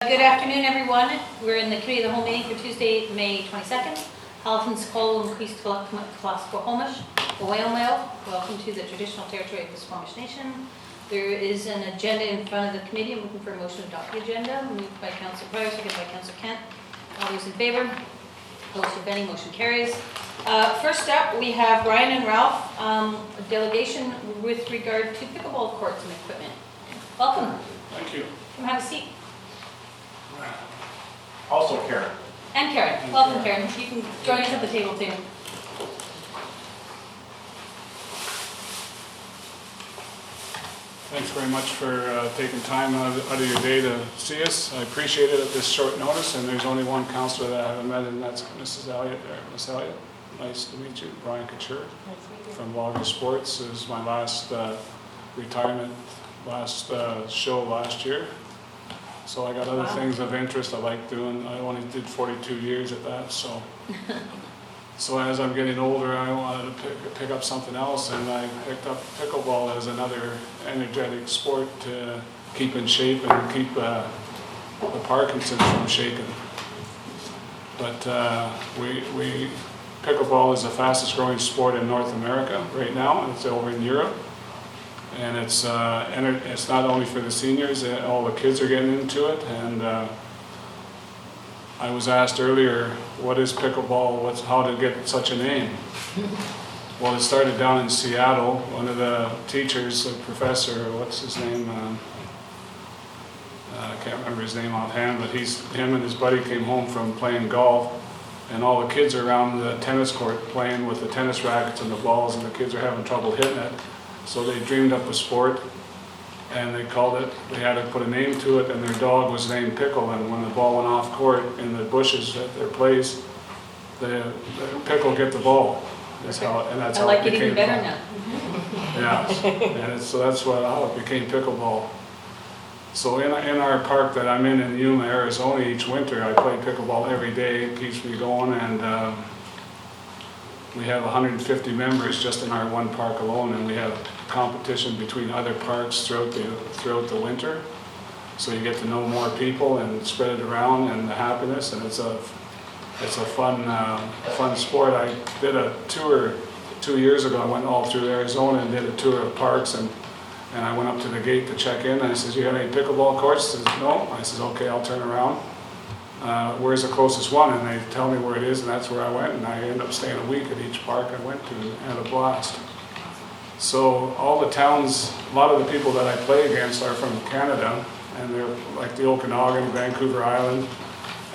Good afternoon, everyone. We're in the Committee of the Whole meeting for Tuesday, May 22nd. Halton's Call and Christ Classicohomish, Wailmail. Welcome to the traditional territory of the Squamish Nation. There is an agenda in front of the committee. I'm looking for a motion to adopt the agenda. Moved by Councillor Pryor, seconded by Councillor Kent. All those in favor? Opposed, if any, motion carries. First up, we have Brian and Ralph, a delegation with regard to pickleball courts and equipment. Welcome. Thank you. Come have a seat. Also Karen. And Karen. Welcome, Karen. You can join us at the table too. Thanks very much for taking time out of your day to see us. I appreciate it at this short notice, and there's only one councillor that I haven't met, and that's Mrs. Elliott there. Miss Elliott, nice to meet you. Brian Couture from Logger Sports. This is my last retirement, last show last year. So I got other things of interest I like doing. I only did 42 years at that, so. So as I'm getting older, I wanted to pick up something else, and I picked up pickleball as another energetic sport to keep in shape and keep the Parkinson's from shaking. But pickleball is the fastest growing sport in North America right now, and it's over in Europe. And it's not only for the seniors, all the kids are getting into it. And I was asked earlier, what is pickleball? How did it get such a name? Well, it started down in Seattle. One of the teachers, a professor, what's his name? I can't remember his name offhand, but him and his buddy came home from playing golf, and all the kids are around the tennis court playing with the tennis rackets and the balls, and the kids are having trouble hitting it. So they dreamed up a sport, and they called it, they had to put a name to it, and their dog was named Pickle, and when the ball went off court in the bushes at their place, the Pickle get the ball. That's how it became. Even better now. Yeah, and so that's how it became pickleball. So in our park that I'm in Yuma, Arizona, each winter I play pickleball every day. It keeps me going, and we have 150 members just in our one park alone, and we have competition between other parks throughout the winter. So you get to know more people and spread it around, and the happiness, and it's a fun sport. I did a tour 2 years ago. I went all through Arizona and did a tour of parks, and I went up to the gate to check in, and I said, "You got any pickleball courts?" He says, "No." I said, "Okay, I'll turn around. Where's the closest one?" And they tell me where it is, and that's where I went, and I ended up staying a week at each park I went to and had a blast. So all the towns, a lot of the people that I play against are from Canada, and they're like the Okanagan, Vancouver Island,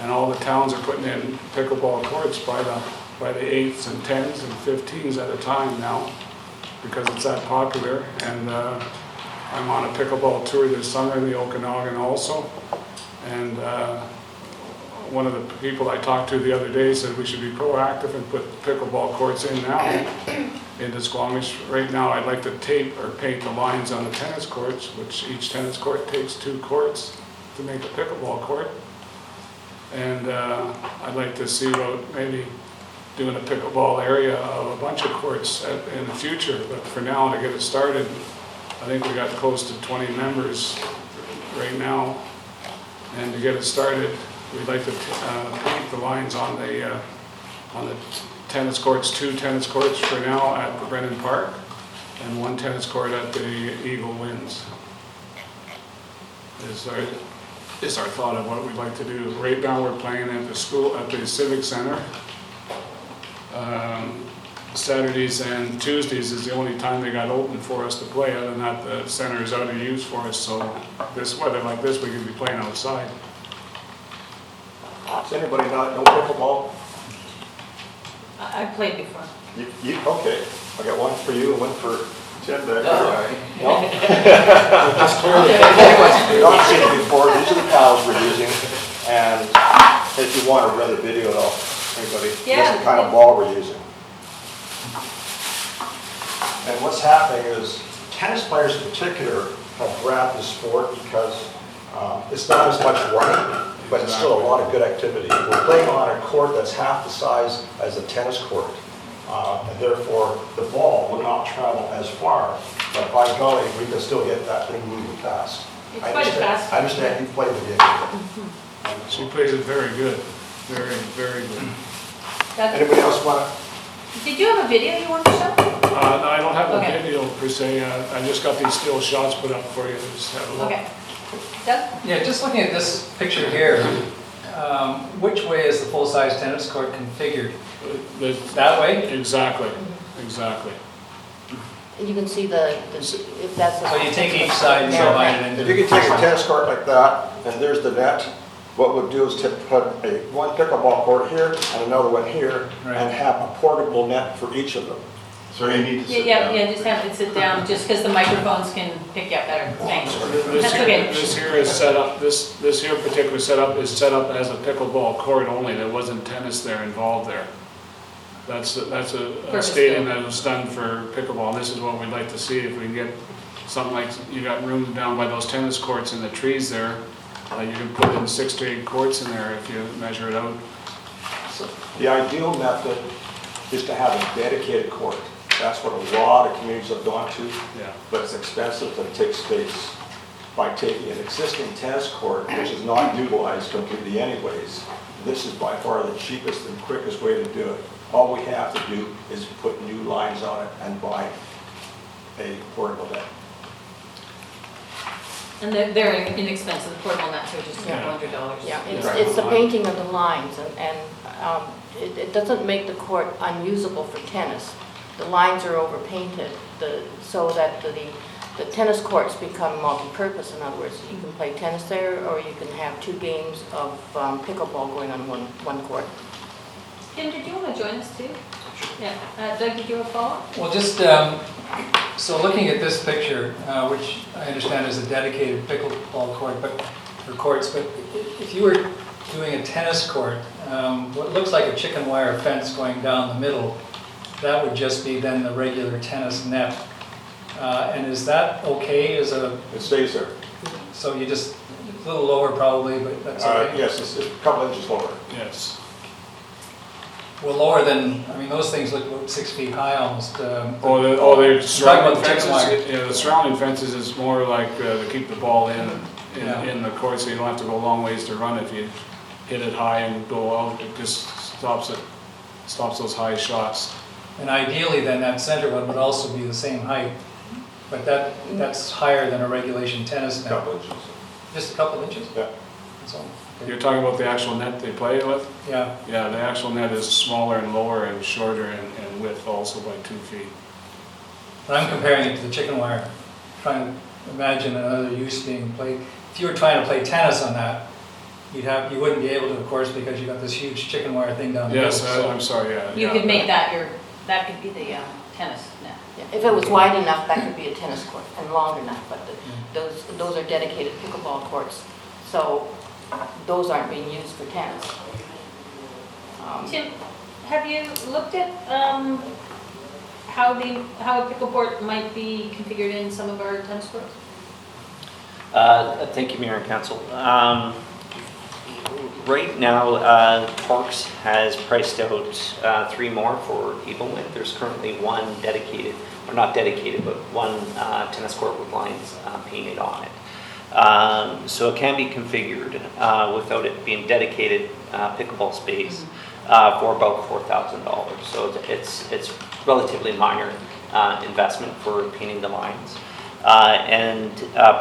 and all the towns are putting in pickleball courts by the 8s and 10s and 15s at a time now, because it's that popular. And I'm on a pickleball tour this summer in the Okanagan also, and one of the people I talked to the other day said we should be proactive and put pickleball courts in now into Squamish. Right now I'd like to tape or paint the lines on the tennis courts, which each tennis court takes 2 courts to make a pickleball court. And I'd like to see about maybe doing a pickleball area of a bunch of courts in the future. But for now, to get it started, I think we got close to 20 members right now. And to get it started, we'd like to paint the lines on the tennis courts, 2 tennis courts for now at Brennan Park, and 1 tennis court at the Eagle Winds. Is our thought of what we'd like to do. Right now we're playing at the school, at the Civic Center. Saturdays and Tuesdays is the only time they got open for us to play. Other than that, the center is out of use for us, so this weather like this, we can be playing outside. Does anybody not know pickleball? I've played before. You okay. I got one for you and one for Tim back there. No. Just clear the table. You've not seen it before. These are the paddles we're using. And if you want a rather video of anybody, Yeah. this is the kind of ball we're using. And what's happening is tennis players in particular have grabbed the sport because it's not as much running, but it's still a lot of good activity. We're playing on a court that's half the size as a tennis court, and therefore the ball will not travel as far, but by golly, we can still get that thing moving fast. It's quite a fast. I understand you played with it. She plays it very good, very, very good. Doug, Anybody else want did you have a video you wanted to show? No, I don't have a Okay. video per se, I just got these still shots put up for you, just have a look. Okay. Doug? Yeah, just looking at this picture here, which way is the full-size tennis court configured? The- That way? Exactly, exactly. You can see if that's. So you take each side and divide it to, into... if you could take a tennis court like that, and there's the net, what we'll do is to put one pickleball court here and another one here, Right. and have a portable net for each of them. So you need to sit Yeah, down. yeah, just have it sit down, just because the microphones can pick you up better. Thanks. This That's here- okay. This here is set up, this here particular setup is set up as a pickleball court only, there wasn't tennis there involved there. That's a stadium that was done for pickleball, and this is what we'd like to see, if we can get something like, you got room down by those tennis courts in the trees there, you can put in 6 to 8 courts in there if you measure it out. The ideal method is to have a dedicated court. That's what a lot of communities have gone to, Yeah. but it's expensive and takes space. By taking an existing tennis court, which is not utilized completely anyways, this is by far the cheapest and quickest way to do it. All we have to do is put new lines on it and buy a portable net. And they're inexpensive, the portable nets are just Yeah. $200. Yeah, Right. it's the painting of the lines, and it doesn't make the court unusable for tennis. The lines are overpainted, so that the tennis courts become multi-purpose. In other words, you can play tennis there, or you can have 2 games of pickleball going on one court. Jim, did you want to join us too? Yeah. Doug, did you have a follow-up? Well, just, so looking at this picture, which I understand is a dedicated pickleball court, but if you were doing a tennis court, what looks like a chicken wire fence going down the middle, that would just be then the regular tennis net. And is that okay as a, It stays there. so you just, a little lower probably, but that's okay? Yes, it's a couple inches lower. Yes. Well, lower than, I mean, those things look about 6 feet high almost. The Talking surrounding about the chicken wire. fences, yeah, the surrounding fences is more like to keep the ball Yeah. in the court, so you don't have to go a long ways to run if you hit it high and go out, it just stops those high shots. And ideally then that center one would also be the same height, but that's higher than a regulation tennis A net. couple inches. Just a couple inches? Yeah. That's all. Okay. You're talking about the actual net they play with? Yeah, Yeah, the actual net is smaller and lower and shorter in width also by 2 feet. but I'm comparing it to the chicken wire, trying to imagine another use being played. If you were trying to play tennis on that, you wouldn't be able to, of course, because you got this huge chicken wire thing down the middle. Yes, so- I'm sorry, yeah. You yeah. could make that that could be the tennis net. Yeah, if it was wide enough, that could be a tennis court, and long enough, but those are dedicated pickleball courts, so those aren't being used for tennis. Tim, have you looked at how a pickleboard might be configured in some of our tennis courts? Thank you, Mayor and Council. Right now, Parks has priced out 3 more for Evelyn. There's currently one dedicated, or not dedicated, but one tennis court with lines painted on it. So it can be configured without it being dedicated pickleball space for about $4,000. So it's relatively minor investment for painting the lines. And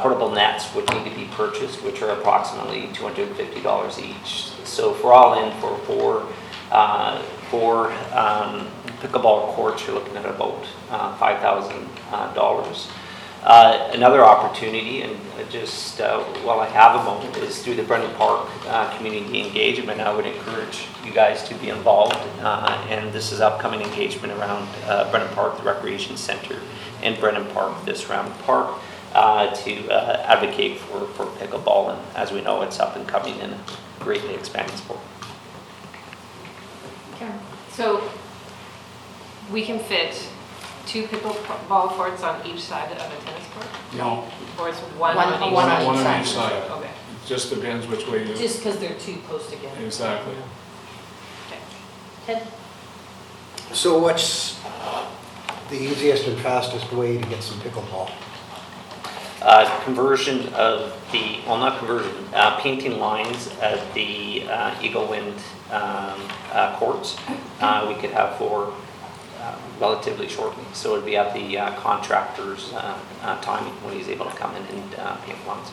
portable nets would need to be purchased, which are approximately $250 each. So for all in, for four pickleball courts, you're looking at about $5,000. Another opportunity, and just while I have a moment, is through the Brennan Park community engagement. I would encourage you guys to be involved, and this is upcoming engagement around Brennan Park, the Recreation Center, and Brennan Park, this round park, to advocate for pickleball. And as we know, it's up and coming and a greatly expanding sport. Karen? So we can fit 2 pickleball courts on each side of a tennis court? No, Or it's one One- on each one side? on each on each side. Okay. It just depends which way you, Just because they're too close together. exactly. Ted? So what's the easiest and fastest way to get some pickleball? Conversion of the, well, not conversion, painting lines at the Eagle Wind courts, we could have for relatively shortly. So it'd be at the contractor's time when he's able to come in and paint lines.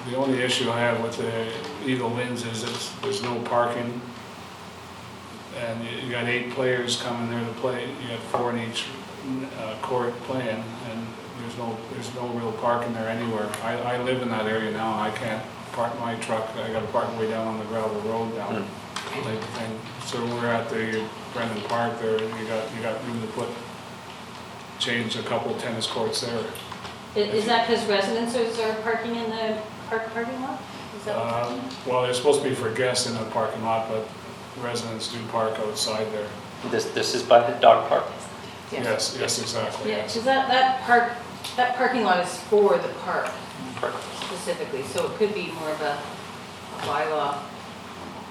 The only issue I have with the Eagle Winds is there's no parking. And you got 8 players coming there to play, you got 4 in each court playing, and there's no real parking there anywhere. I live in that area now, and I can't park my truck, I gotta park way down on the gravel road down, type of thing. So we're at the Brennan Park there, you got room to change a couple tennis courts there. Is that because residents are parking in the parking lot? Is that what's happening? Well, they're supposed to be for guests in the parking lot, but residents do park outside there. This is by the dog park. Yes, exactly, Yeah, yes. because that parking lot is for the park Correct. specifically, so it could be more of a bylaw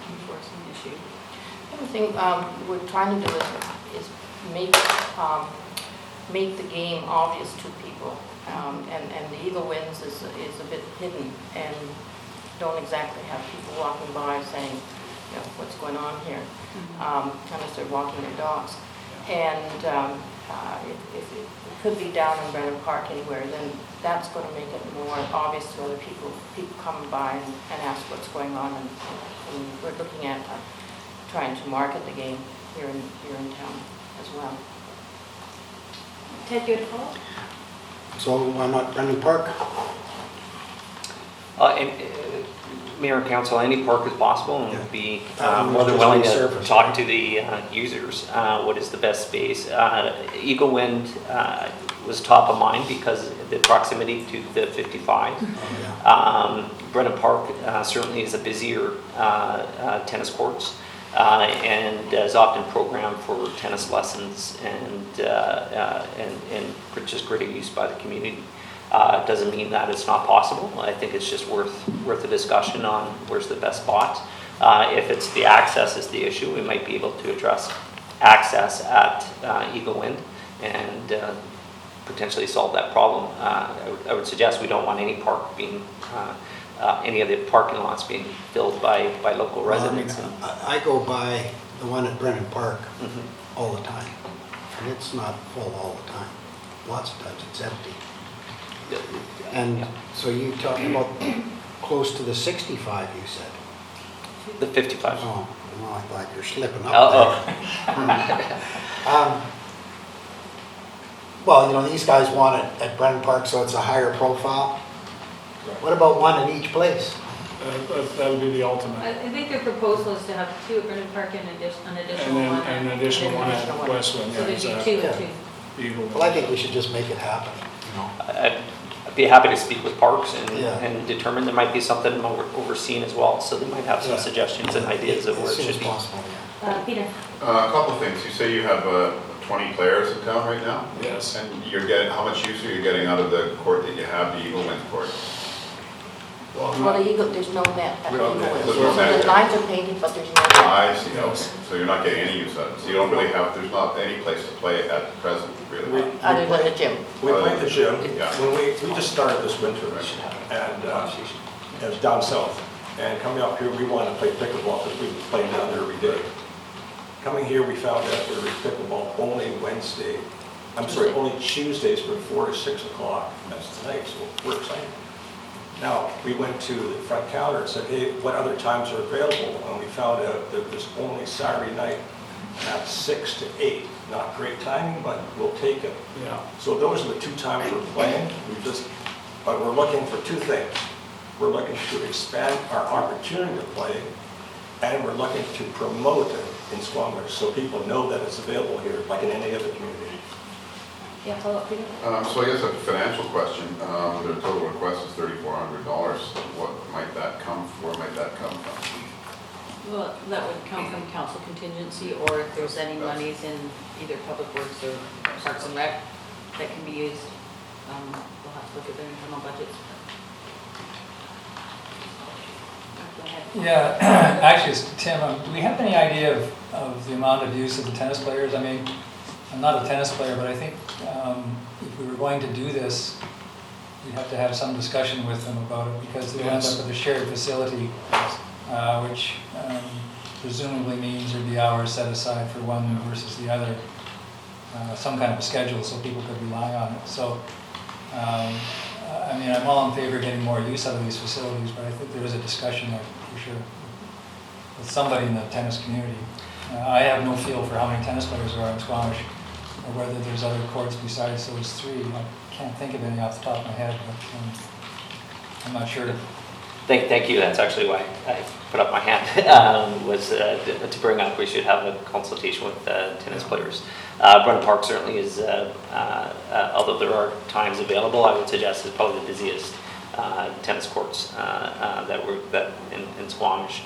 enforcement issue. The other thing we're trying to do is make the game obvious to people. And the Eagle Winds is a bit hidden and don't exactly have people walking by saying, you know, what's going on here, unless they're walking their dogs. And if it could be down in Brennan Park anywhere, then that's going to make it more obvious to other people coming by and ask what's going on. And we're looking at trying to market the game here in town as well. Ted, you had a follow-up? So why not Brennan Park? Mayor and council, any park is possible, and would be Yeah. more than Just willing to resurface, talk right? to the users, what is the best space. Eagle Wind was top of mind because of the proximity to the 55. Oh, yeah. Brennan Park certainly is a busier tennis courts and is often programmed for tennis lessons and just greater use by the community. Doesn't mean that it's not possible. I think it's just worth a discussion on where's the best spot. If it's the access is the issue, we might be able to address access at Eagle Wind and potentially solve that problem. I would suggest we don't want any park being, any of the parking lots being filled by local residents. Well, I go by the one at Brennan Park Mhm. all the time, and it's not full all the time. Lots of times it's empty. And so you're talking about close to the 65, you said? The 55. Oh, well, I thought you're slipping up Oh, Well, you know, these guys want it at Brennan Park, so it's a higher profile. What about one in each place? That would be the I ultimate. think their proposal is to have 2 at Brennan Park and an additional And one. then an additional one at Westwood, So yeah, there'd be exactly. 2 and 2. Eagle. Well, I think we should just make it happen, you know? I'd be happy to speak with Parks Yeah. and determine there might be something overseen as well, so they might have some Yeah. suggestions and ideas of where As it soon as should be. possible, yeah. Peter? A couple of things. You say you have 20 players in town right now? Yes. And you're getting, how much use are you getting out of the court that you have, the Eagle Wind court? Uh-huh. Well, the Eagle, there's no net at the No Eagle net. Winds. There's So no net. the lines are painted, but there's no net. I see, okay. Yes. So you're not getting any use out of it. So you don't really have, there's not any place to play at present, really? Other than the gym. We played the gym, Yeah. when we just started this winter, and it was down south. And coming up here, we wanted to play pickleball, because we were playing down there every day. Coming here, we found out there was pickleball only only Tuesdays from 4 to 6 o'clock, that's tonight, so we're excited. Now, we went to the front counter and said, hey, what other times are available? And we found out that it was only Saturday night at 6 to 8. Not great timing, but we'll take it. Yeah. So those are the 2 times we're playing. But we're looking for 2 things. We're looking to expand our opportunity to play, and we're looking to promote it in Squamish so people know that it's available here, like in any other community. Yeah, follow-up, Peter? So I guess a financial question. Their total request is $3,400. What might that come from? Well, that would come from council contingency, or if there's any monies in either Public Works or Parks and Rec that can be used. We'll have to look at their internal budgets. Go ahead. Yeah, actually, it's Tim, do we have any idea of the amount of use of the tennis players? I mean, I'm not a tennis player, but I think if we were going to do this, we'd have to have some discussion with them about it, because they end Yes. up with a shared facility, which presumably means there'd be hours set aside for one versus the other, some kind of a schedule so people could rely on it. So, I mean, I'm all in favor of getting more use out of these facilities, but I think there is a discussion there for sure with somebody in the tennis community. I have no feel for how many tennis players there are in Squamish, or whether there's other courts besides those three. I can't think of any off the top of my head, but I'm not sure. Thank you, that's actually why I put up my hand, was to bring up, we should have a consultation with tennis players. Brennan Park certainly is, although there are times available, I would suggest is probably the busiest tennis courts that in Squamish.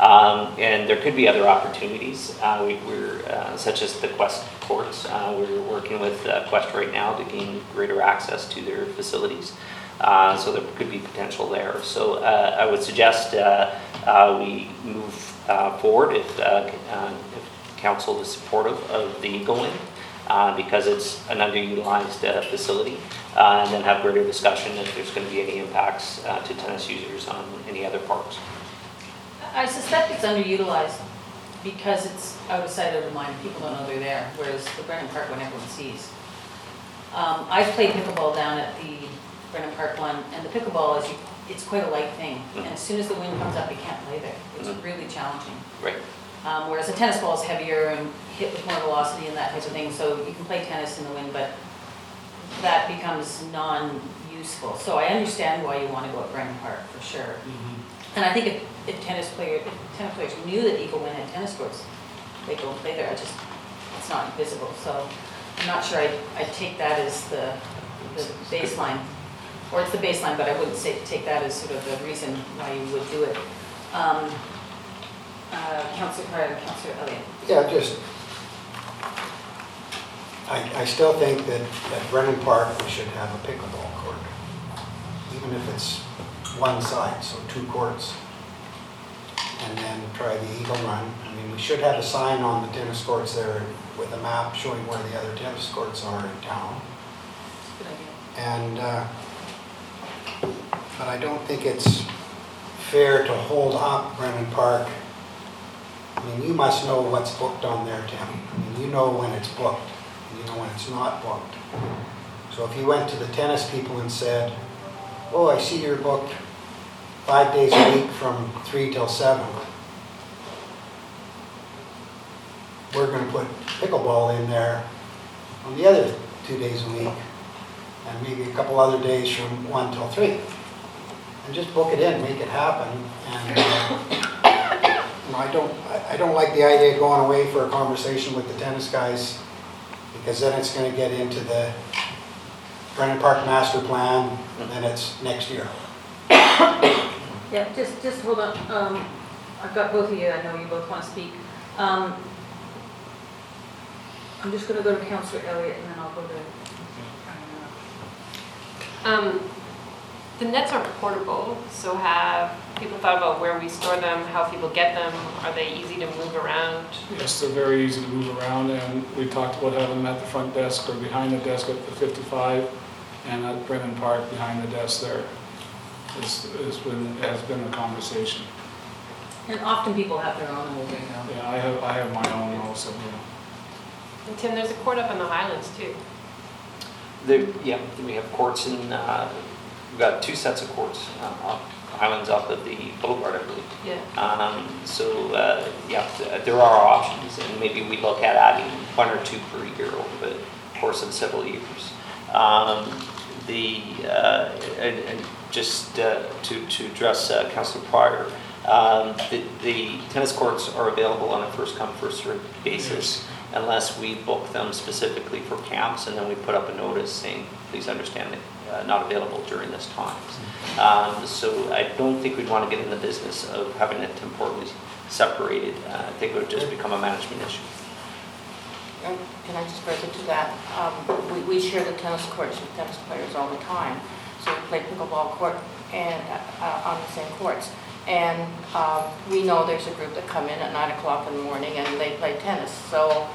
And there could be other opportunities, we're such as the Quest courts. We're working with Quest right now to gain greater access to their facilities. So there could be potential there. So I would suggest we move forward if council is supportive of the Eagle Wing, because it's an underutilized facility, and then have greater discussion if there's going to be any impacts to tennis users on any other parks. I suspect it's underutilized because it's out of sight, out of mind. People don't know they're there, whereas the Brennan Park one everyone sees. I've played pickleball down at the Brennan Park one, and the pickleball is, it's quite a light thing. And as soon as the wind comes up, you can't play there. It's really challenging. Right. Whereas a tennis ball is heavier and hit with more velocity and that type of thing, so you can play tennis in the wind, but that becomes non-useful. So I understand why you want to go at Brennan Park, for sure. And I think if tennis players knew that Eagle Wing had tennis courts, they'd go play there. It's not visible, so I'm not sure I'd take that as the baseline. Or it's the baseline, but I wouldn't take that as sort of the reason why you would do it. Councillor Elliott. Yeah, just, I still think that at Brennan Park, we should have a pickleball court. Even if it's one side, so 2 courts. And then try the Eagle Run. I mean, we should have a sign on the tennis courts there with a map showing where the other tennis courts are in town. Good idea. And, but I don't think it's fair to hold up Brennan Park. I mean, you must know what's booked on there, Tim. I mean, you know when it's booked, and you know when it's not booked. So if you went to the tennis people and said, oh, I see you're booked 5 days a week from 3 till 7. We're gonna put pickleball in there on the other 2 days a week, and maybe a couple other days from 1 till 3. And just book it in, make it happen. And you know, I don't like the idea of going away for a conversation with the tennis guys, because then it's going to get into the Brennan Park master plan, and then it's next year. Yeah, just hold on. I've got both of you. I know you both want to speak. I'm just going to go to Councillor Elliott, and then I'll go to. The nets are portable, so have people thought about where we store them, how people get them? Are they easy to move around? Yes, they're very easy to move around, and we talked about having them at the front desk or behind the desk at the 55, and at Brennan Park behind the desk there. Has been a conversation. And often people have their own moving. Yeah, I have my own also. Yeah. And Tim, there's a court up in the Highlands too. Yeah, we have courts in, we've got 2 sets of courts, islands off of the boulevard, I believe. Yeah. Yeah, there are options, and maybe we look at adding 1 or 2 per year over the course of several years. And just to address Councillor Pryor, the tennis courts are available on a first-come, first-served basis, unless we book them specifically for camps, and then we put up a notice saying, please understand that not available during this time. So I don't think we'd want to get in the business of having it temporally separated. I think it would just become a management issue. Can I just further to that? We share the tennis courts with tennis players all the time. So we play pickleball court and on the same courts. And we know there's a group that come in at 9 o'clock in the morning and they play tennis. So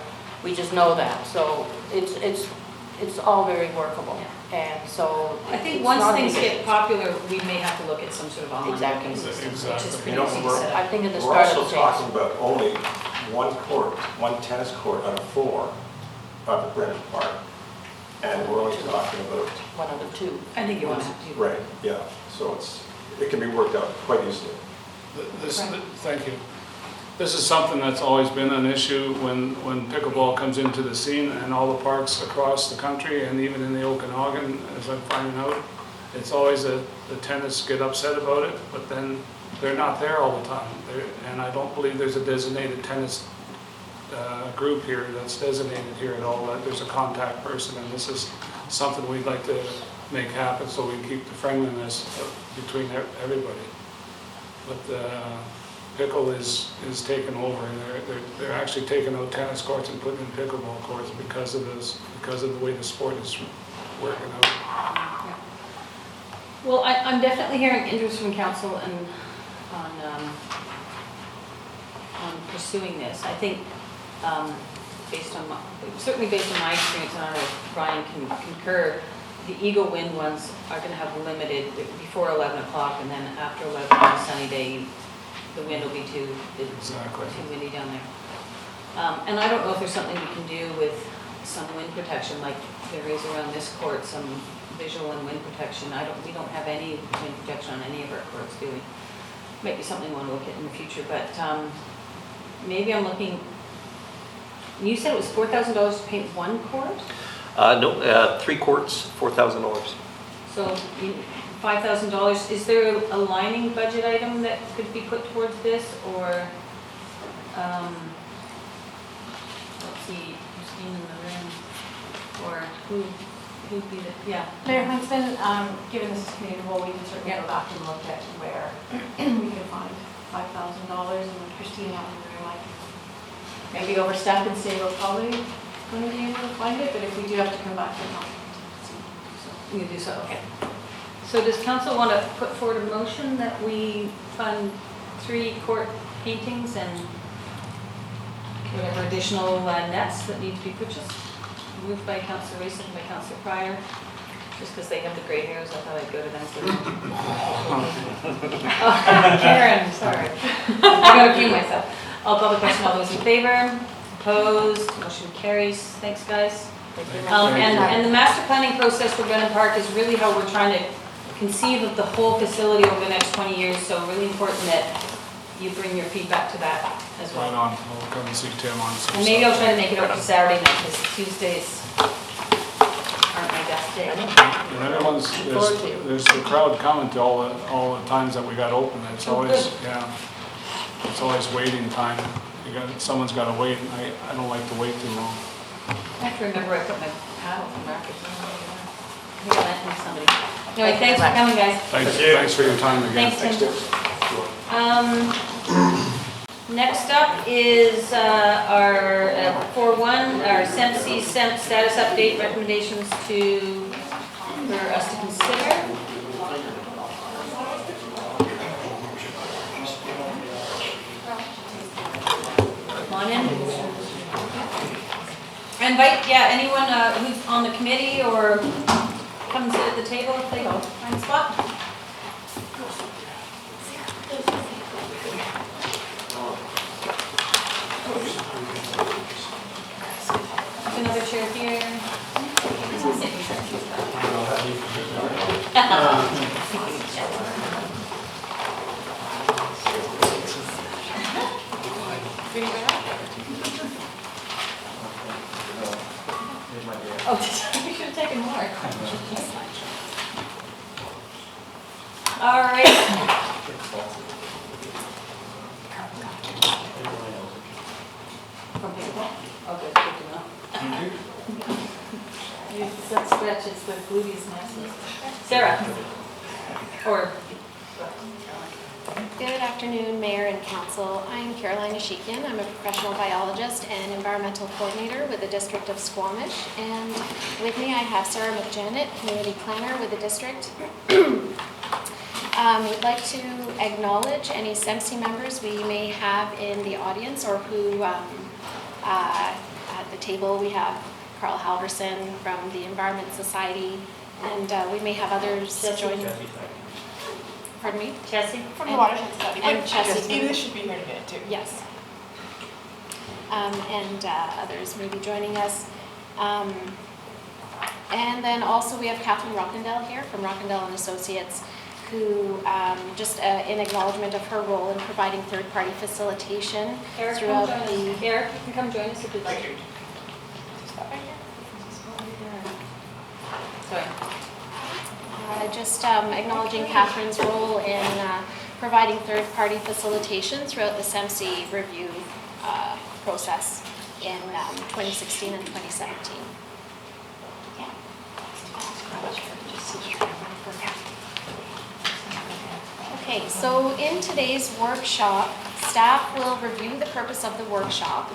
We just know that, so it's all very workable. And so. I think it's once not things easy. get popular, we may have to look at some sort of online Exactly. booking system, which is Exactly. pretty You know, easy to we're- set I up. think at the We're start of also the talking phase. about only one court, one tennis court out of 4 of the Brennan Park. And we're only talking about, One of the two. I think you want to have to. right, yeah, so it can be worked out quite easily. This, Right. thank you. This is something that's always been an issue when pickleball comes into the scene and all the parks across the country and even in the Okanagan, as I'm finding out. It's always the tennis get upset about it, but then they're not there all the time. And I don't believe there's a designated tennis group here that's designated here at all. That there's a contact person, and this is something we'd like to make happen so we keep the friendliness between everybody. But pickle is taken over, and they're actually taking out tennis courts and putting in pickleball courts because of this, because of the way the sport is working out. Yeah. Well, I'm definitely hearing interest from council and on pursuing this. I think, certainly based on my experience, and I don't know if Brian can concur, the Eagle Wind ones are going to have limited before 11 o'clock, and then after 11 on a sunny day, the wind will be too Exactly. windy down there. And I don't know if there's something we can do with some wind protection, like there is around this court, some visual and wind protection. We don't have any wind protection on any of our courts, do we? Might be something we want to look at in the future, but maybe I'm looking, you said it was $4,000 to paint one court? No, 3 courts, $4,000. So $5,000, is there a lining budget item that could be put towards this, or, let's see, Christine in the room, or who'd be the, yeah. Mayor Huntsman, given this is community role, we can certainly go back and look at where we could find $5,000, and with Christine out in the room, I can maybe overstep and say we're probably going to be able to find it, but if we do have to come back to the council. You do so, okay. So does council want to put forward a motion that we fund 3 court paintings and whatever additional nets that need to be purchased? Moved by councillor Race, seconded by councillor Pryor. Just because they have the gray hairs, I thought I'd go to them. Oh, Karen, sorry. I gotta cue myself. I'll call the question. All those in favor? Opposed? Motion carries. Thanks, guys. And the master planning process for Brennan Park is really how we're trying to conceive of the whole facility over the next 20 years, so really important that you bring your feedback to that as well. Right on. I'll come and see Tim on some. And maybe I'll try to make it up for Saturday night, because Tuesdays aren't my best day. And everyone's, there's the crowd coming to all the times that we got open. It's Oh, always, good. yeah, it's always waiting time. Someone's got to wait, and I don't like to wait too long. I have to remember I put my paddle from market. I think I lent it to somebody. Anyway, thanks for coming, guys. Thanks for your time again. Thanks, Tim. Next up is our 4.1, our SEMC status update recommendations for us to consider. Come on in. I invite, anyone who's on the committee or come sit at the table if they find a spot. There's another chair here. Oh, you should have taken more. All right. From pickleball? Okay, good to know. It's that stretch, it's the gluteus maximus. Sarah? Or? Good afternoon, Mayor and Council. I'm Caroline Ashikian. I'm a professional biologist and environmental coordinator with the District of Squamish. And with me I have Sarah McJanet, community planner with the district. We'd like to acknowledge any SEMC members we may have in the audience or who at the table, we have Carl Halverson from the Environment Society, and we may have others joining. Pardon me? Chelsea? From the Watershed Study. And Chelsea. Edith should be here in a minute too. Yes. And others may be joining us. And then also we have Catherine Rockendale here from Rockendale and Associates, who just in acknowledgement of her role in providing third-party facilitation Eric, throughout come join the. us. Eric, you can come join us if you'd like. Sorry. Just acknowledging Catherine's role in providing third-party facilitation throughout the SEMC review process in 2016 and 2017. Okay, so in today's workshop, staff will review the purpose of the workshop,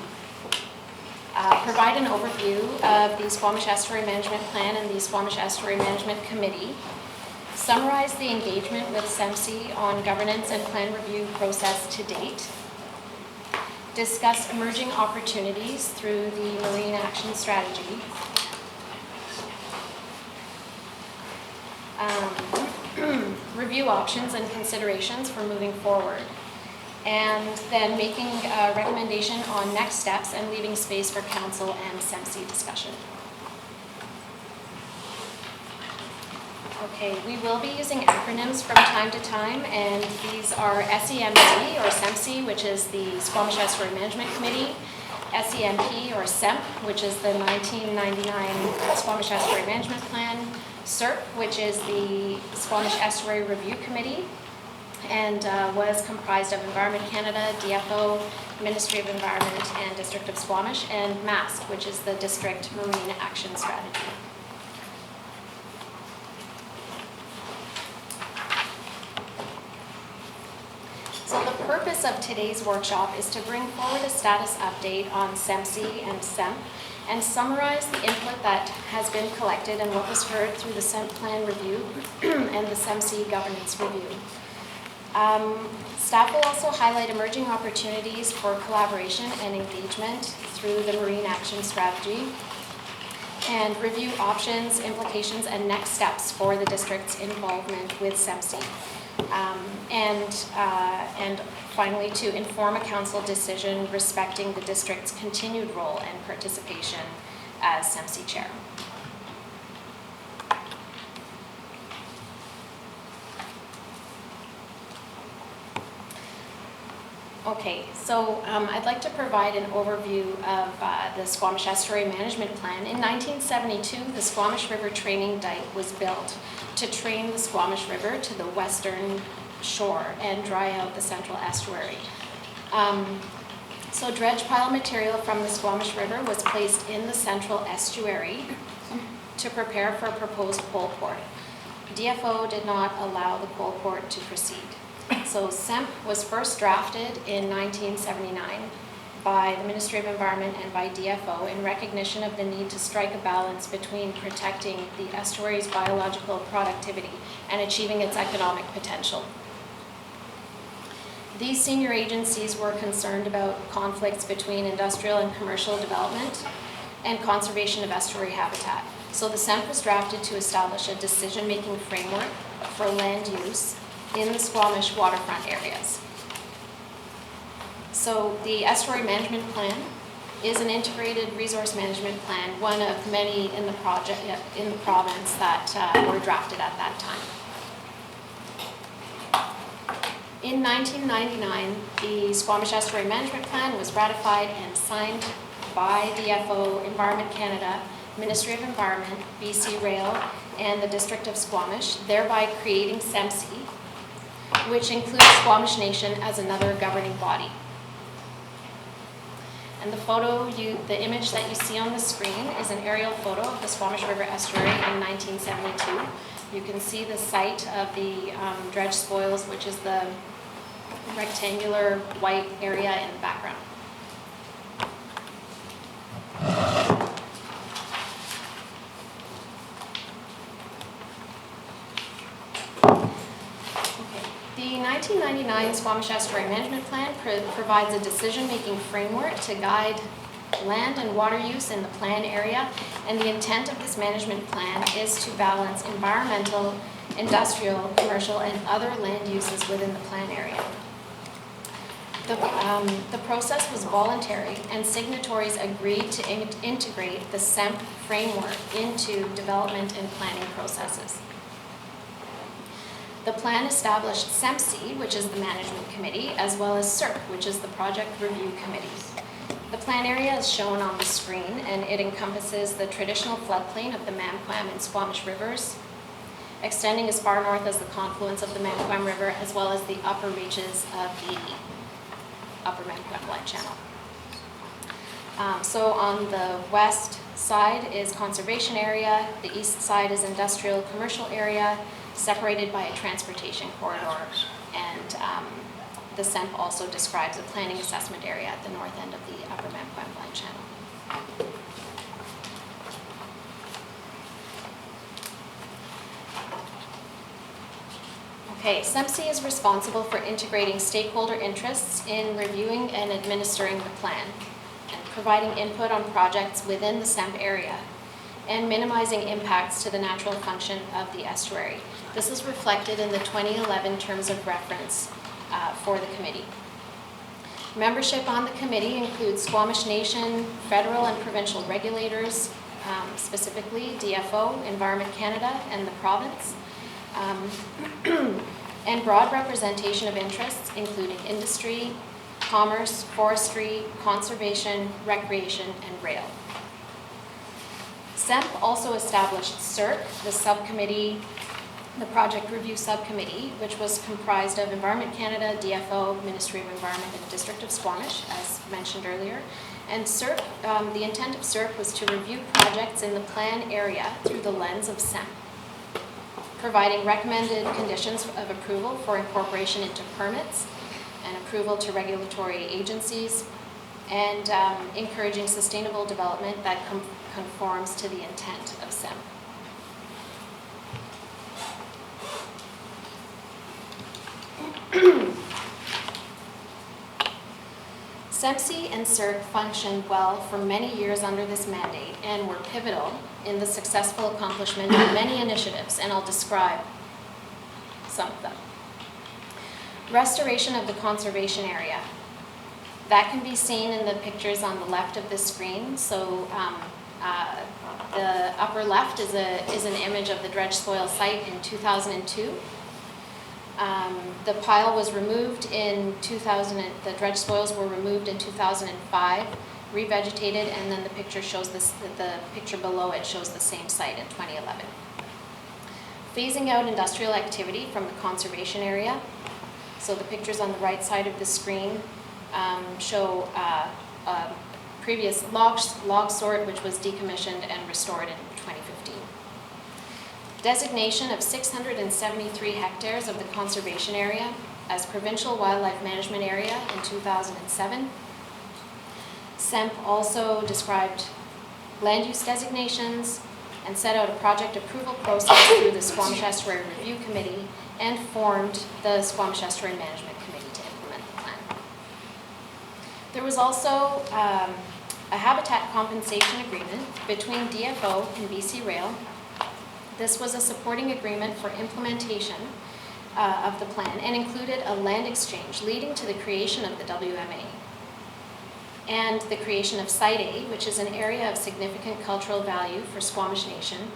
provide an overview of the Squamish Estuary Management Plan and the Squamish Estuary Management Committee, summarize the engagement with SEMC on governance and plan review process to date, discuss emerging opportunities through the Marine Action Strategy, review options and considerations for moving forward, and then making a recommendation on next steps and leaving space for council and SEMC discussion. Okay, we will be using acronyms from time to time, and these are SEMC or SEMC, which is the Squamish Estuary Management Committee, SEMP or SEMP, which is the 1999 Squamish Estuary Management Plan, SERP, which is the Squamish Estuary Review Committee, and was comprised of Environment Canada, DFO, Ministry of Environment, and District of Squamish, and MASC, which is the District Marine Action Strategy. So the purpose of today's workshop is to bring forward a status update on SEMC and SEMP and summarize the input that has been collected and what was heard through the SEMP plan review and the SEMC governance review. Staff will also highlight emerging opportunities for collaboration and engagement through the Marine Action Strategy and review options, implications, and next steps for the district's involvement with SEMC. And finally, to inform a council decision respecting the district's continued role and participation as SEMC chair. Okay, so I'd like to provide an overview of the Squamish Estuary Management Plan. In 1972, the Squamish River Training Dike was built to train the Squamish River to the western shore and dry out the central estuary. So dredge pile material from the Squamish River was placed in the central estuary to prepare for a proposed coal port. DFO did not allow the coal port to proceed. So SEMP was first drafted in 1979 by the Ministry of Environment and by DFO in recognition of the need to strike a balance between protecting the estuary's biological productivity and achieving its economic potential. These senior agencies were concerned about conflicts between industrial and commercial development and conservation of estuary habitat. So the SEMP was drafted to establish a decision-making framework for land use in the Squamish waterfront areas. So the Estuary Management Plan is an integrated resource management plan, one of many in the province that were drafted at that time. In 1999, the Squamish Estuary Management Plan was ratified and signed by DFO, Environment Canada, Ministry of Environment, BC Rail, and the District of Squamish, thereby creating SEMC, which includes Squamish Nation as another governing body. And the image that you see on the screen is an aerial photo of the Squamish River Estuary in 1972. You can see the site of the dredge spoils, which is the rectangular white area in the background. The 1999 Squamish Estuary Management Plan provides a decision-making framework to guide land and water use in the plan area, and the intent of this management plan is to balance environmental, industrial, commercial, and other land uses within the plan area. The process was voluntary, and signatories agreed to integrate the SEMP framework into development and planning processes. The plan established SEMPC, which is the management committee, as well as CERC, which is the project review committee. The plan area is shown on the screen, and it encompasses the traditional floodplain of the Mamquam and Squamish rivers, extending as far north as the confluence of the Mamquam River, as well as the upper reaches of the Upper Mamquam Flood Channel. So on the west side is conservation area, the east side is industrial commercial area, separated by a transportation corridor, and the SEMP also describes a planning assessment area at the north end of the Upper Mamquam Flood Channel. Okay, SEMPC is responsible for integrating stakeholder interests in reviewing and administering the plan, and providing input on projects within the SEMP area, and minimizing impacts to the natural function of the estuary. This is reflected in the 2011 terms of reference for the committee. Membership on the committee includes Squamish Nation, federal and provincial regulators, specifically DFO, Environment Canada, and the province, and broad representation of interests including industry, commerce, forestry, conservation, recreation, and rail. SEMP also established CERC, the subcommittee, the project review subcommittee, which was comprised of Environment Canada, DFO, Ministry of Environment, and District of Squamish, as mentioned earlier. And CERC, the intent of CERC was to review projects in the plan area through the lens of SEMP, providing recommended conditions of approval for incorporation into permits and approval to regulatory agencies, and encouraging sustainable development that conforms to the intent of SEMP. SEMPC and CERC functioned well for many years under this mandate and were pivotal in the successful accomplishment of many initiatives, and I'll describe some of them. Restoration of the conservation area. That can be seen in the pictures on the left of the screen. So the upper left is an image of the dredge spoil site in 2002. The pile was removed in 2000, the dredge spoils were removed in 2005, revegetated, and then the picture shows this, the picture below it shows the same site in 2011. Phasing out industrial activity from the conservation area. So the pictures on the right side of the screen show previous log sort, which was decommissioned and restored in 2015. Designation of 673 hectares of the conservation area as provincial wildlife management area in 2007. SEMP also described land use designations and set out a project approval process through the Squamish Estuary Review Committee and formed the Squamish Estuary Management Committee to implement the plan. There was also a habitat compensation agreement between DFO and BC Rail. This was a supporting agreement for implementation of the plan and included a land exchange leading to the creation of the WMA and the creation of Site A, which is an area of significant cultural value for Squamish Nation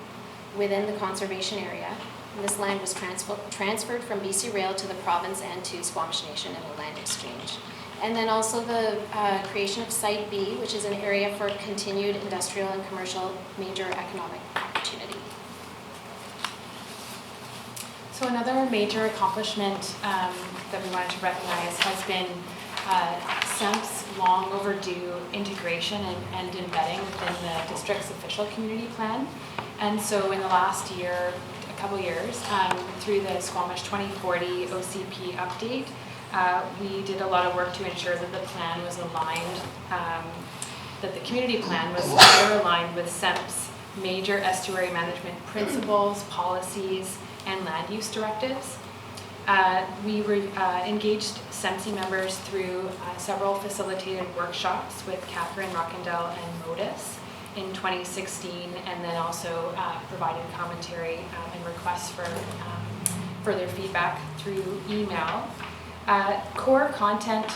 within the conservation area. And this land was transferred from BC Rail to the province and to Squamish Nation in a land exchange. And then also the creation of Site B, which is an area for continued industrial and commercial major economic opportunity. So another major accomplishment that we wanted to recognize has been SEMP's long overdue integration and embedding within the district's official community plan. And so in the last year, a couple years, through the Squamish 2040 OCP update, we did a lot of work to ensure that the plan was aligned, that the community plan was better aligned with SEMP's major estuary management principles, policies, and land use directives. We engaged SEMSI members through several facilitated workshops with Catherine Rockendell and Modis in 2016, and then also provided commentary and requests for further feedback through email. Core content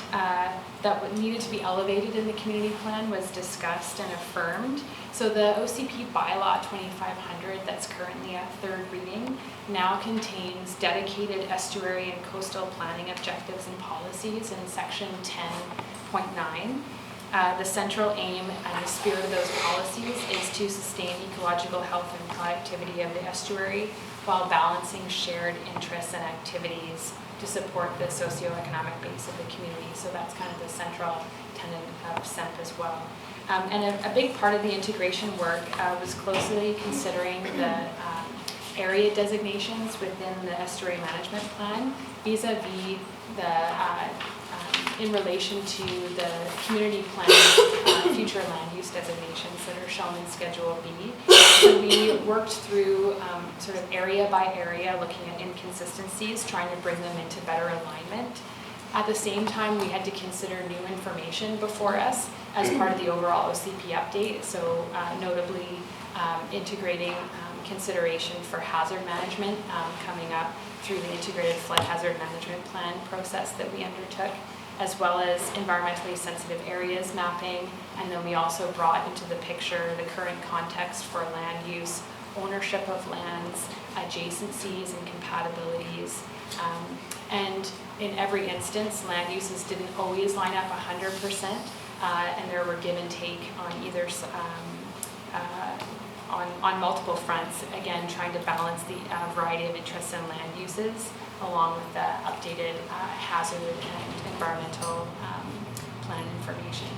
that needed to be elevated in the community plan was discussed and affirmed. So the OCP bylaw 2500 that's currently at third reading now contains dedicated estuary and coastal planning objectives and policies in section 10.9. The central aim and the spirit of those policies is to sustain ecological health and productivity of the estuary while balancing shared interests and activities to support the socioeconomic base of the community. So that's kind of the central tenet of SEMP as well. And a big part of the integration work was closely considering the area designations within the estuary management plan vis-a-vis in relation to the community plan future land use designations that are shown in Schedule B. So we worked through sort of area by area, looking at inconsistencies, trying to bring them into better alignment. At the same time, we had to consider new information before us as part of the overall OCP update. So notably integrating consideration for hazard management coming up through the integrated flood hazard management plan process that we undertook, as well as environmentally sensitive areas mapping. And then we also brought into the picture the current context for land use, ownership of lands, adjacencies and compatibilities. And in every instance, land uses didn't always line up 100%, and there were give and take on either on multiple fronts, again, trying to balance the variety of interests and land uses along with the updated hazard and environmental plan information.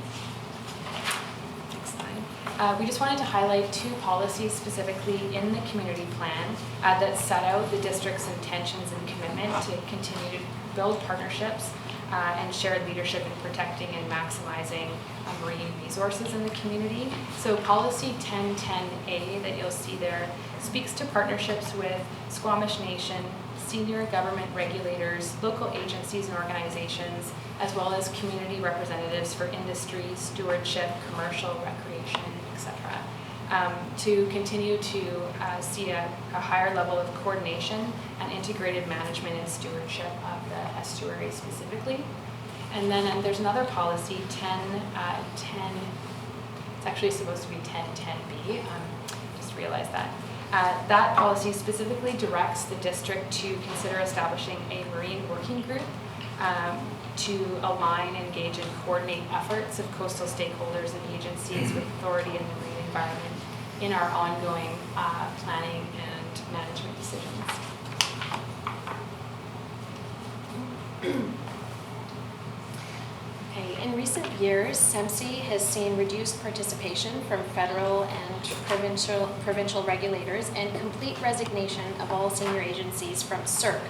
Next slide. We just wanted to highlight two policies specifically in the community plan that set out the district's intentions and commitment to continue to build partnerships and shared leadership in protecting and maximizing marine resources in the community. So policy 1010A that you'll see there speaks to partnerships with Squamish Nation, senior government regulators, local agencies and organizations, as well as community representatives for industry, stewardship, commercial, recreation, etc. To continue to see a higher level of coordination and integrated management and stewardship of the estuary specifically. And then there's another policy, 1010, it's actually supposed to be 1010B, just realized that. That policy specifically directs the district to consider establishing a marine working group to align, engage, and coordinate efforts of coastal stakeholders and agencies with authority in the marine environment in our ongoing planning and management decisions. Okay, in recent years, SEMSI has seen reduced participation from federal and provincial regulators and complete resignation of all senior agencies from CERC.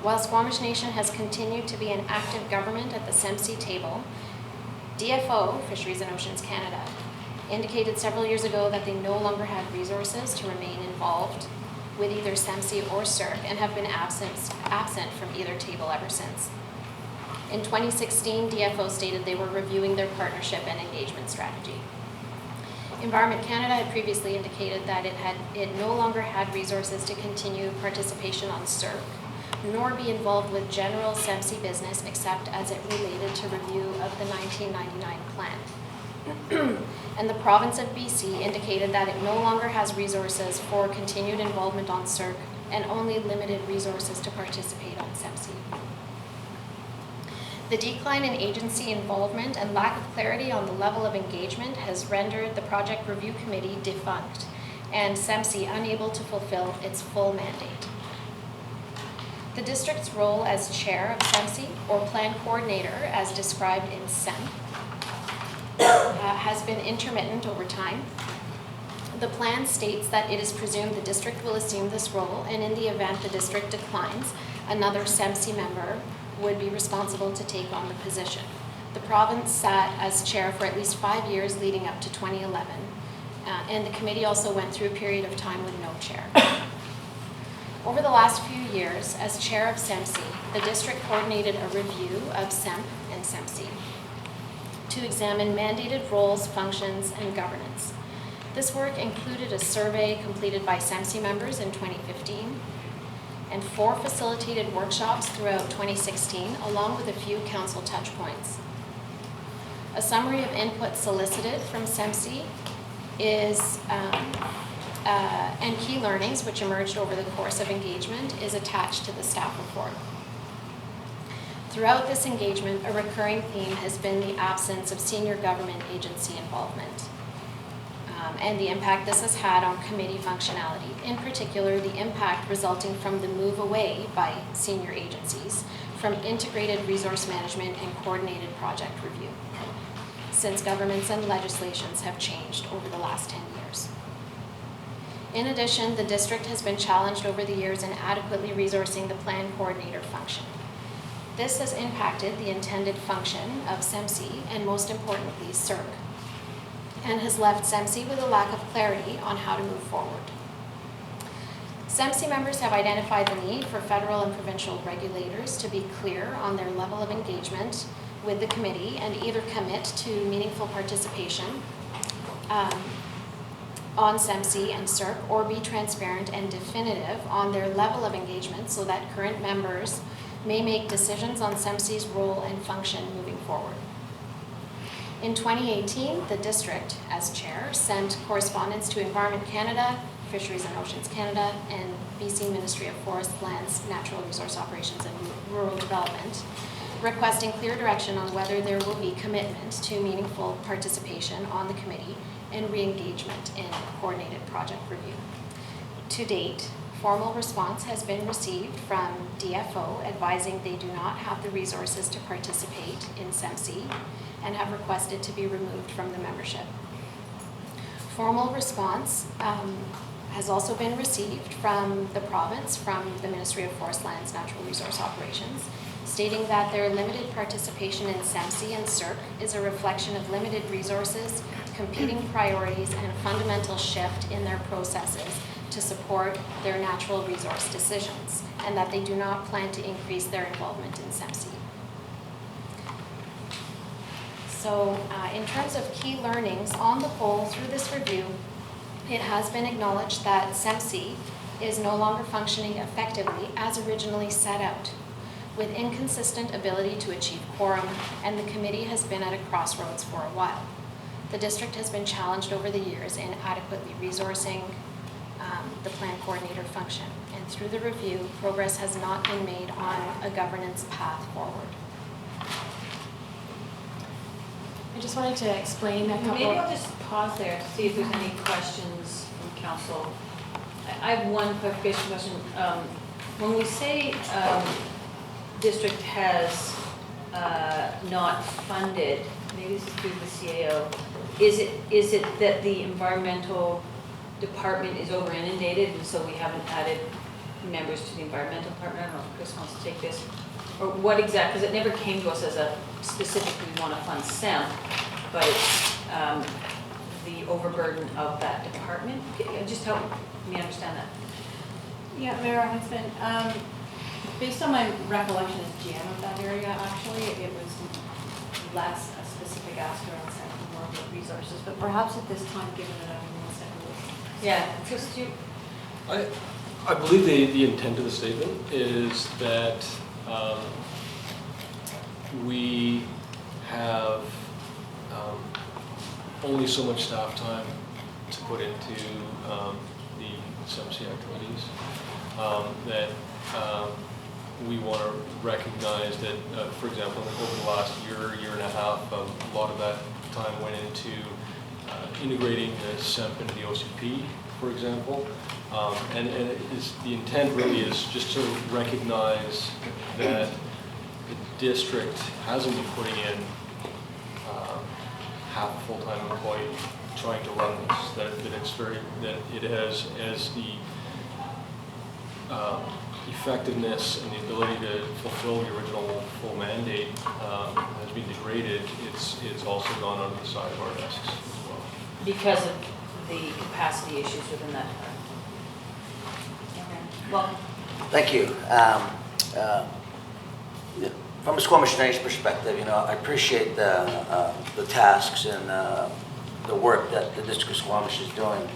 While Squamish Nation has continued to be an active government at the SEMSI table, DFO, Fisheries and Oceans Canada, indicated several years ago that they no longer had resources to remain involved with either SEMSI or CERC and have been absent from either table ever since. In 2016, DFO stated they were reviewing their partnership and engagement strategy. Environment Canada had previously indicated that it no longer had resources to continue participation on CERC, nor be involved with general SEMSI business except as it related to review of the 1999 plan. And the province of BC indicated that it no longer has resources for continued involvement on CERC and only limited resources to participate on SEMSI. The decline in agency involvement and lack of clarity on the level of engagement has rendered the Project Review Committee defunct and SEMSI unable to fulfill its full mandate. The district's role as chair of SEMSI, or plan coordinator as described in SEMP, has been intermittent over time. The plan states that it is presumed the district will assume this role, and in the event the district declines, another SEMSI member would be responsible to take on the position. The province sat as chair for at least 5 years leading up to 2011, and the committee also went through a period of time with no chair. Over the last few years, as chair of SEMSI, the district coordinated a review of SEMP and SEMSI to examine mandated roles, functions, and governance. This work included a survey completed by SEMSI members in 2015 and 4 facilitated workshops throughout 2016, along with a few council touchpoints. A summary of input solicited from SEMSI is and key learnings which emerged over the course of engagement is attached to the staff report. Throughout this engagement, a recurring theme has been the absence of senior government agency involvement and the impact this has had on committee functionality. In particular, the impact resulting from the move away by senior agencies from integrated resource management and coordinated project review, since governments and legislations have changed over the last 10 years. In addition, the district has been challenged over the years in adequately resourcing the plan coordinator function. This has impacted the intended function of SEMSI and, most importantly, CERC, and has left SEMSI with a lack of clarity on how to move forward. SEMSI members have identified the need for federal and provincial regulators to be clear on their level of engagement with the committee and either commit to meaningful participation on SEMSI and CERC, or be transparent and definitive on their level of engagement so that current members may make decisions on SEMSI's role and function moving forward. In 2018, the district, as chair, sent correspondence to Environment Canada, Fisheries and Oceans Canada, and BC Ministry of Forest, Lands, Natural Resource Operations and Rural Development, requesting clear direction on whether there will be commitment to meaningful participation on the committee and re-engagement in coordinated project review. To date, formal response has been received from DFO advising they do not have the resources to participate in SEMSI and have requested to be removed from the membership. Formal response has also been received from the province, from the Ministry of Forest, Lands, Natural Resource Operations, stating that their limited participation in SEMSI and CERC is a reflection of limited resources, competing priorities, and a fundamental shift in their processes to support their natural resource decisions, and that they do not plan to increase their involvement in SEMSI. So in terms of key learnings, on the whole, through this review, it has been acknowledged that SEMSI is no longer functioning effectively as originally set out, with inconsistent ability to achieve quorum, and the committee has been at a crossroads for a while. The district has been challenged over the years in adequately resourcing the plan coordinator function, and through the review, progress has not been made on a governance path forward. I just wanted to explain a couple. Maybe I'll just pause there to see if there's any questions from council. I have one clarification question. When we say district has not funded, maybe this is through the CAO, is it that the environmental department is over inundated and so we haven't added members to the environmental department? I don't know if Chris wants to take this. Or what exactly, because it never came to us as a specifically we want to fund SEMP, but it's the overburden of that department. Just help me understand that. Yeah, Mayor Hudson, based on my recollection as GM of that area, actually, it was less a specific ask around SEMP and more about resources, but perhaps at this time, given that I'm in the second. Yeah, Chris, do you? I believe the intent of the statement is that we have only so much staff time to put into the SEMSI activities, that we want to recognize that, for example, over the last year and a half, a lot of that time went into integrating the SEMP into the OCP, for example. And the intent really is just to recognize that the district hasn't been putting in half a full-time employee trying to run this, that it has, as the effectiveness and the ability to fulfill the original full mandate has been degraded, it's also gone under the side of our desks as well. Because of the capacity issues within that department. Okay. Well, Thank you. From a Squamish Nation perspective, I appreciate the tasks and the work that the District of Squamish is doing,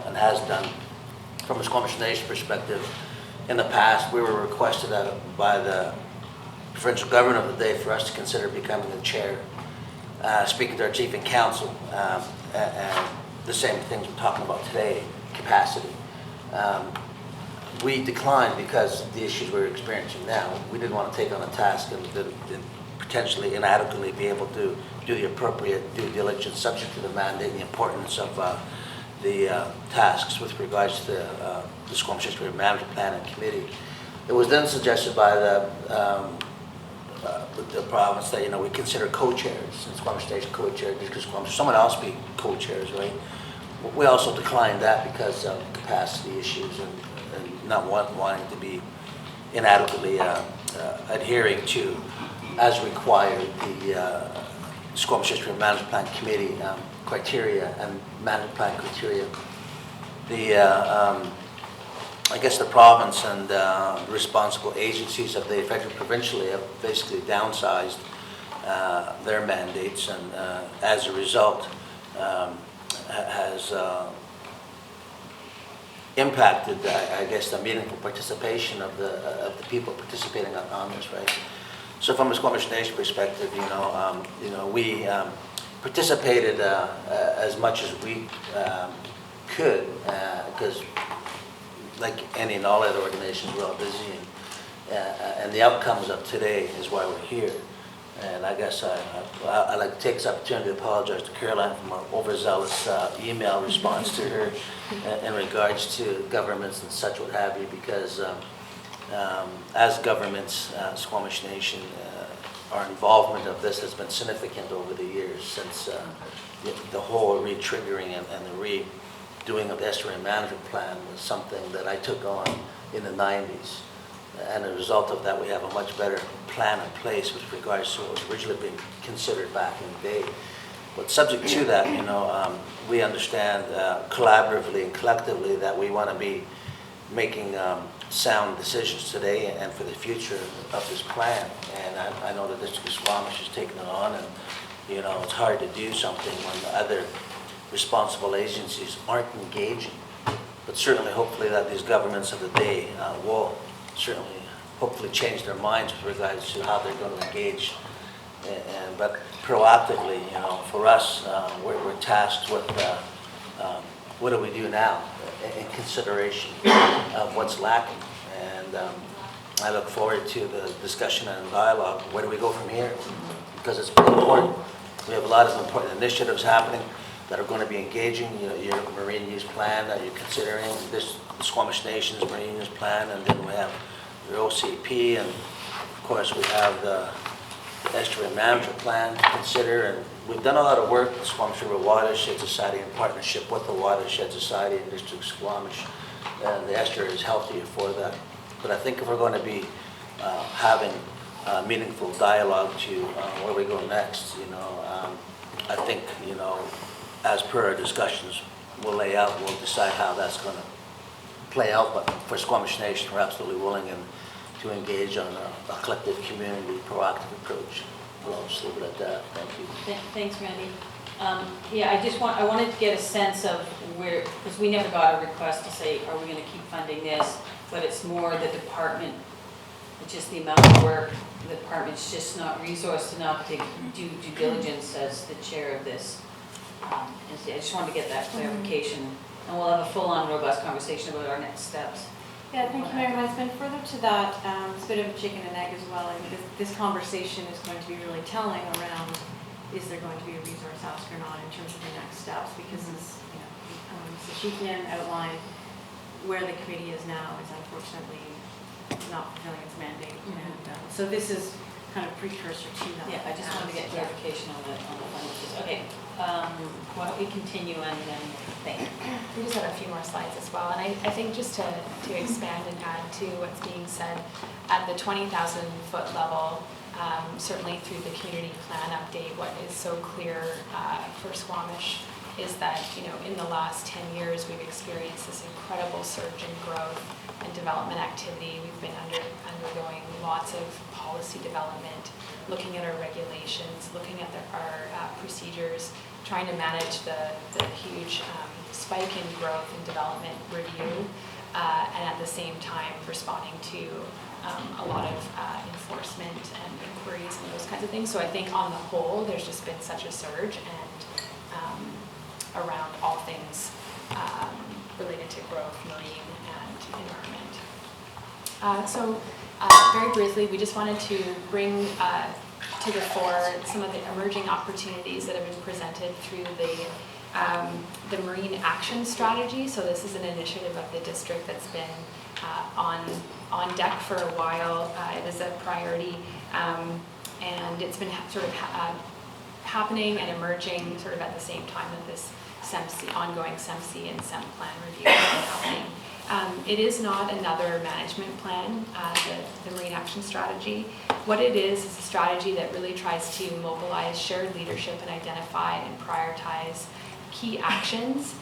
and has done. From a Squamish Nation perspective, in the past, we were requested by the provincial government of the day for us to consider becoming the chair, speaking to our chief and council, and the same things we're talking about today, capacity. We declined because of the issues we're experiencing now. We didn't want to take on a task and potentially inadequately be able to do the appropriate due diligence subject to the mandate and the importance of the tasks with regards to the Squamish History Management Plan and Committee. It was then suggested by the province that we consider co-chairs, and Squamish Station co-chair, because someone else be co-chairs, right? We also declined that because of capacity issues and not wanting to be inadequately adhering to, as required, the Squamish History Management Plan Committee criteria and management plan criteria. I guess the province and responsible agencies of the affected provincially have basically downsized their mandates, and as a result has impacted, I guess, the meaningful participation of the people participating on this, right? So from a Squamish Nation perspective, we participated as much as we could, because like any and all other organizations, we're all busy, and the outcomes of today is why we're here. And I guess I'd like to take this opportunity to apologize to Caroline for my overzealous email response to her in regards to governments and such what have you, because as governments, Squamish Nation, our involvement of this has been significant over the years since the whole re-triggering and the redoing of the estuary management plan was something that I took on in the 90s. And as a result of that, we have a much better plan in place with regards to what was originally being considered back in the day. But subject to that, we understand collaboratively and collectively that we want to be making sound decisions today and for the future of this plan. And I know the District of Squamish has taken it on, and it's hard to do something when other responsible agencies aren't engaging. But certainly, hopefully, that these governments of the day will certainly, hopefully, change their minds with regards to how they're going to engage. But proactively, for us, we're tasked with what do we do now in consideration of what's lacking. And I look forward to the discussion and dialogue. Where do we go from here? Because it's pretty important. We have a lot of important initiatives happening that are going to be engaging. Your marine use plan that you're considering, this Squamish Nation's marine use plan, and then we have your OCP, and of course we have the estuary management plan to consider. And we've done a lot of work, the Squamish River Watershed Society, in partnership with the Watershed Society in District of Squamish, and the estuary is healthier for that. But I think if we're going to be having meaningful dialogue to where we go next, I think, as per our discussions, we'll lay out, we'll decide how that's going to play out. But for Squamish Nation, we're absolutely willing to engage on a collective community proactive approach. I'll just leave it at that. Thank you. Thanks, Randy. I wanted to get a sense of where, because we never got a request to say, are we going to keep funding this? But it's more the department, just the amount of work, the department's just not resourced enough to do due diligence as the chair of this. And so I just wanted to get that clarification. And we'll have a full-on robust conversation about our next steps. Yeah, thank you, Mayor Husband. Further to that, it's a bit of a chicken and egg as well. I mean, this conversation is going to be really telling around, is there going to be a resource ask or not in terms of the next steps? Because as Sashikian outlined, where the committee is now is unfortunately not fulfilling its mandate. And so this is kind of precursor to that. Yeah, I just wanted to get clarification on the finances. Okay, why don't we continue and then think. We just have a few more slides as well, and I think just to expand and add to what's being said, at the 20,000 foot level, certainly through the community plan update, what is so clear for Squamish is that, in the last 10 years, we've experienced this incredible surge in growth and development activity. We've been undergoing lots of policy development, looking at our regulations, looking at our procedures, trying to manage the huge spike in growth and development review, and at the same time responding to a lot of enforcement and inquiries and those kinds of things. So I think on the whole, there's just been such a surge and around all things related to growth, marine, and environment. Very briefly, we just wanted to bring to the fore some of the emerging opportunities that have been presented through the Marine Action Strategy. So this is an initiative of the district that's been on deck for a while. It is a priority, and it's been happening and emerging sort of at the same time that this ongoing SEMC and SEM plan review is happening. It is not another management plan, the Marine Action Strategy. What it is a strategy that really tries to mobilize shared leadership and identify and prioritize key actions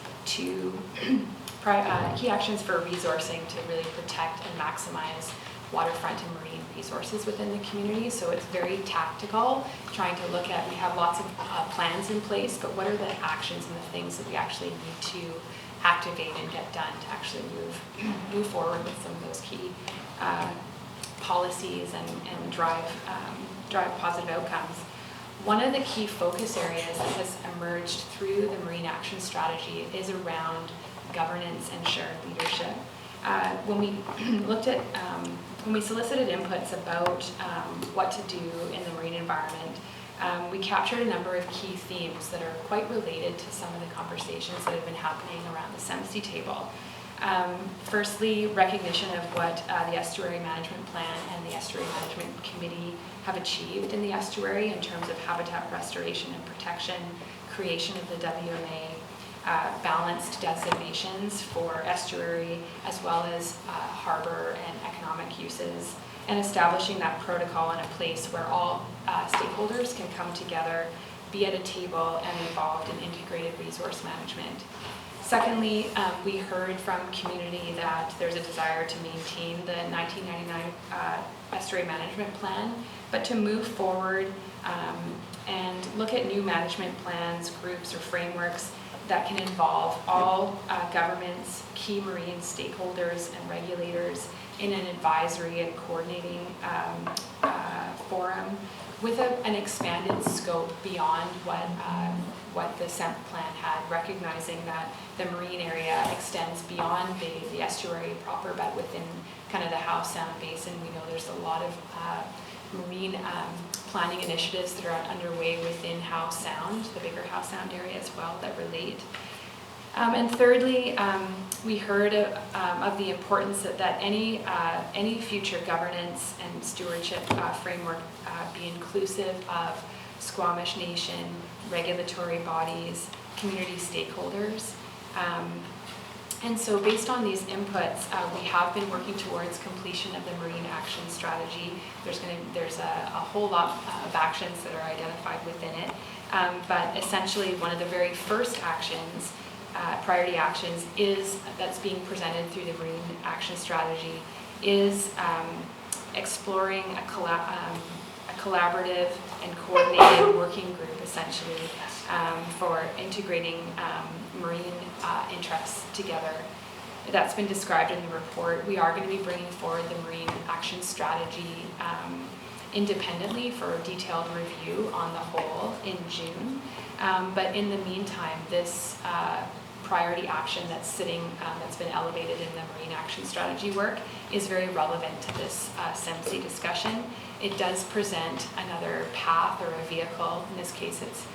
for resourcing to really protect and maximize waterfront and marine resources within the community. So it's very tactical, trying to look at, we have lots of plans in place, but what are the actions and the things that we actually need to activate and get done to actually move forward with some of those key policies and drive positive outcomes. One of the key focus areas that has emerged through the Marine Action Strategy is around governance and shared leadership. When we solicited inputs about what to do in the marine environment, we captured a number of key themes that are quite related to some of the conversations that have been happening around the SEMC table. Firstly, recognition of what the Estuary Management Plan and the Estuary Management Committee have achieved in the estuary in terms of habitat restoration and protection, creation of the WMA, balanced designations for estuary as well as harbor and economic uses, and establishing that protocol in a place where all stakeholders can come together, be at a table, and involved in integrated resource management. Secondly, we heard from community that there's a desire to maintain the 1999 Estuary Management Plan, but to move forward and look at new management plans, groups, or frameworks that can involve all governments, key marine stakeholders, and regulators in an advisory and coordinating forum with an expanded scope beyond what the SEMP plan had, recognizing that the marine area extends beyond the estuary proper, but within kind of the Howe Sound Basin. We know there's a lot of marine planning initiatives that are underway within Howe Sound, the bigger Howe Sound area as well, that relate. And thirdly, we heard of the importance that any future governance and stewardship framework be inclusive of Squamish Nation, regulatory bodies, community stakeholders. And so based on these inputs, we have been working towards completion of the Marine Action Strategy. There's a whole lot of actions that are identified within it. But essentially one of the very first actions, priority actions, that's being presented through the Marine Action Strategy is exploring a collaborative and coordinated working group, essentially, for integrating marine interests together. That's been described in the report. We are going to be bringing forward the Marine Action Strategy independently for a detailed review on the whole in June. But in the meantime, this priority action that's been elevated in the Marine Action Strategy work is very relevant to this SEMC discussion. It does present another path or a vehicle. In this case, it's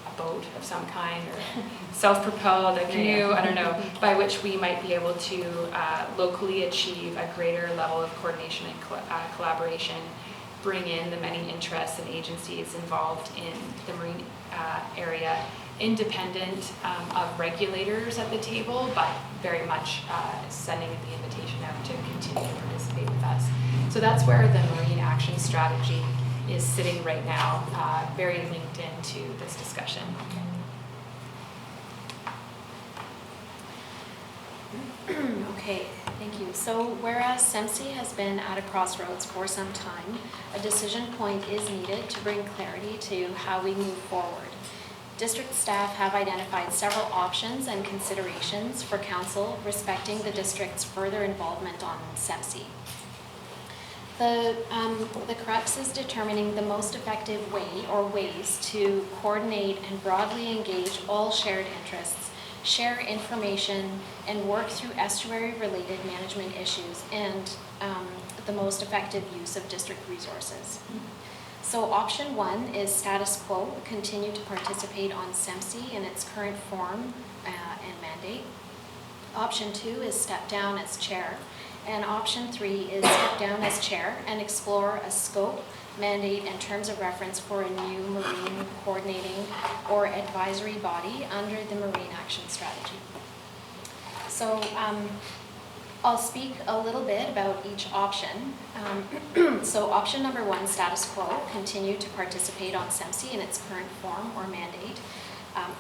a boat of some kind, or self-propelled, a canoe, I don't know, by which we might be able to locally achieve a greater level of coordination and collaboration, bring in the many interests and agencies involved in the marine area, independent of regulators at the table, but very much sending the invitation out to continue to participate with us. So that's where the Marine Action Strategy is sitting right now, very linked into this discussion. Okay, thank you. So whereas SEMSI has been at a crossroads for some time, a decision point is needed to bring clarity to how we move forward. District staff have identified several options and considerations for council respecting the district's further involvement on SEMSI. The crux is determining the most effective way or ways to coordinate and broadly engage all shared interests, share information, and work through estuary-related management issues and the most effective use of district resources. So option 1 is status quo, continue to participate on SEMSI in its current form and mandate. Option 2 is step down as chair. And option 3 is step down as chair and explore a scope, mandate, and terms of reference for a new marine coordinating or advisory body under the Marine Action Strategy. So I'll speak a little bit about each option. So option number 1, status quo, continue to participate on SEMSI in its current form or mandate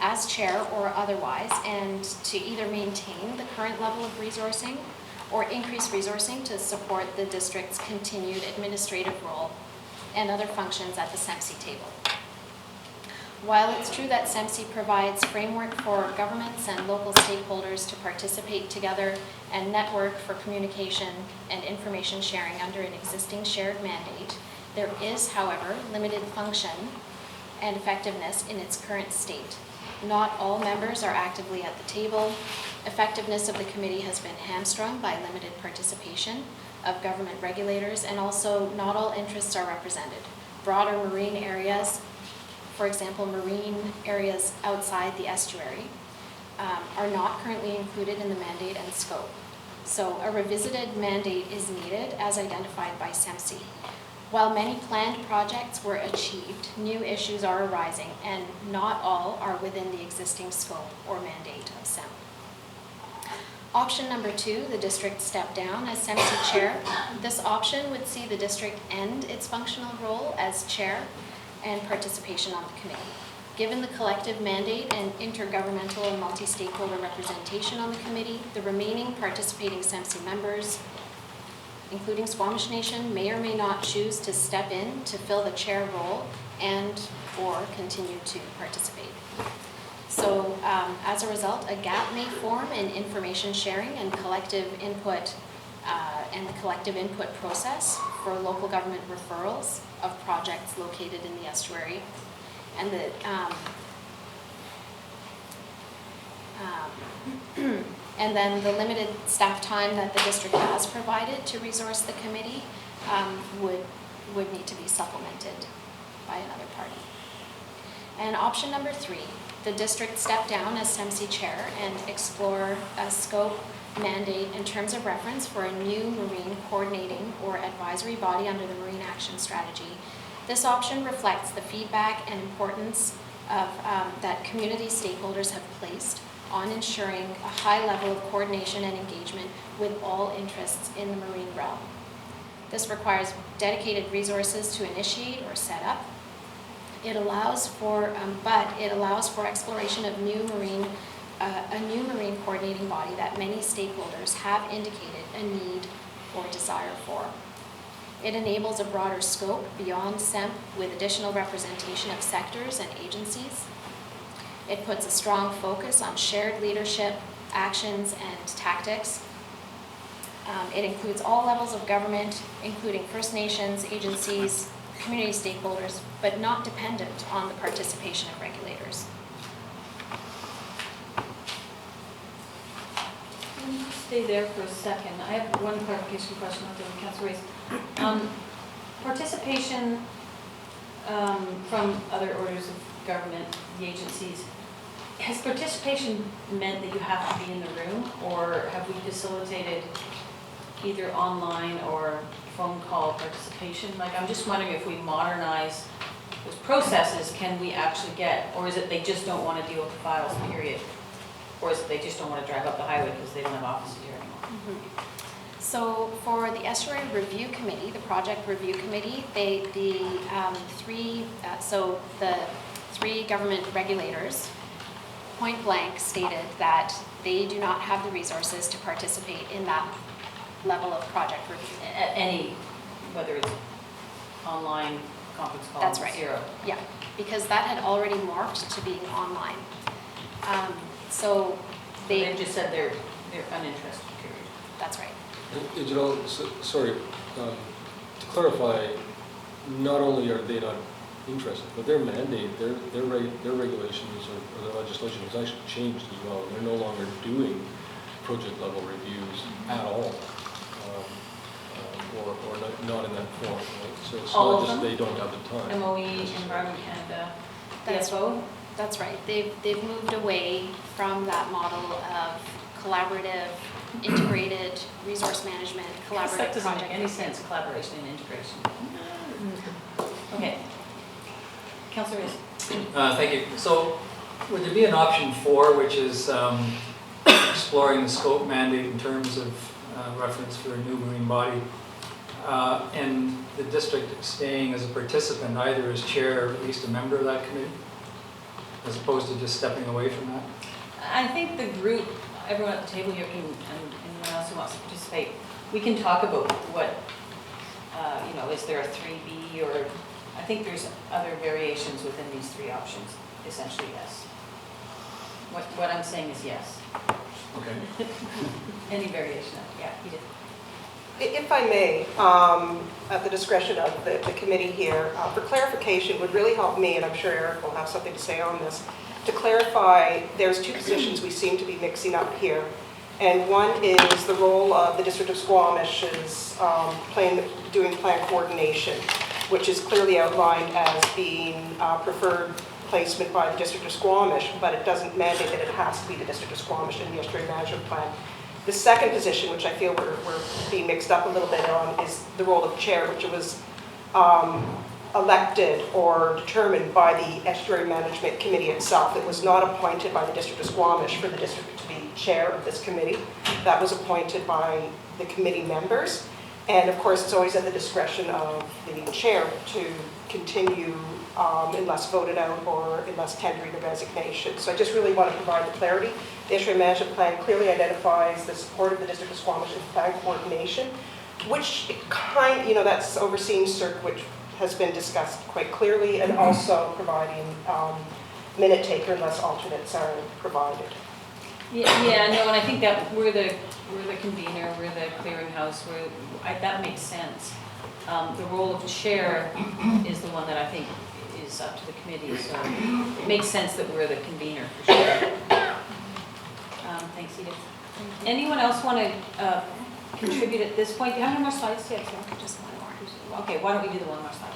as chair or otherwise, and to either maintain the current level of resourcing or increase resourcing to support the district's continued administrative role and other functions at the SEMSI table. While it's true that SEMSI provides framework for governments and local stakeholders to participate together and network for communication and information sharing under an existing shared mandate, there is, however, limited function and effectiveness in its current state. Not all members are actively at the table. Effectiveness of the committee has been hamstrung by limited participation of government regulators, and also not all interests are represented. Broader marine areas, for example, marine areas outside the estuary, are not currently included in the mandate and scope. So a revisited mandate is needed as identified by SEMSI. While many planned projects were achieved, new issues are arising, and not all are within the existing scope or mandate of SEM. Option number 2, the district step down as SEMSI chair. This option would see the district end its functional role as chair and participation on the committee. Given the collective mandate and intergovernmental and multi-stakeholder representation on the committee, the remaining participating SEMSI members, including Squamish Nation, may or may not choose to step in to fill the chair role and or continue to participate. So as a result, a gap may form in information sharing and collective input and the collective input process for local government referrals of projects located in the estuary. And the and then the limited staff time that the district has provided to resource the committee would need to be supplemented by another party. And option number 3, the district step down as SEMSI chair and explore a scope, mandate, and terms of reference for a new marine coordinating or advisory body under the Marine Action Strategy. This option reflects the feedback and importance of that community stakeholders have placed on ensuring a high level of coordination and engagement with all interests in the marine realm. This requires dedicated resources to initiate or set up. It allows for, exploration of a new marine coordinating body that many stakeholders have indicated a need or desire for. It enables a broader scope beyond SEMP with additional representation of sectors and agencies. It puts a strong focus on shared leadership, actions, and tactics. It includes all levels of government, including First Nations, agencies, community stakeholders, but not dependent on the participation of regulators. Can you stay there for a second? I have one clarification question after the council raised. Participation from other orders of government, the agencies, has participation meant that you have to be in the room, or have we facilitated either online or phone call participation? Like, I'm just wondering if we modernize those processes, can we actually get, or is it they just don't want to deal with the files, period? Or is it they just don't want to drive up the highway because they don't have offices here anymore? Mm-hmm. So for the Estuary Review Committee, the Project Review Committee, the three government regulators point blank stated that they do not have the resources to participate in that level of project review. Any, whether it's online, conference call, That's right. zero. Yeah, because that had already morphed to being online. So They they, just said they're uninterested, period. that's right. And, you know, sorry, to clarify, not only are they not interested, but their mandate, their regulations or their legislation has actually changed as well. They're no longer doing project level reviews at all, or not in that form. Right? So it's All not of just them? they don't have the time. MOE, Environment Canada, That's- DFO? That's right. They've moved away from that model of collaborative, integrated resource management, That collaborative doesn't make project. any sense, collaboration and integration. Okay. Councillor Reyes. Thank you. So would there be an option 4, which is exploring the scope mandate in terms of reference for a new marine body, and the district staying as a participant, either as chair or at least a member of that committee, as opposed to just stepping away from that? I think the group, everyone at the table here can, and anyone else who wants to participate, we can talk about what, is there a 3B, or, I think there's other variations within these 3 options. Essentially, yes. What I'm saying is yes. Okay. Any variation of, yeah, Edith. If I may, at the discretion of the committee here, for clarification would really help me, and I'm sure Eric will have something to say on this, to clarify, there's 2 positions we seem to be mixing up here. And one is the role of the District of Squamish is doing plan coordination, which is clearly outlined as being preferred placement by the District of Squamish, but it doesn't mandate that it has to be the District of Squamish in the estuary management plan. The second position, which I feel we're being mixed up a little bit on, is the role of chair, which was elected or determined by the Estuary Management Committee itself. It was not appointed by the District of Squamish for the district to be chair of this committee. That was appointed by the committee members. And of course, it's always at the discretion of the chair to continue unless voted out or unless tendering a resignation. So I just really want to provide the clarity. The Estuary Management Plan clearly identifies the support of the District of Squamish in plan coordination, which that's overseeing CERC, which has been discussed quite clearly, and also providing minute taker unless alternates are provided. Yeah, no, and I think that we're the convener, we're the clearinghouse, that makes sense. The role of chair is the one that I think is up to the committee, so it makes sense that we're the convener for sure. Thanks, Edith. Anyone else want to contribute at this point? Do you have any more slides yet? Just one more. Okay, why don't we do the one more slide?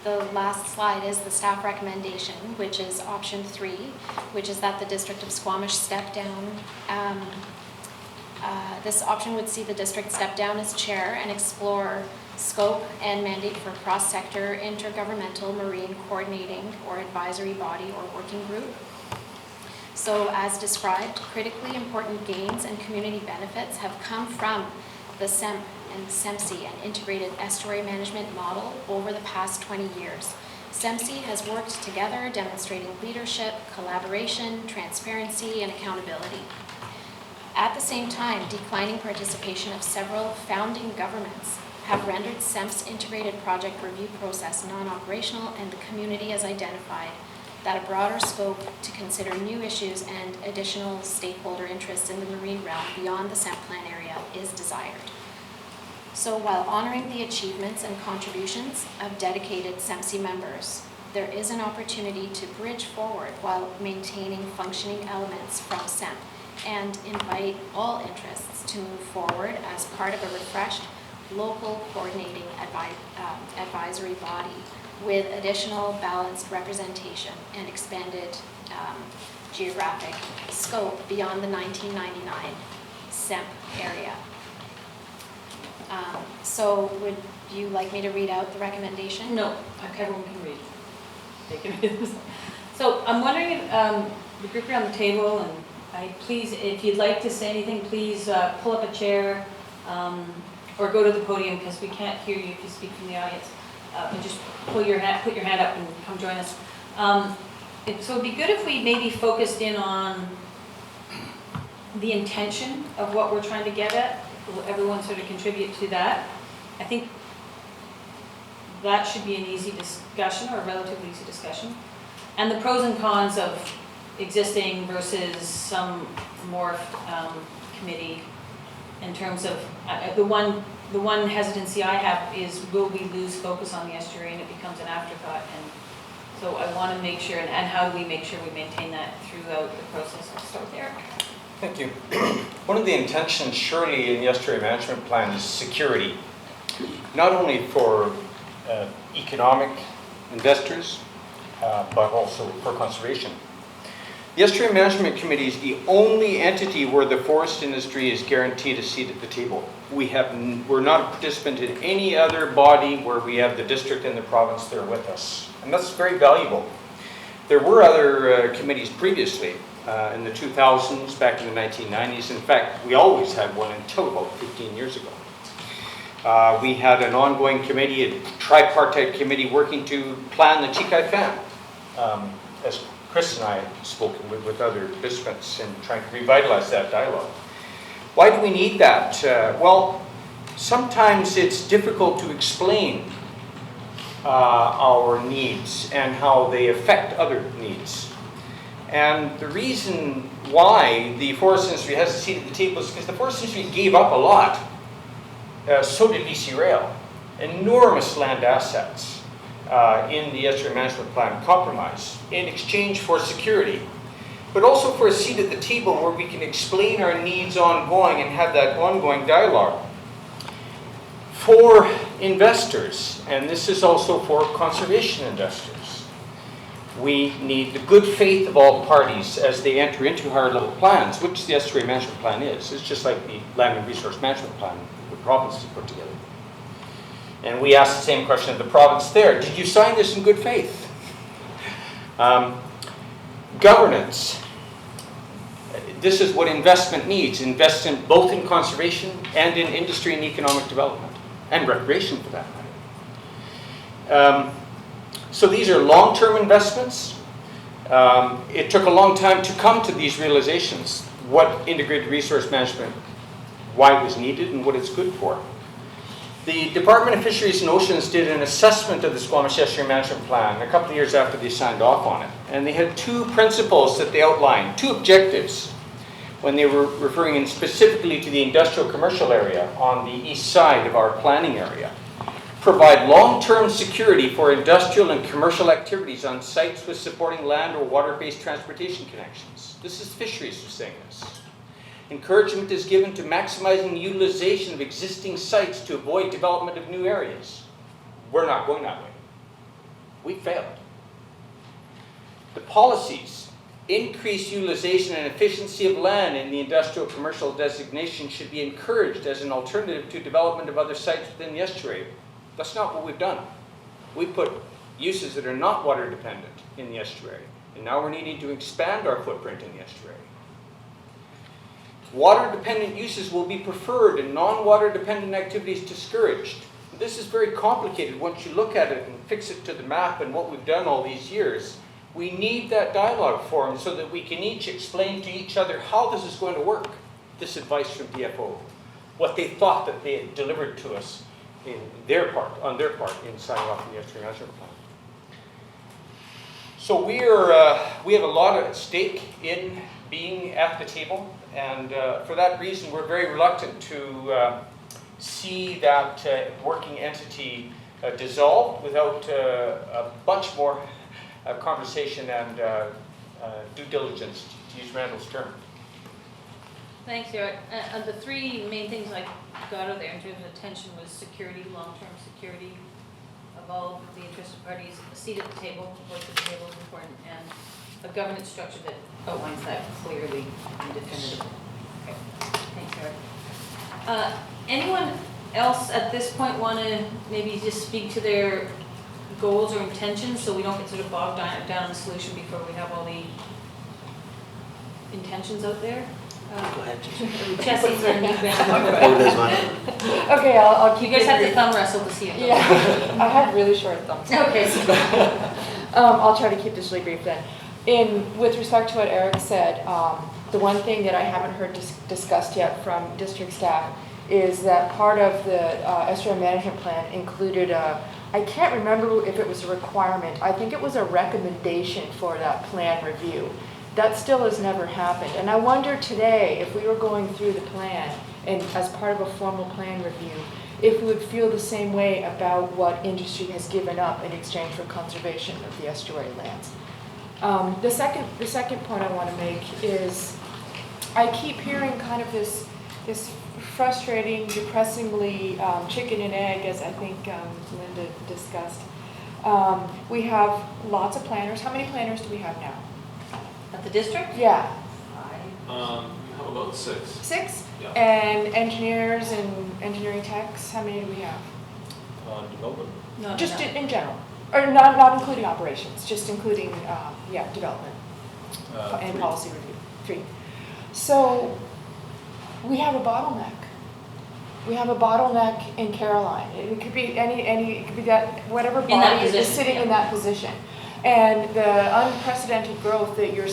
The last slide is the staff recommendation, which is option 3, which is that the District of Squamish step down. This option would see the district step down as chair and explore scope and mandate for cross-sector intergovernmental marine coordinating or advisory body or working group. So as described, critically important gains and community benefits have come from the SEMP and SEMSI, an integrated estuary management model, over the past 20 years. SEMSI has worked together, demonstrating leadership, collaboration, transparency, and accountability. At the same time, declining participation of several founding governments have rendered SEMP's integrated project review process non-operational, and the community has identified that a broader scope to consider new issues and additional stakeholder interests in the marine realm beyond the SEMP plan area is desired. So while honoring the achievements and contributions of dedicated SEMSI members, there is an opportunity to bridge forward while maintaining functioning elements from SEMP and invite all interests to move forward as part of a refreshed local coordinating advisory body with additional balanced representation and expanded geographic scope beyond the 1999 SEMP area. So would you like me to read out the recommendation? No, everyone can read. They can read. So I'm wondering if the group here on the table, and please, if you'd like to say anything, please pull up a chair or go to the podium, because we can't hear you if you speak from the audience. And just put your hand up and come join us. So it'd be good if we maybe focused in on the intention of what we're trying to get at. Everyone sort of contribute to that. I think that should be an easy discussion, or a relatively easy discussion. And the pros and cons of existing versus some morphed committee in terms of, the one hesitancy I have is, will we lose focus on the estuary and it becomes an afterthought? And so I want to make sure, and how do we make sure we maintain that throughout the process? I'll start there. Thank you. One of the intentions surely in the estuary management plan is security, not only for economic investors, but also for conservation. The Estuary Management Committee is the only entity where the forest industry is guaranteed a seat at the table. We're not a participant in any other body where we have the district and the province there with us, and that's very valuable. There were other committees previously, in the 2000s, back in the 1990s. In fact, we always had one until about 15 years ago. We had an ongoing committee, a tripartite committee working to plan the Chikai Fan, as Chris and I have spoken with other participants and trying to revitalize that dialogue. Why do we need that? Well, sometimes it's difficult to explain our needs and how they affect other needs. And the reason why the forest industry has a seat at the table is because the forest industry gave up a lot. So did BC Rail. Enormous land assets in the estuary management plan compromise in exchange for security, but also for a seat at the table where we can explain our needs ongoing and have that ongoing dialogue. For investors, and this is also for conservation investors, we need the good faith of all parties as they enter into higher level plans, which the estuary management plan is. It's just like the land and resource management plan the province has put together. And we asked the same question of the province there. Did you sign this in good faith? Governance. This is what investment needs. Investment both in conservation and in industry and economic development, and recreation for that matter. So these are long-term investments. It took a long time to come to these realizations, what integrated resource management, why it was needed and what it's good for. The Department of Fisheries and Oceans did an assessment of the Squamish Estuary Management Plan a couple of years after they signed off on it. And they had two principles that they outlined, two objectives, when they were referring in specifically to the industrial commercial area on the east side of our planning area. Provide long-term security for industrial and commercial activities on sites with supporting land or water-based transportation connections. This is fisheries who's saying this. Encouragement is given to maximizing the utilization of existing sites to avoid development of new areas. We're not going that way. We failed. The policies, increased utilization and efficiency of land in the industrial commercial designation should be encouraged as an alternative to development of other sites within the estuary. That's not what we've done. We put uses that are not water dependent in the estuary, and now we're needing to expand our footprint in the estuary. Water dependent uses will be preferred and non-water dependent activities discouraged. This is very complicated once you look at it and fix it to the map and what we've done all these years. We need that dialogue forum so that we can each explain to each other how this is going to work, this advice from DFO, what they thought that they had delivered to us on their part in signing off on the estuary management plan. So we have a lot at stake in being at the table, and for that reason we're very reluctant to see that working entity dissolved without a bunch more conversation and due diligence, to use Randall's term. Thanks, Eric. The three main things I got out of there in terms of attention was security, long-term security of all the interested parties, a seat at the table, voice at the table is important, and a governance structure that outlines that clearly and definitively. Okay. Thanks, Eric. Anyone else at this point want to maybe just speak to their goals or intentions so we don't get sort of bogged down in the solution before we have all the intentions out there? Go ahead, Jesse's and you Okay, I'll keep You guys it have to brief. thumb wrestle to see it. Yeah, I have really short thumbs. Okay. I'll try to keep this really brief then. With respect to what Eric said, the one thing that I haven't heard discussed yet from district staff is that part of the estuary management plan included I can't remember if it was a requirement. I think it was a recommendation for that plan review. That still has never happened. And I wonder today, if we were going through the plan and as part of a formal plan review, if we would feel the same way about what industry has given up in exchange for conservation of the estuary lands. The second point I want to make is I keep hearing kind of this frustrating, depressingly chicken and egg, as I think Linda discussed. We have lots of planners. How many planners do we have now? At the district? Yeah. How about 6? 6? Yeah. And engineers and engineering techs, how many do we have? Development? No, Just no. in general, or not including operations, just including, development and 3. policy review, 3. So we have a bottleneck. We have a bottleneck in Caroline. It could be it could be that whatever In that body is position, sitting yeah. in that position. And the unprecedented growth that you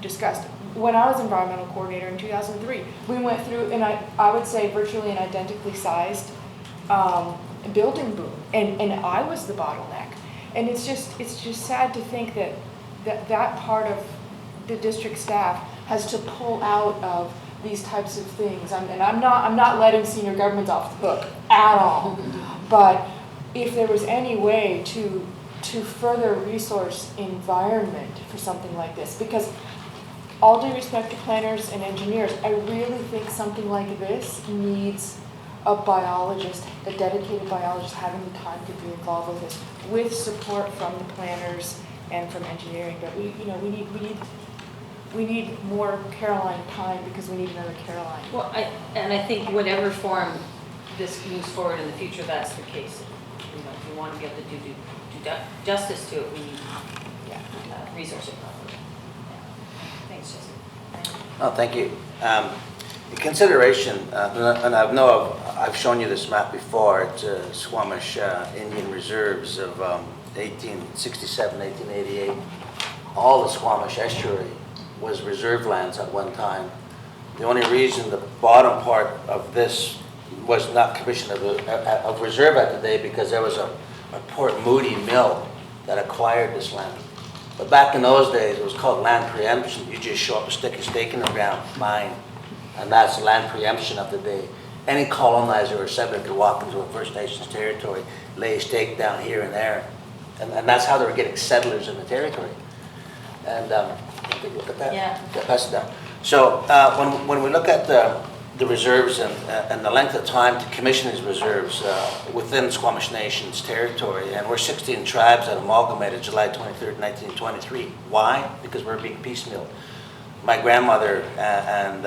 discussed. When I was environmental coordinator in 2003, we went through, and I would say virtually an identically sized building boom, and I was the bottleneck. And it's just sad to think that part of the district staff has to pull out of these types of things. And I'm not letting senior governments off the hook at all. But if there was any way to further resource environment for something like this, because all due respect to planners and engineers, I really think something like this needs a biologist, a dedicated biologist having the time to be involved with this, with support from the planners and from engineering. But we need more Caroline time because we need another Caroline. Well, I think whatever form this moves forward in the future, that's the case. If you want to be able to do justice to it, we need resource it properly. Yeah. Thanks, Jesse. Oh, thank you. In consideration, and I've shown you this map before, it's Squamish Indian Reserves of 1867, 1888. All the Squamish Estuary was reserve lands at one time. The only reason the bottom part of this was not commissioned of reserve at the day because there was a Port Moody mill that acquired this land. But back in those days, it was called land preemption. You just show up and stick a stake in the ground, mine. And that's land preemption of the day. Any colonizer or settler could walk into a First Nations territory, lay a stake down here and there. And that's how they were getting settlers in the territory. And take a look at that. Yeah. Pass it down. So when we look at the reserves and the length of time to commission these reserves within Squamish Nation's territory, and we're 16 tribes that amalgamated July 23rd, 1923. Why? Because we're being piecemealed. My grandmother and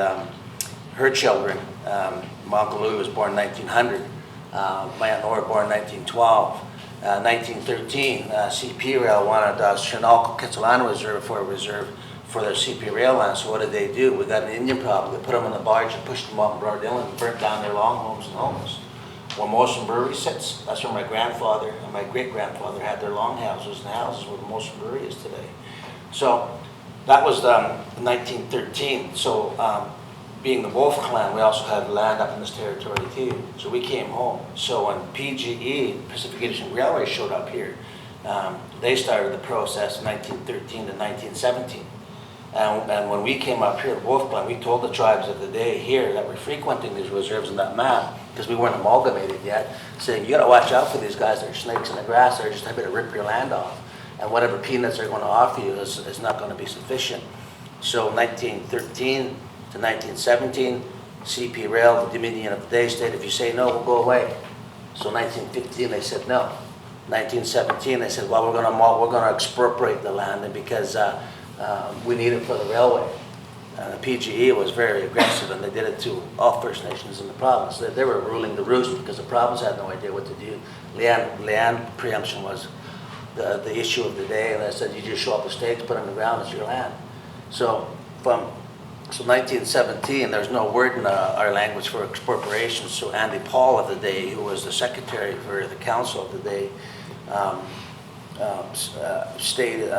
her children, my Uncle Louis was born in 1900, my Aunt Nora born in 1912. 1913, CP Rail wanted Chenalco-Kitsilano Reserve for a reserve for their CP Rail land. So what did they do? We got an Indian problem. They put them on the barge and pushed them up in Broad Inland and burnt down their long homes and homes. Where Molson Brewery sits, that's where my grandfather and my great-grandfather had their long houses and houses where the Molson Brewery is today. So that was 1913. So being the Wolf Clan, we also had land up in this territory too. So we came home. So when PGE, Pacific Edition Railway, showed up here, they started the process in 1913 to 1917. And when we came up here at Wolf Clan, we told the tribes of the day here that were frequenting these reserves in that map, because we weren't amalgamated yet, saying, you gotta watch out for these guys that are snakes in the grass, they're just happy to rip your land off. And whatever peanuts they're gonna offer you is not gonna be sufficient. So 1913 to 1917, CP Rail, the Dominion of the day, stated, if you say no, we'll go away. So 1915, they said no. 1917, they said, well, we're gonna expropriate the land, and because we need it for the railway. The PGE was very aggressive, and they did it to all First Nations in the province. They were ruling the roost because the province had no idea what to do. Land preemption was the issue of the day, and they said, you just show up the stakes, put it on the ground, it's your land. So 1917, there's no word in our language for expropriation. So Andy Paul of the day, who was the secretary for the council of the day, stated,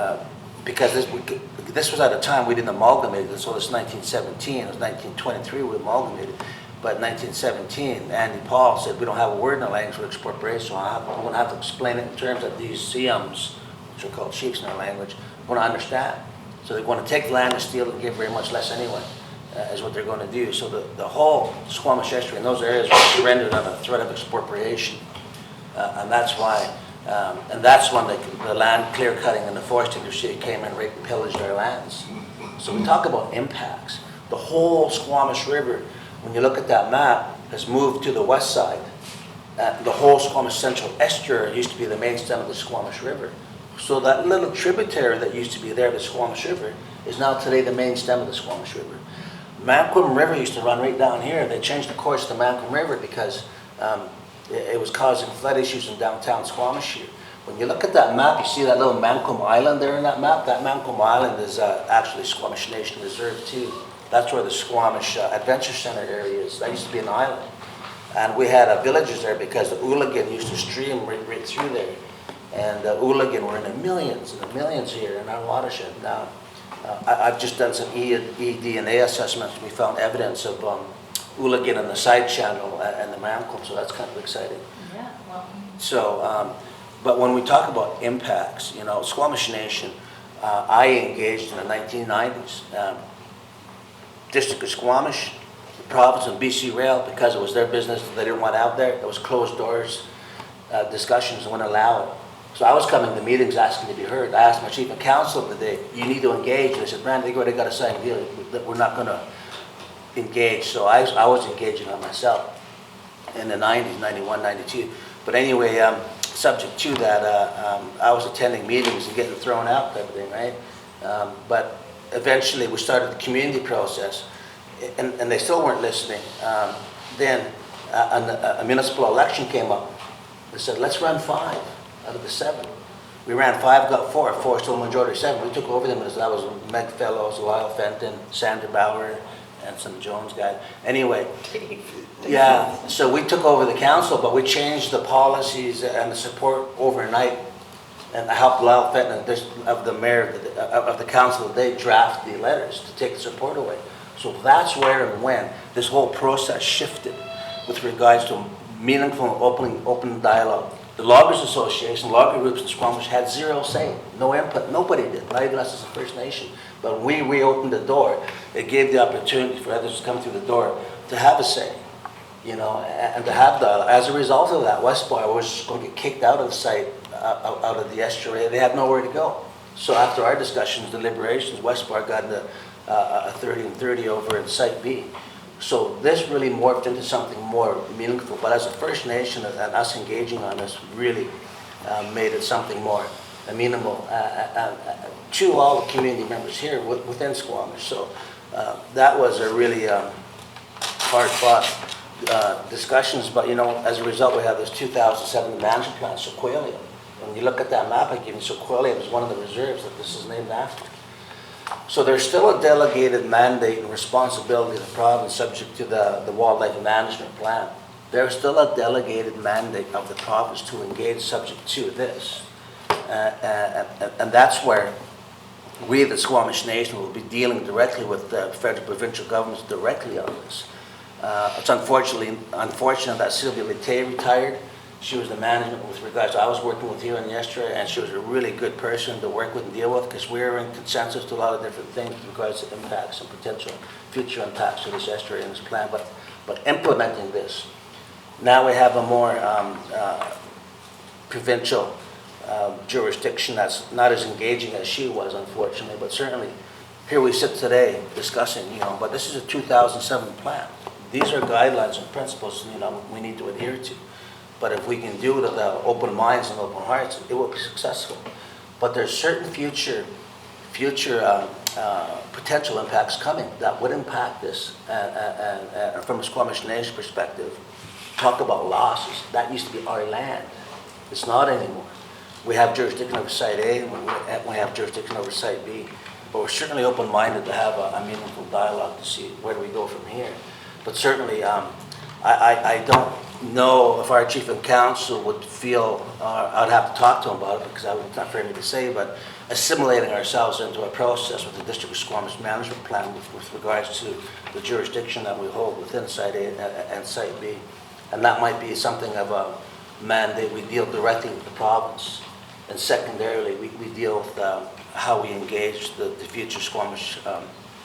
because this was at a time we didn't amalgamate it, so it's 1917, it was 1923 we amalgamated. But in 1917, Andy Paul said, we don't have a word in the language for expropriation, so I'm going to have to explain it in terms that these CMs, which are called chiefs in our language, want to understand. So they're going to take the land and steal it and give very much less anyway, is what they're going to do. So the whole Squamish estuary in those areas was surrendered on a threat of expropriation. And that's why, and that's when the land clear cutting and the forest industry came and raped and pillaged our lands. So we talk about impacts. The whole Squamish River, when you look at that map, has moved to the west side. The whole Squamish Central Estuary used to be the main stem of the Squamish River. So that little tributary that used to be there, the Squamish River, is now today the main stem of the Squamish River. Mancomb River used to run right down here. They changed the course to Mancomb River because it was causing flood issues in downtown Squamish here. When you look at that map, you see that little Mancomb Island there in that map. That Mancomb Island is actually Squamish Nation Reserve too. That's where the Squamish Adventure Center area is. That used to be an island. And we had villagers there because the Ooligan used to stream right through there. And the Ooligan were in the millions here in our watershed. Now, I've just done some eDNA assessments. We found evidence of Ooligan in the side channel and the Mancomb, so that's kind of exciting. Yeah, well. So, but when we talk about impacts, you know, Squamish Nation, I engaged in the 1990s. District of Squamish, the province of BC Rail, because it was their business, they didn't want out there. It was closed doors discussions, wouldn't allow it. So I was coming to meetings asking to be heard. I asked my chief of council today, you need to engage. And they said, Randy, they got to sign a deal that we're not going to engage. So I was engaging on myself in the 90s, 91, 92. But anyway, subject to that, I was attending meetings and getting thrown out and everything, right? But eventually we started the community process and they still weren't listening. Then a municipal election came up. They said, let's run 5 out of the 7. We ran 5, got 4. 4 still majority 7. We took over them. That was Meg Fellows, Lyle Fenton, Sandra Bauer, and some Jones guy. Anyway, yeah, so we took over the council, but we changed the policies and the support overnight. And I helped Lyle Fenton of the mayor of the council, they draft the letters to take the support away. So that's where and when this whole process shifted with regards to meaningful open dialogue. The Loggers Association, logger groups in Squamish had 0 say, no input, nobody did, not even us as a First Nation. But when we reopened the door, it gave the opportunity for others to come through the door to have a say, you know, and to have dialogue. As a result of that, Westbar was going to get kicked out of the site, out of the estuary. They had nowhere to go. So after our discussions, deliberations, Westbar got into a 30 and 30 over in Site B. So this really morphed into something more meaningful. But as a First Nation and us engaging on this really made it something more amenable to all the community members here within Squamish. So that was a really hard-fought discussions. But, you know, as a result, we have this 2007 management plan, Sequoia. When you look at that map I gave you, Sequoia is one of the reserves that this is named after. So there's still a delegated mandate and responsibility of the province subject to the wildlife management plan. There's still a delegated mandate of the province to engage subject to this. And that's where we, the Squamish Nation, will be dealing directly with the federal provincial governments directly on this. It's unfortunate that Sylvia Leté retired. She was the management with regards to, I was working with her in the estuary, and she was a really good person to work with and deal with because we were in consensus to a lot of different things with regards to impacts and potential future impacts to this estuary and this plan. But implementing this, now we have a more provincial jurisdiction that's not as engaging as she was, unfortunately, but certainly here we sit today discussing, you know, but this is a 2007 plan. These are guidelines and principles, you know, we need to adhere to. But if we can do it with open minds and open hearts, it will be successful. But there's certain future potential impacts coming that would impact this. And from a Squamish Nation perspective, talk about losses. That used to be our land. It's not anymore. We have jurisdiction over Site A, and we have jurisdiction over Site B. But we're certainly open-minded to have a meaningful dialogue to see where do we go from here. But certainly, I don't know if our chief and council would feel, I'd have to talk to him about it because it's not for me to say, but assimilating ourselves into a process with the District of Squamish Management Plan with regards to the jurisdiction that we hold within Site A and Site B. And that might be something of a mandate. We deal directly with the province. And secondarily, we deal with how we engage the future Squamish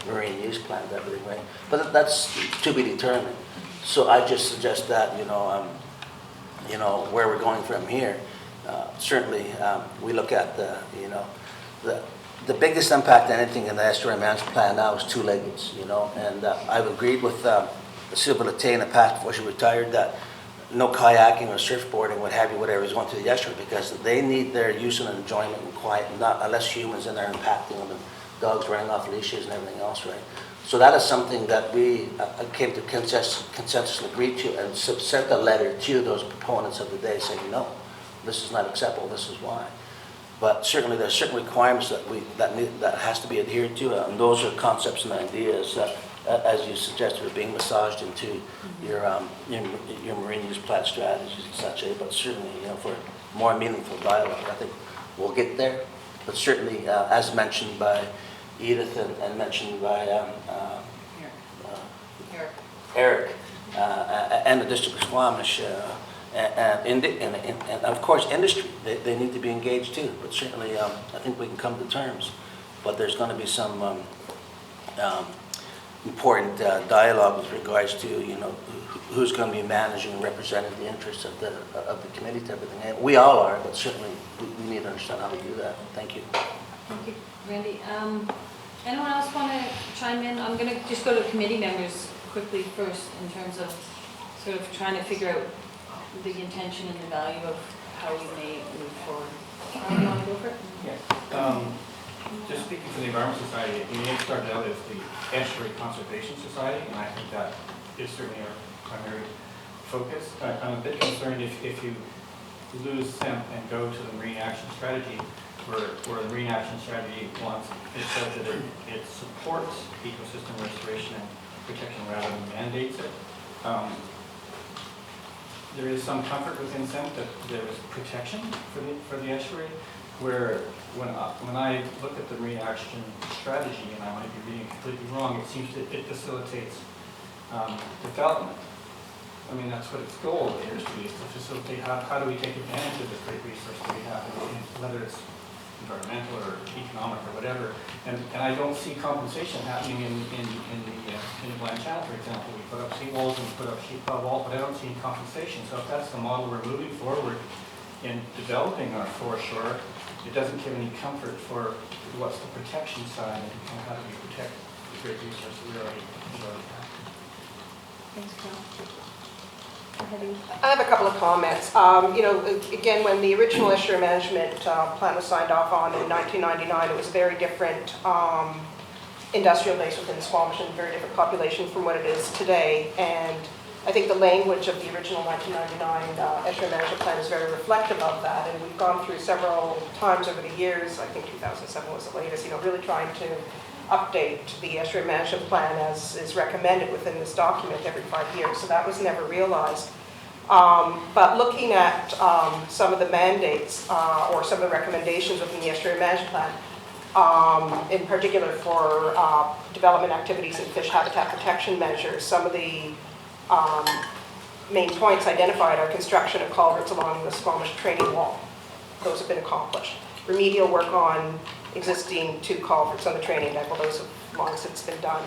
Marine Use Plan and everything, right? But that's to be determined. So I just suggest that, where we're going from here, certainly we look at the biggest impact anything in the estuary management plan now is two-legged, and I've agreed with Sylvia Latane and Pat before she retired that no kayaking or surfboarding, what have you, whatever is going to the estuary because they need their use and enjoyment and quiet, not unless humans in there impacting them and dogs running off leashes and everything else, right? So that is something that we came to consensus and agreed to and sent a letter to those proponents of the day saying, no, this is not acceptable, this is why. But certainly there are certain requirements that has to be adhered to, and those are concepts and ideas that, as you suggested, are being massaged into your marine use plan strategies and such. But certainly, for more meaningful dialogue, I think we'll get there. But certainly, as mentioned by Edith and mentioned by Eric and the District of Squamish, and of course industry, they need to be engaged too. But certainly, I think we can come to terms. But there's going to be some important dialogue with regards to who's going to be managing and representing the interests of the committee to everything. And we all are, but certainly we need to understand how to do that. Thank you. Thank you, Randy. Anyone else want to chime in? I'm going to just go to committee members quickly first in terms of sort of trying to figure out the intention and the value of how we may move forward. You want to go for it? Yeah. Just speaking for the Environment Society, we may have started out as the Estuary Conservation Society, and I think that is certainly our primary focus. I'm a bit concerned if you lose SEMP and go to the Marine Action Strategy, where the Marine Action Strategy it says that it supports ecosystem restoration and protection rather than mandates it. There is some comfort within SEMP that there is protection for the estuary, where when I look at the Marine Action Strategy, and I might be reading completely wrong, it seems it facilitates development. I mean, that's what its goal appears to be, is to facilitate how do we take advantage of this great resource that we have, whether it's environmental or economic or whatever. And I don't see compensation happening in the Bland Channel, for example. We put up seawalls and we put up sheep walls, but I don't see any compensation. So if that's the model we're moving forward in developing our foreshore, it doesn't give any comfort for what's the protection side and how do we protect the great resource that we already have. Thanks, Carol. I have a couple of comments. Again, when the original estuary management plan was signed off on in 1999, it was a very different industrial base within Squamish and a very different population from what it is today. And I think the language of the original 1999 estuary management plan is very reflective of that. And we've gone through several times over the years, I think 2007 was the latest, really trying to update the estuary management plan as is recommended within this document every 5 years. So that was never realized. But looking at some of the mandates or some of the recommendations within the estuary management plan, in particular for development activities and fish habitat protection measures, some of the main points identified are construction of culverts along the Squamish training wall. Those have been accomplished. Remedial work on existing 2 culverts on the training deck, well, those have long since been done.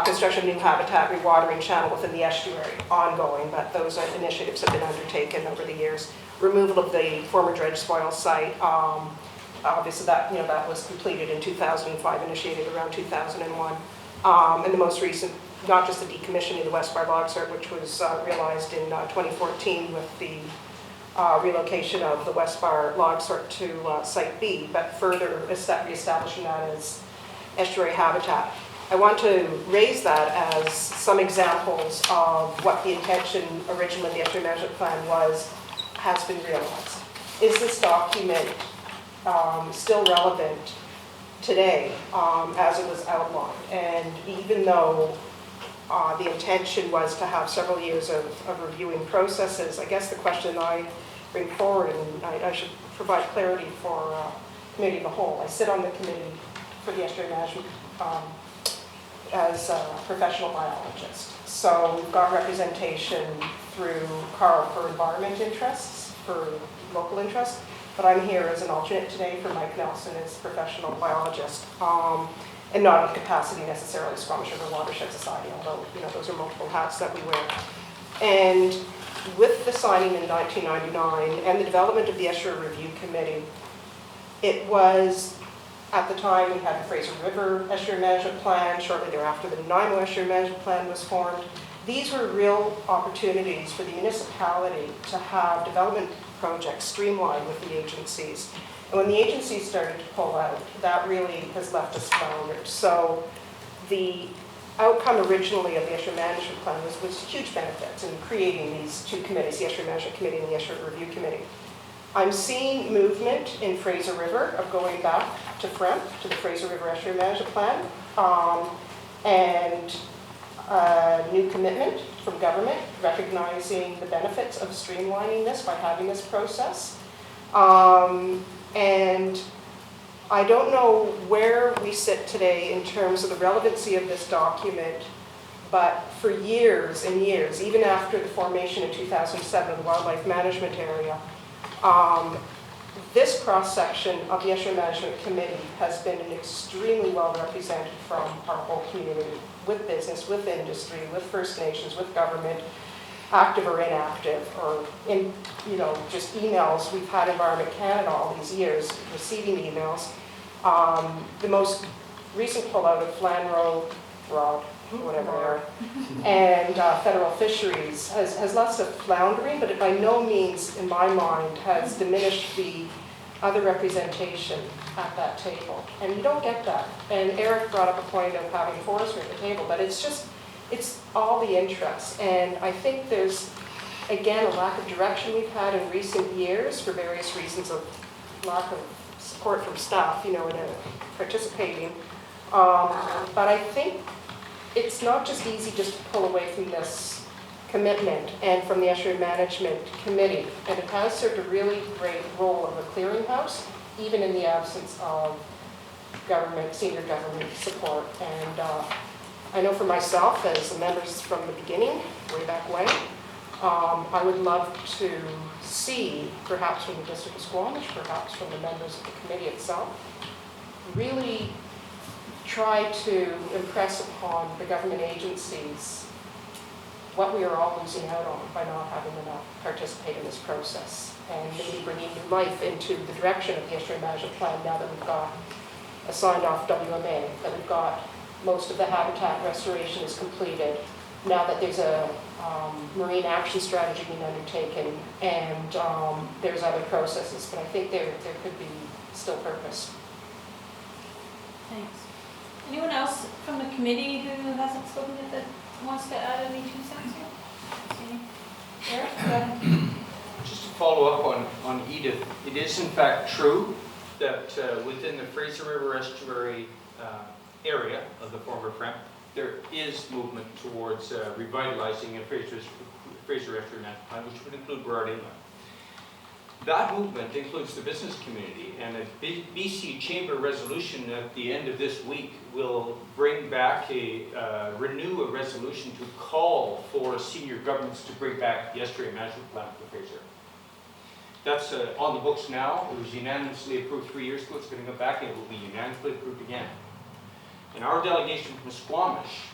Construction of new habitat, rewatering channel within the estuary, ongoing, but those initiatives have been undertaken over the years. Removal of the former dredge spoil site, obviously that was completed in 2005, initiated around 2001. And the most recent, not just the decommissioning of the West Bar Log Sort, which was realized in 2014 with the relocation of the West Bar Log Sort to Site B, but further reestablishing that as estuary habitat. I want to raise that as some examples of what the intention originally in the estuary management plan has been realized. Is this document still relevant today as it was outlined? And even though The intention was to have several years of reviewing processes. I guess the question I bring forward, and I should provide clarity for committee of the whole. I sit on the committee for the estuary management as a professional biologist. So we've got representation through Carl for environment interests, for local interests, but I'm here as an alternate today for Mike Nelson as professional biologist, and not in capacity necessarily Squamish River Watershed Society, although those are multiple hats that we wear. And with the signing in 1999 and the development of the Estuary Review Committee, it was, at the time, we had the Fraser River Estuary Management Plan. Shortly thereafter, the Nanaimo Estuary Management Plan was formed. These were real opportunities for the municipality to have development projects streamlined with the agencies. And when the agencies started to pull out, that really has left us floundered. So the outcome originally of the Estuary Management Plan was huge benefits in creating these two committees, the Estuary Management Committee and the Estuary Review Committee. I'm seeing movement in Fraser River of going back to FREMP, to the Fraser River Estuary Management Plan, and a new commitment from government recognizing the benefits of streamlining this by having this process. And I don't know where we sit today in terms of the relevancy of this document, but for years and years, even after the formation in 2007 of the Wildlife Management Area, this cross-section of the Estuary Management Committee has been extremely well represented from our whole community, with business, with industry, with First Nations, with government, active or inactive, or in just emails. We've had Environment Canada all these years receiving emails. The most recent pullout of Flanro, Rod, whatever they are, and federal fisheries has left us floundering, but it by no means, in my mind, has diminished the other representation at that table. And you don't get that. And Eric brought up a point of having forestry at the table, but it's all the interests. And I think there's, again, a lack of direction we've had in recent years for various reasons of lack of support from staff, in participating. But I think it's not just easy just to pull away from this commitment and from the Estuary Management Committee. And it has served a really great role of a clearinghouse, even in the absence of government, senior government support. And I know for myself, as members from the beginning, way back when, I would love to see, perhaps from the District of Squamish, perhaps from the members of the committee itself, really try to impress upon the government agencies what we are all losing out on by not having them participate in this process, and maybe bringing new life into the direction of the Estuary Management Plan now that we've got a signed off WMA, that we've got most of the habitat restoration is completed, now that there's a marine action strategy being undertaken, and there's other processes, but I think there could be still purpose. Thanks. Anyone else from the committee who hasn't spoken yet that wants to add any 2 cents here? Eric, go ahead. Just to follow up on Edith, it is in fact true that within the Fraser River Estuary area of the former FREMP, there is movement towards revitalizing a Fraser Estuary Management Plan, which would include Burrard Inlet. That movement includes the business community, and a BC Chamber resolution at the end of this week will bring back renew a resolution to call for senior governments to bring back the Estuary Management Plan for Fraser. That's on the books now. It was unanimously approved 3 years ago. It's going to go back and it will be unanimously approved again. And our delegation from Squamish,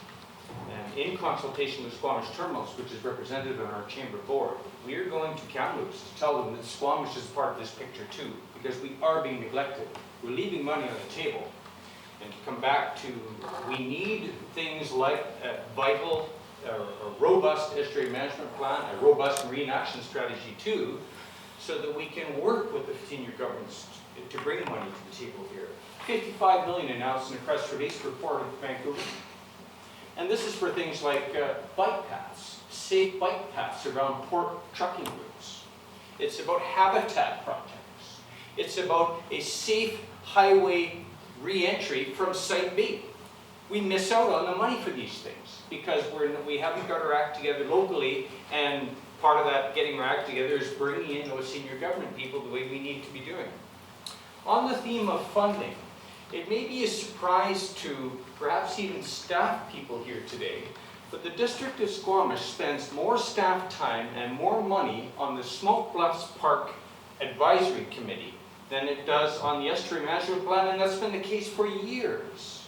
and in consultation with Squamish Terminals, which is represented on our chamber board, we are going to Kamloops to tell them that Squamish is part of this picture too, because we are being neglected. We're leaving money on the table. And to come back to, we need things like a vital, a robust estuary management plan, a robust marine action strategy too, so that we can work with the senior governments to bring money to the table here. 55 million announced in a press release for Port of Vancouver. And this is for things like bike paths, safe bike paths around port trucking routes. It's about habitat projects. It's about a safe highway re-entry from Site B. we miss out on the money for these things because we haven't got our act together locally, and part of that getting our act together is bringing in those senior government people the way we need to be doing. On the theme of funding, it may be a surprise to perhaps even staff people here today, but the District of Squamish spends more staff time and more money on the Smoke Bluffs Park Advisory Committee than it does on the Estuary Management Plan, and that's been the case for years.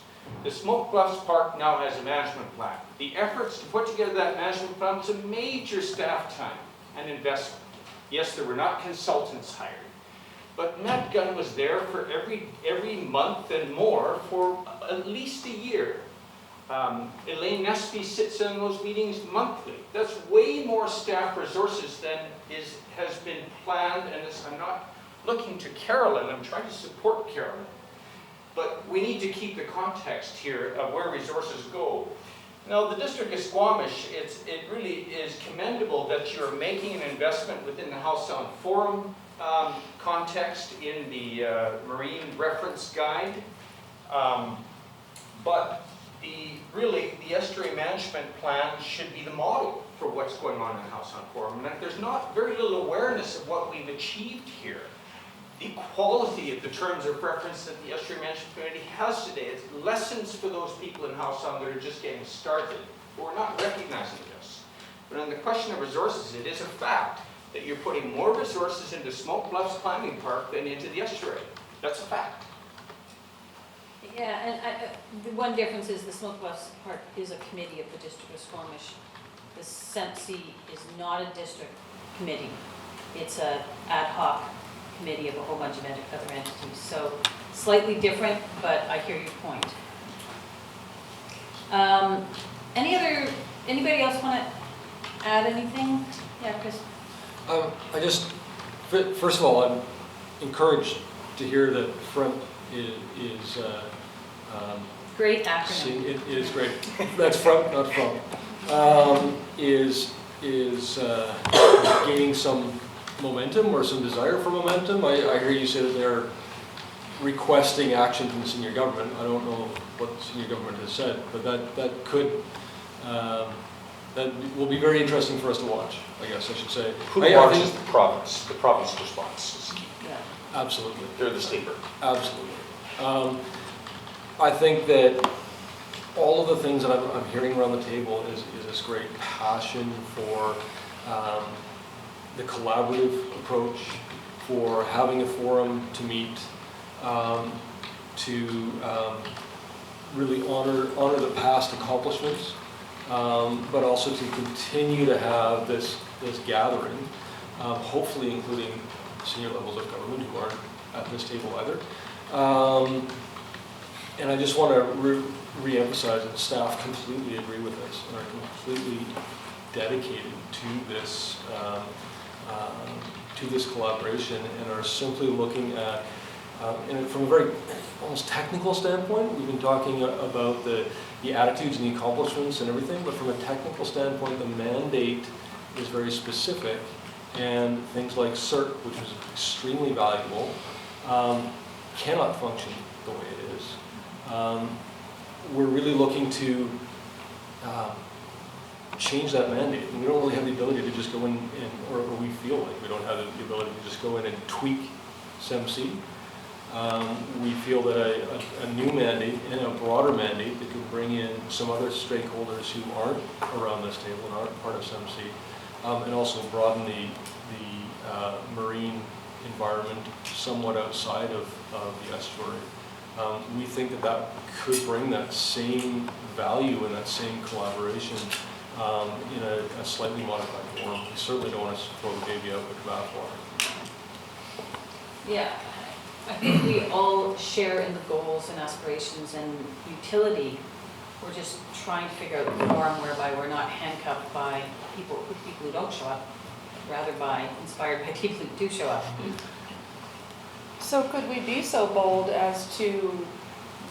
The Smoke Bluffs Park now has a management plan. The efforts to put together that management plan was a major staff time and investment. Yes, there were not consultants hired, but Matt Gunn was there for every month and more for at least a year. Elaine Nesby sits in those meetings monthly. That's way more staff resources than has been planned, and I'm not looking to Carolyn, I'm trying to support Carolyn. But we need to keep the context here of where resources go. Now, the District of Squamish, it really is commendable that you're making an investment within the Howe Sound Forum context in the Marine Reference Guide. But the Estuary Management Plan should be the model for what's going on in the Howe Sound Forum. And there's not very little awareness of what we've achieved here. The quality of the terms of reference that the Estuary Management Committee has today, it's lessons for those people in Howe Sound that are just getting started. But we're not recognizing this. But on the question of resources, it is a fact that you're putting more resources into Smoke Bluffs Climbing Park than into the estuary. That's a fact. Yeah, and the one difference is the Smoke Bluffs Park is a committee of the District of Squamish. The SEMC is not a district committee. It's an ad hoc committee of a whole bunch of other entities. So slightly different, but I hear your point. Anybody else want to add anything? Yeah, Chris. I just, first of all, I'm encouraged to hear that Front is great acronym. It is great. That's Front, not From. Is gaining some momentum or some desire for momentum. I hear you say that they're requesting action from the senior government. I don't know what the senior government has said, but that could. That will be very interesting for us to watch, I guess I should say. Who watches the province? The province response is key. Yeah. Absolutely. They're the sleeper. Absolutely. I think that all of the things that I'm hearing around the table is this great passion for the collaborative approach, for having a forum to meet, to really honor the past accomplishments, but also to continue to have this gathering, hopefully including senior levels of government who aren't at this table either. And I just want to re-emphasize that staff completely agree with this and are completely dedicated to this collaboration and are simply looking at, and from a very almost technical standpoint, we've been talking about the attitudes and the accomplishments and everything, but from a technical standpoint, the mandate is very specific, and things like CERT, which is extremely valuable, cannot function the way it is. We're really looking to change that mandate. And we don't really have the ability to just go in, or we feel like we don't have the ability to just go in and tweak SEMC. We feel that a new mandate and a broader mandate that could bring in some other stakeholders who aren't around this table and aren't part of SEMC, and also broaden the marine environment somewhat outside of the estuary. We think that could bring that same value and that same collaboration in a slightly modified form. We certainly don't want to throw the baby out with the bathwater. Yeah, I think we all share in the goals and aspirations and utility. We're just trying to figure out the forum whereby we're not handcuffed by people who don't show up, rather by inspired by people who do show up. So could we be so bold as to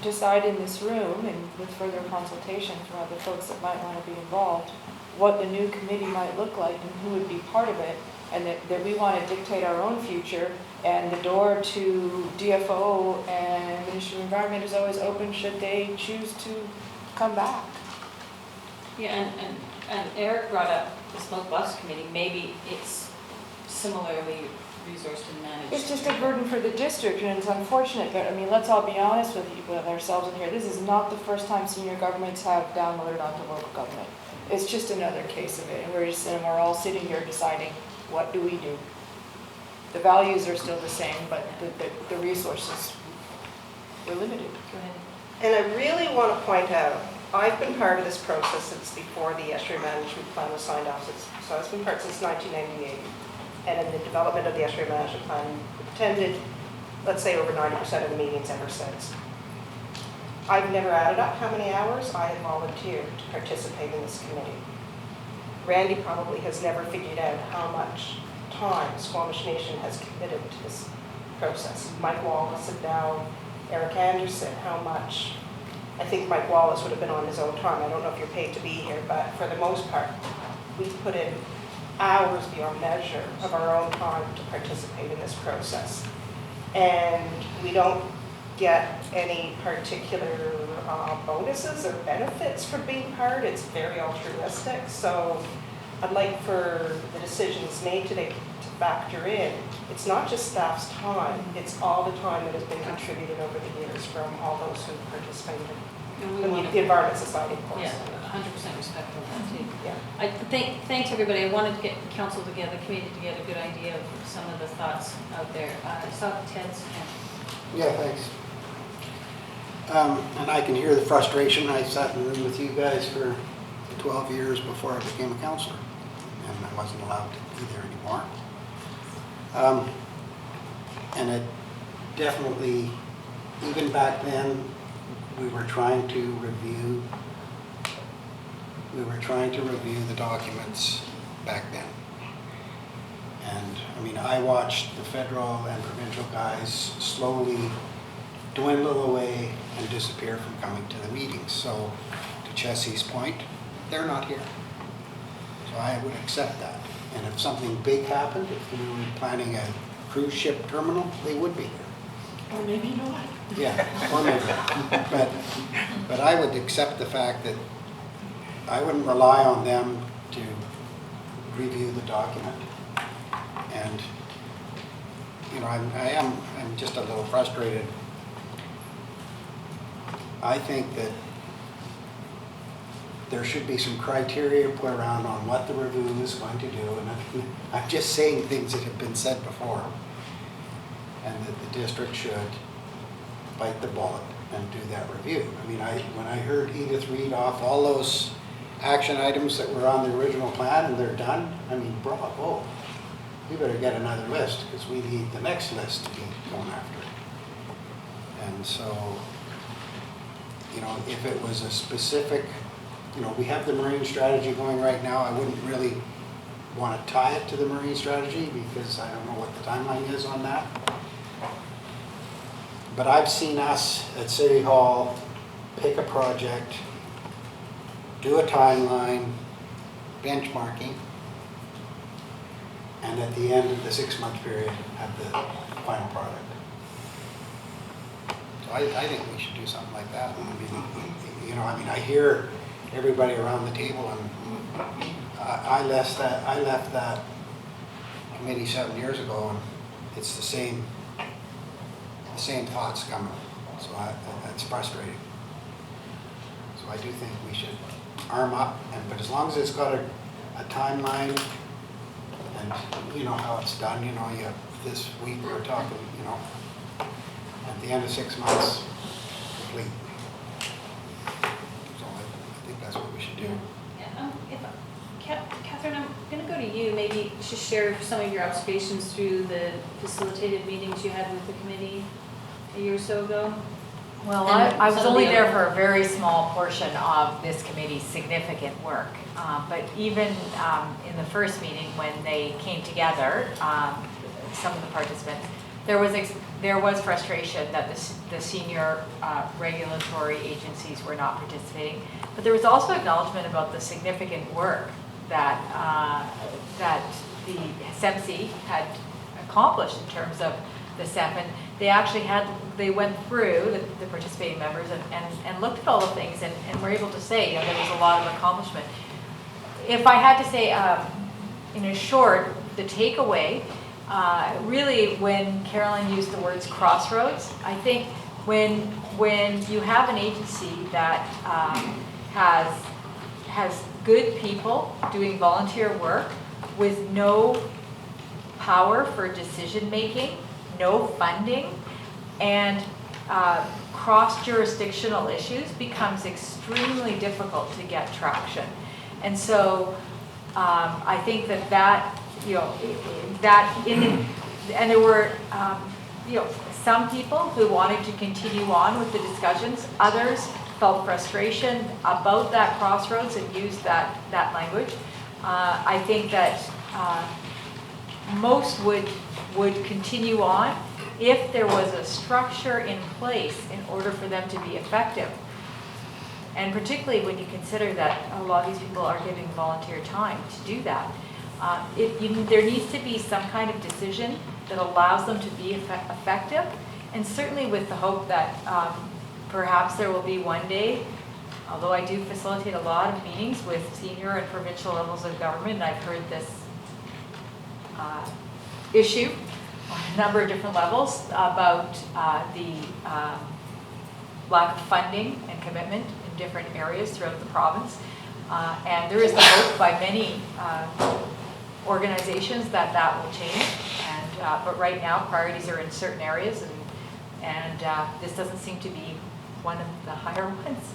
decide in this room and with further consultation from other folks that might want to be involved, what the new committee might look like and who would be part of it, and that we want to dictate our own future, and the door to DFO and Ministry of Environment is always open should they choose to come back. Yeah, and Eric brought up the smoke bus committee, maybe it's similarly resourced and managed. It's just a burden for the district, and it's unfortunate, but, I mean, let's all be honest with ourselves in here. This is not the first time senior governments have downloaded onto local government. It's just another case of it, and we're all sitting here deciding, what do we do? The values are still the same, but the resources, we're limited. Go ahead. And I really want to point out, I've been part of this process since before the estuary management plan was signed off. So I've been part since 1998. And in the development of the estuary management plan, attended, let's say, over 90% of the meetings ever since. I've never added up how many hours I have volunteered to participate in this committee. Randy probably has never figured out how much time Squamish Nation has committed to this process. Mike Wallace and now Eric Anderson, how much? I think Mike Wallace would have been on his own time. I don't know if you're paid to be here, but for the most part, we've put in hours beyond measure of our own time to participate in this process. And we don't get any particular bonuses or benefits for being part. It's very altruistic. So I'd like for the decisions made today to factor in. It's not just staff's time, it's all the time that has been contributed over the years from all those who participated. The Environment Society, of course. Yeah, 100% respectful of that too. Yeah. Thanks everybody. I wanted to get council together, committee to get a good idea of some of the thoughts out there. I saw Ted's hand. Yeah, thanks. And I can hear the frustration. I sat in the room with you guys for 12 years before I became a counselor, and I wasn't allowed to be there anymore. And it definitely, even back then, we were trying to review the documents back then. And I mean, I watched the federal and provincial guys slowly dwindle away and disappear from coming to the meetings. So to Chessie's point, they're not here. So I would accept that. And if something big happened, if we were planning a cruise ship terminal, they would be here. Or maybe not. Yeah, or maybe. But I would accept the fact that I wouldn't rely on them to review the document. And, you know, I'm just a little frustrated. I think that there should be some criteria put around on what the review is going to do. And I'm just saying things that have been said before. And that the district should bite the bullet and do that review. I mean, when I heard Edith read off all those action items that were on the original plan and they're done, I mean, bravo. We better get another list because we need the next list to be going after. And so, you know, if it was a specific, you know, we have the marine strategy going right now. I wouldn't really want to tie it to the marine strategy because I don't know what the timeline is on that. But I've seen us at City Hall pick a project, do a timeline, benchmarking, and at the end of the 6-month period, have the final product. So I think we should do something like that. I mean, you know, I mean, I hear everybody around the table, and I left that committee 7 years ago, and it's the same thoughts coming. So that's frustrating. So I do think we should arm up, but as long as it's got a timeline, and you know how it's done, you know, you have this week we're talking, you know, at the end of 6 months, complete. So I think that's what we should do. Yeah, Catherine, I'm going to go to you. Maybe just share some of your observations through the facilitated meetings you had with the committee a year or so ago. Well, And I was some of only the there other- for a very small portion of this committee's significant work. But even in the first meeting, when they came together, some of the participants, there was frustration that the senior regulatory agencies were not participating. But there was also acknowledgement about the significant work that that the SEMC had accomplished in terms of the SEP. they actually they went through, the participating members, and looked at all the things and were able to say, there was a lot of accomplishment. If I had to say, in short, the takeaway, really when Caroline used the words crossroads, I think when you have an agency that has good people doing volunteer work with no power for decision making, no funding, and cross-jurisdictional issues becomes extremely difficult to get traction. And so I think and there were, some people who wanted to continue on with the discussions. Others felt frustration about that crossroads and used that language. I think that most would continue on if there was a structure in place in order for them to be effective. And particularly when you consider that a lot of these people are giving volunteer time to do that. There needs to be some kind of decision that allows them to be effective, and certainly with the hope that perhaps there will be one day, although I do facilitate a lot of meetings with senior and provincial levels of government, and I've heard this issue on a number of different levels about the lack of funding and commitment in different areas throughout the province. And there is the hope by many organizations that will change. But right now, priorities are in certain areas, and this doesn't seem to be one of the higher ones.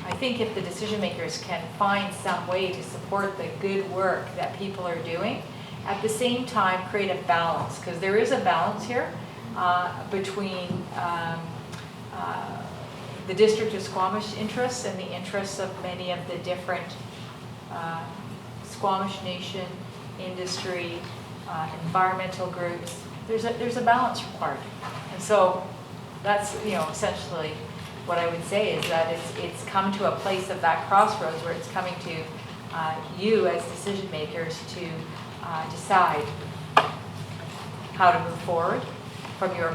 I think if the decision makers can find some way to support the good work that people are doing, at the same time create a balance, because there is a balance here between the District of Squamish interests and the interests of many of the different Squamish Nation, industry, environmental groups. There's a balance required. And so that's essentially what I would say is that it's come to a place of that crossroads where it's coming to you as decision makers to decide how to move forward from your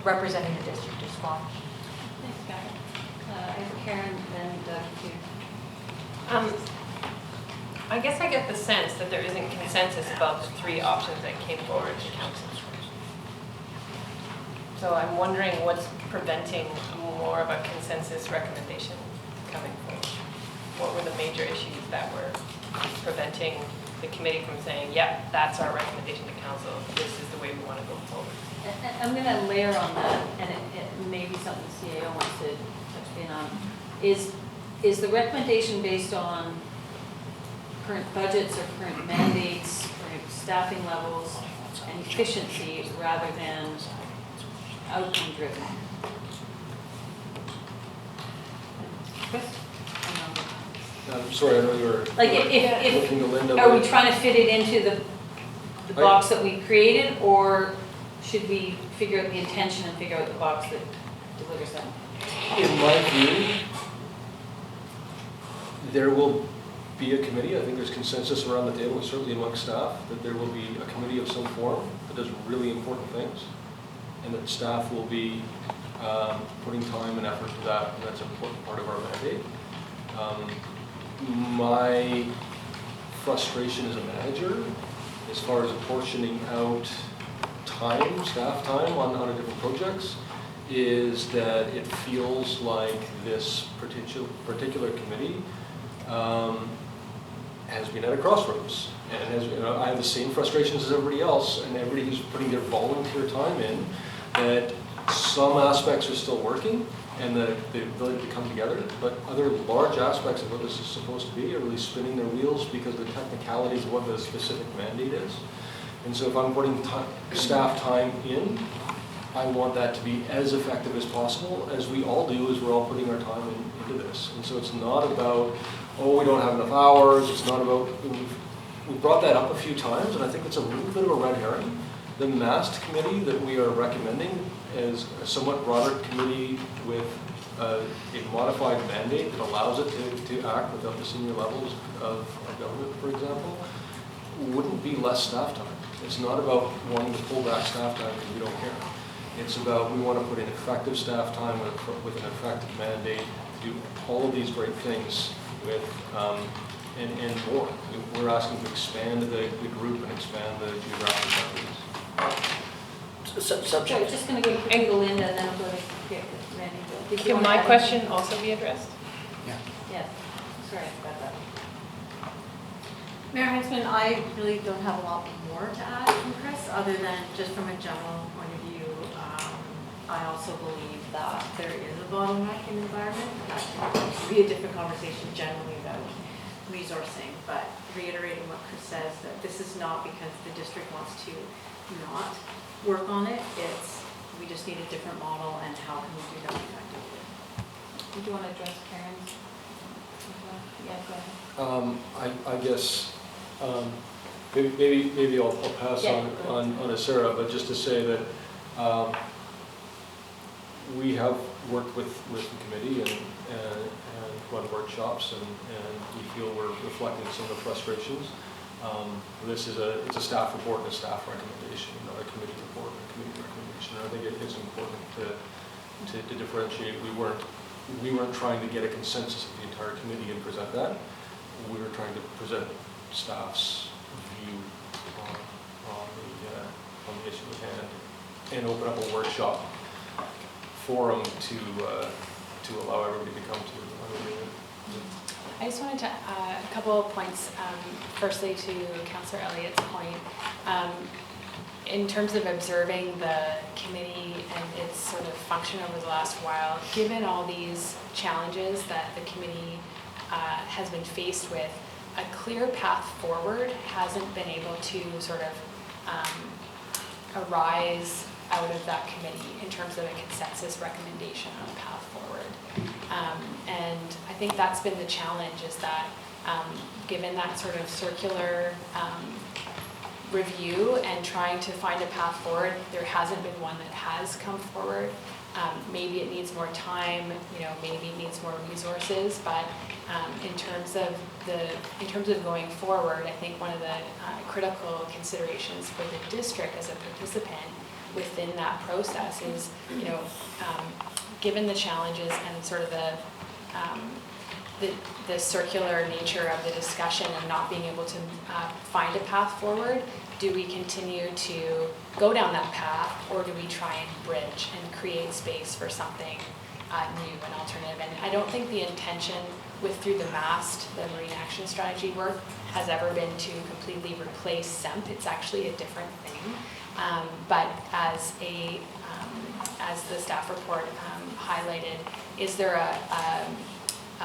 representing the District of Squamish. Thanks, Karen, then Doug, too. I guess I get the sense that there isn't consensus about the three options that came forward to council. So I'm wondering what's preventing more of a consensus recommendation coming forward. What were the major issues that were preventing the committee from saying, yep, that's our recommendation to council, this is the way we want to go forward? I'm going to layer on that, and it may be something the CAO wants to touch base on. Is the recommendation based on current budgets or current mandates, current staffing levels, and efficiency rather than outcome driven? Chris? I'm sorry, I know you were Like looking to Linda. are we trying to fit it into the box that we created, or should we figure out the intention and figure out the box that delivers that? In my view, there will be a committee. I think there's consensus around the table, certainly among staff, that there will be a committee of some form that does really important things, and that staff will be putting time and effort to that, and that's an important part of our mandate. My frustration as a manager, as far as apportioning out time, staff time on different projects, is that it feels like this particular committee has been at a crossroads. And I have the same frustrations as everybody else, and everybody who's putting their volunteer time in, that some aspects are still working and the ability to come together, but other large aspects of what this is supposed to be are really spinning their wheels because of the technicalities of what the specific mandate is. And so if I'm putting staff time in, I want that to be as effective as possible, as we all do as we're all putting our time into this. And so it's not about, oh, we don't have enough hours. It's not about, we've brought that up a few times, and I think it's a little bit of a red herring. The MAST committee that we are recommending is a somewhat broader committee with a modified mandate that allows it to act without the senior levels of government, for example, wouldn't be less staff time. It's not about wanting to pull back staff time because we don't care. It's about, we want to put in effective staff time with an effective mandate, do all of these great things with, and more. We're asking to expand the group and expand the geographic boundaries. So we're just going to go quickly to Linda and then I'll go to Randy. Did you Can wanna my add question anything? also be addressed? Yes, sorry about that. Mayor Heinzman, I really don't have a lot more to add from Chris, other than just from a general point of view. I also believe that there is a bottleneck in the environment. That can be a different conversation generally about resourcing, but reiterating what Chris says, that this is not because the district wants to not work on it. It's, we just need a different model, and how can we do that effectively? Did you want to address Karen's? Yeah, go ahead. I guess, maybe I'll pass Yeah, on to Sarah, but just to say that we have worked with the committee and run workshops, and we feel we're reflecting some of the frustrations. This is it's a staff report and a staff recommendation, not a committee report and a committee recommendation. And I think it's important to differentiate. We weren't trying to get a consensus of the entire committee and present that. We were trying to present staff's view on the issue at hand and open up a workshop forum to allow everybody to come to. I just wanted to a couple of points. Firstly, to Councillor Elliott's point, in terms of observing the committee and its sort of function over the last while, given all these challenges that the committee has been faced with, a clear path forward hasn't been able to sort of arise out of that committee in terms of a consensus recommendation on a path forward. And I think that's been the challenge, is that given that sort of circular review and trying to find a path forward, there hasn't been one that has come forward. Maybe it needs more time, maybe it needs more resources, but in terms of going forward, I think one of the critical considerations for the district as a participant within that process is, given the challenges and sort of the circular nature of the discussion and not being able to find a path forward, do we continue to go down that path, or do we try and bridge and create space for something new and alternative? And I don't think the intention through the MAST, the Marine Action Strategy work, has ever been to completely replace SEMP. It's actually a different thing. But as the staff report highlighted, is there a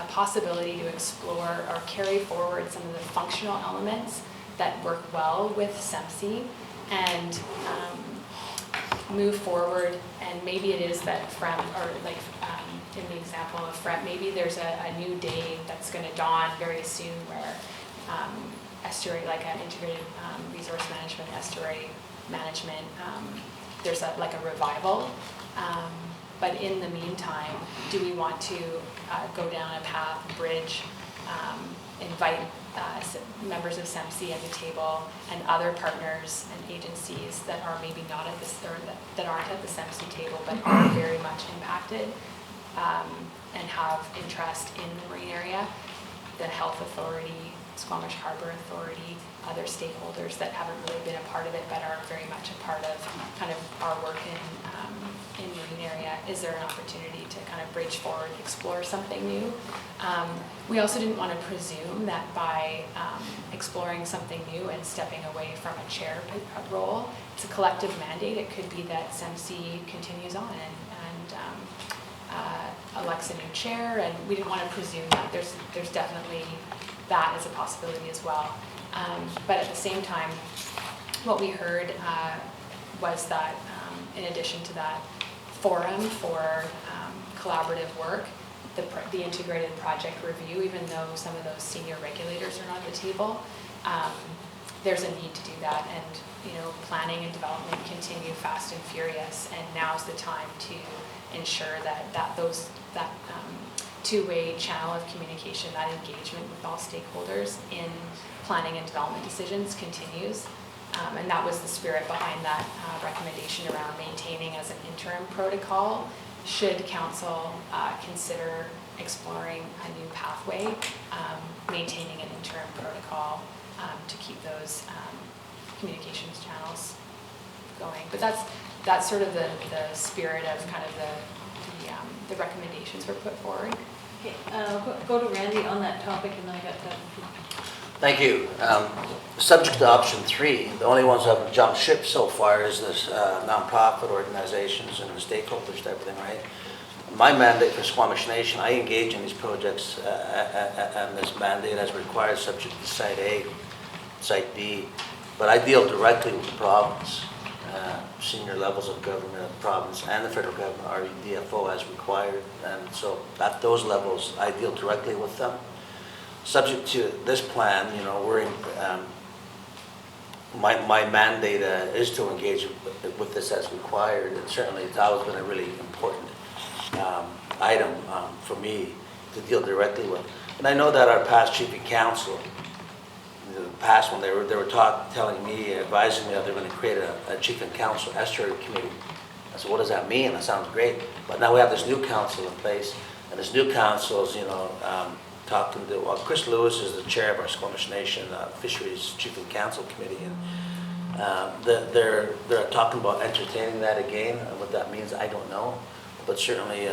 possibility to explore or carry forward some of the functional elements that work well with SEMC and move forward? And maybe it is that in the example of FREP, maybe there's a new day that's going to dawn very soon where estuary, like an integrated resource management, estuary management, there's a revival. But in the meantime, do we want to go down a path, bridge, invite members of SEMC at the table and other partners and agencies that are maybe not at this, or that aren't at the SEMC table but are very much impacted and have interest in the marine area, the Health Authority, Squamish Harbor Authority, other stakeholders that haven't really been a part of it but are very much a part of kind of our work in marine area. Is there an opportunity to kind of bridge forward, explore something new? We also didn't want to presume that by exploring something new and stepping away from a chair role, it's a collective mandate. It could be that SEMC continues on and elects a new chair, and we didn't want to presume that. There's definitely that as a possibility as well. But at the same time, what we heard was that in addition to that forum for collaborative work, the integrated project review, even though some of those senior regulators are not at the table, there's a need to do that. And planning and development continue fast and furious, and now's the time to ensure that two-way channel of communication, that engagement with all stakeholders in planning and development decisions continues. And that was the spirit behind that recommendation around maintaining as an interim protocol. Should council consider exploring a new pathway, maintaining an interim protocol to keep those communications channels going. But that's sort of the spirit of kind of the recommendations were put forward. Okay, go to Randy on that topic, and I got that. Thank you. Subject to option 3, the only ones who haven't jumped ship so far is this nonprofit organizations and the stakeholders and everything, right? My mandate for Squamish Nation, I engage in these projects and this mandate as required, subject to Site A, Site B, but I deal directly with the province, senior levels of government of the province and the federal government, REDFO as required, and so at those levels I deal directly with them. Subject to this plan, you know, we're in, my mandate is to engage with this as required, and certainly it's always been a really important item for me to deal directly with. And I know that our past chief of council, the past one, they were telling me, advising me that they're going to create a chief and council estuary committee. I said, what does that mean? That sounds great. But now we have this new council in place, and this new council is, you know, talking to, well, Chris Lewis is the chair of our Squamish Nation Fisheries Chief and Council Committee, and they're talking about entertaining that again. What that means, I don't know, but certainly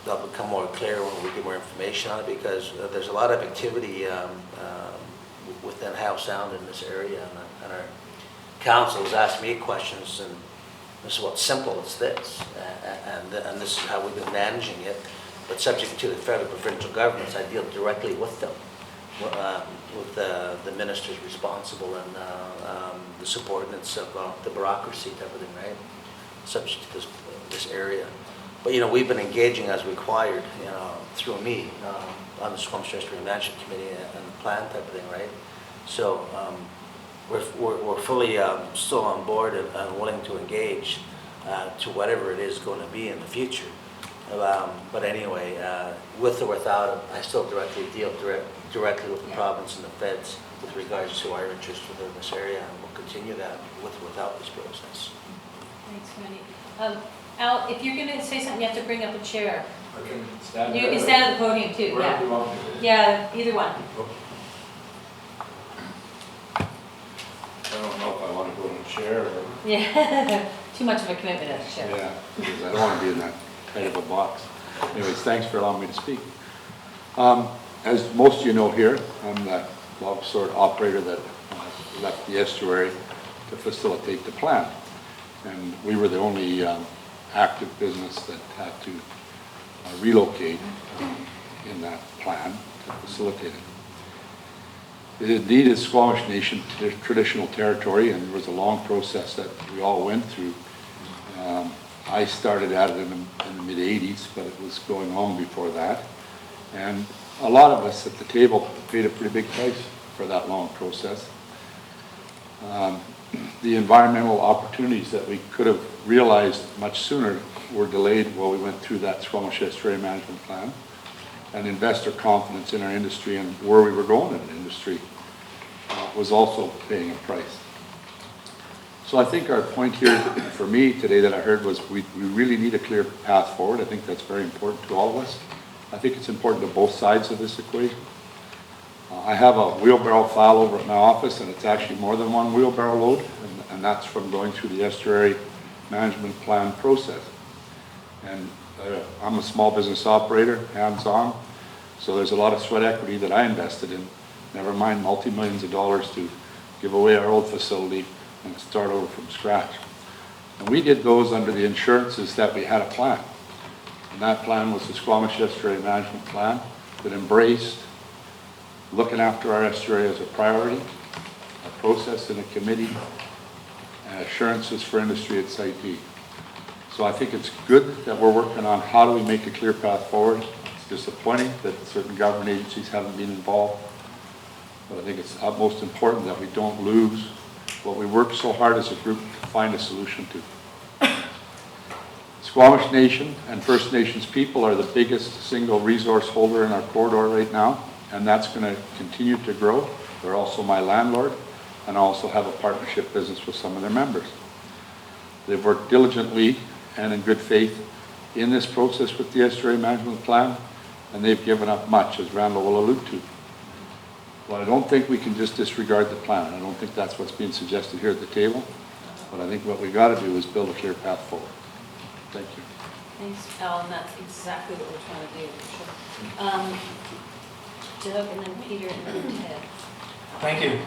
that'll become more clear when we get more information on it, because there's a lot of activity within Howe Sound in this area, and our council has asked me questions, and this is what's simple, it's this, and this is how we've been managing it. But subject to the federal provincial governments, I deal directly with them, with the ministers responsible and the subordinates of the bureaucracy and everything, right? Subject to this area. But, you know, we've been engaging as required, you know, through me on the Squamish Estuary Management Committee and the plan type of thing, right? So we're fully still on board and willing to engage to whatever it is going to be in the future. But anyway, with or without it, I still deal directly with the province and the feds with regards to our interest within this area, and we'll continue that with or without this process. Thanks, Randy. Al, if you're going to say something, you have to bring up a chair. I can stand You there. can stand at the podium too. Wherever you Yeah. want me to. Yeah, either one. I don't know if I want to go in a chair or. Yeah. Too much of a commitment as a chair. Yeah, because I don't want to be in that kind of a box. Anyways, thanks for allowing me to speak. As most of you know here, I'm the log sort operator that left the estuary to facilitate the plan. And we were the only active business that had to relocate in that plan to facilitate it. It indeed is Squamish Nation traditional territory, and there was a long process that we all went through. I started at it in the mid-'80s, but it was going on before that. And a lot of us at the table paid a pretty big price for that long process. The environmental opportunities that we could have realized much sooner were delayed while we went through that Squamish Estuary Management Plan. And investor confidence in our industry and where we were going in the industry was also paying a price. So I think our point here for me today that I heard was we really need a clear path forward. I think that's very important to all of us. I think it's important to both sides of this equation. I have a wheelbarrow file over at my office, and it's actually more than one wheelbarrow load, and that's from going through the estuary management plan process. And I'm a small business operator, hands-on, so there's a lot of sweat equity that I invested in, never mind multi-millions of dollars to give away our old facility and start over from scratch. And we did those under the assurances that we had a plan. And that plan was the Squamish Estuary Management Plan that embraced looking after our estuary as a priority, a process in a committee, and assurances for industry at Site B. So I think it's good that we're working on how do we make a clear path forward. It's disappointing that certain government agencies haven't been involved, but I think it's utmost important that we don't lose what we worked so hard as a group to find a solution to. Squamish Nation and First Nations people are the biggest single resource holder in our corridor right now, and that's going to continue to grow. They're also my landlord, and I also have a partnership business with some of their members. They've worked diligently and in good faith in this process with the Estuary Management Plan, and they've given up much, as Randall will allude to. Well, I don't think we can just disregard the plan. I don't think that's what's being suggested here at the table, but I think what we got to do is build a clear path forward. Thank you. Thanks, Alan, that's exactly what we're trying to do, for sure. Doug, and then Peter, and then Ted. Thank you.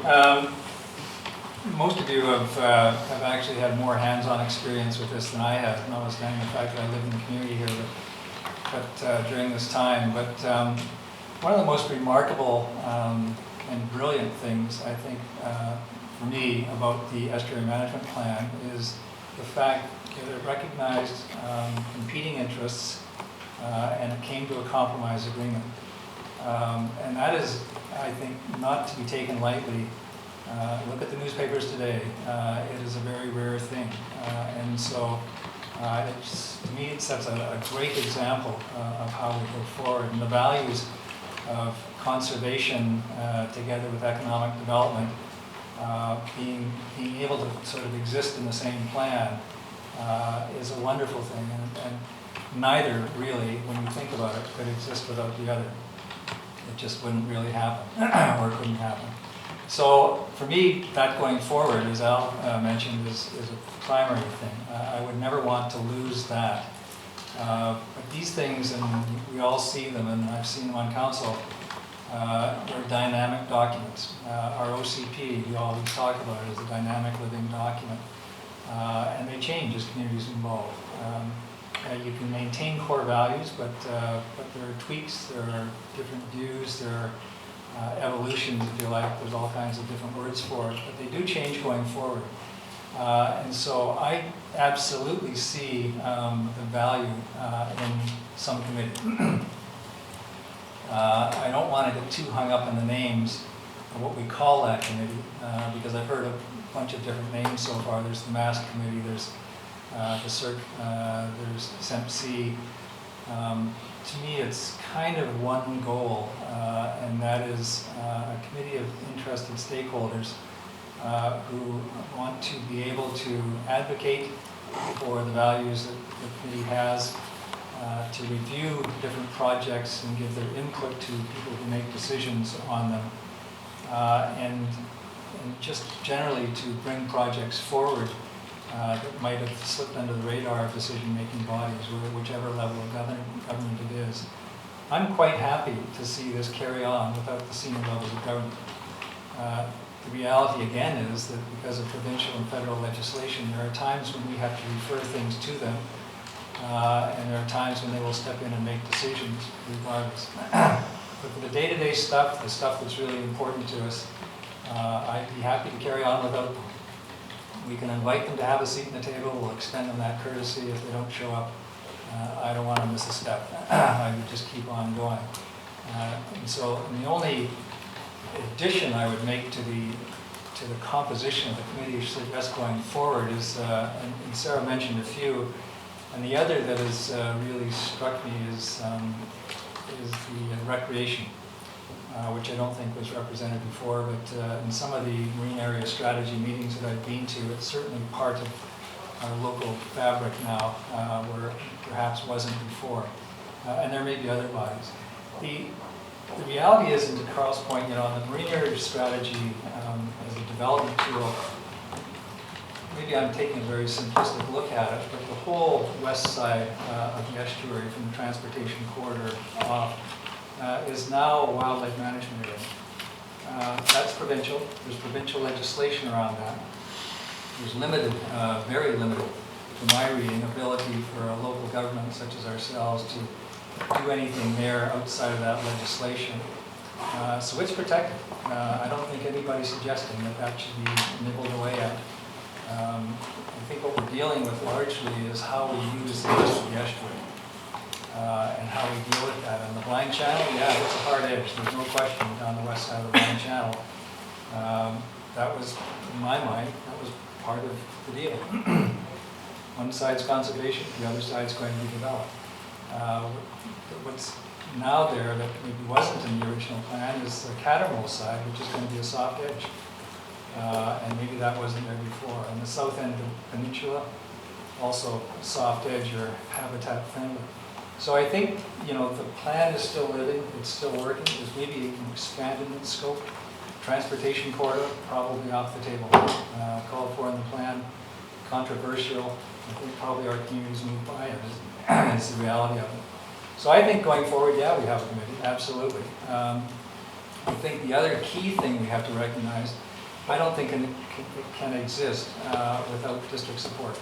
Most of you have actually had more hands-on experience with this than I have, notwithstanding the fact that I live in the community here but during this time. But one of the most remarkable and brilliant things, I think, for me about the Estuary Management Plan is the fact that it recognized competing interests and it came to a compromise agreement. And that is, I think, not to be taken lightly. Look at the newspapers today. It is a very rare thing. And so to me it sets a great example of how we go forward. And the values of conservation together with economic development being able to sort of exist in the same plan is a wonderful thing. And neither really, when you think about it, could exist without the other. It just wouldn't really happen, or it couldn't happen. So for me, that going forward, as Al mentioned, is a primary thing. I would never want to lose that. But these things, and we all see them, and I've seen them on council, they're dynamic documents. Our OCP, we always talk about it as a dynamic living document. And they change as communities involve. You can maintain core values, but there are tweaks, there are different views, there are evolutions, if you like. There's all kinds of different words for it, but they do change going forward. And so I absolutely see the value in some committee. I don't want to get too hung up in the names of what we call that committee, because I've heard a bunch of different names so far. There's the MAST committee, there's the CERC, there's SEMPC. To me, it's kind of one goal, and that is a committee of interested stakeholders who want to be able to advocate for the values that the committee has, to review different projects and give their input to people who make decisions on them, and just generally to bring projects forward that might have slipped under the radar of decision-making bodies, whichever level of government it is. I'm quite happy to see this carry on without the senior levels of government. The reality, again, is that because of provincial and federal legislation, there are times when we have to refer things to them, and there are times when they will step in and make decisions regardless. But for the day-to-day stuff, the stuff that's really important to us, I'd be happy to carry on without them. We can invite them to have a seat at the table. We'll extend them that courtesy if they don't show up. I don't want to miss a step. I would just keep on going. And so the only addition I would make to the composition of the committee that's going forward is, and Sarah mentioned a few, and the other that has really struck me is the recreation. Which I don't think was represented before, but in some of the marine area strategy meetings that I've been to, it's certainly part of our local fabric now, where it perhaps wasn't before. And there may be other bodies. The reality is, and to Carl's point, the marine area strategy as a development tool, maybe I'm taking a very simplistic look at it, but the whole west side of the estuary from the transportation corridor off is now a wildlife management area. That's provincial. There's provincial legislation around that. There's limited, very limited, to my reading, ability for a local government such as ourselves to do anything there outside of that legislation. So it's protected. I don't think anybody's suggesting that should be nibbled away at. I think what we're dealing with largely is how we use the estuary. And how we deal with that. And the blind channel, yeah, it's a hard edge. There's no question down the west side of the blind channel. That was, in my mind, that was part of the deal. One side's conservation, the other side's going to be developed. What's now there that maybe wasn't in the original plan is the Cattermole side, which is going to be a soft edge. And maybe that wasn't there before. And the south end of the peninsula, also soft edge or habitat friendly. So I think, you know, the plan is still living, it's still working, there's maybe an expanded in scope. Transportation corridor, probably off the table, called for in the plan, controversial. I think probably our communities move by it, is the reality of it. So I think going forward, yeah, we have a committee, absolutely. I think the other key thing we have to recognize, I don't think it can exist without district support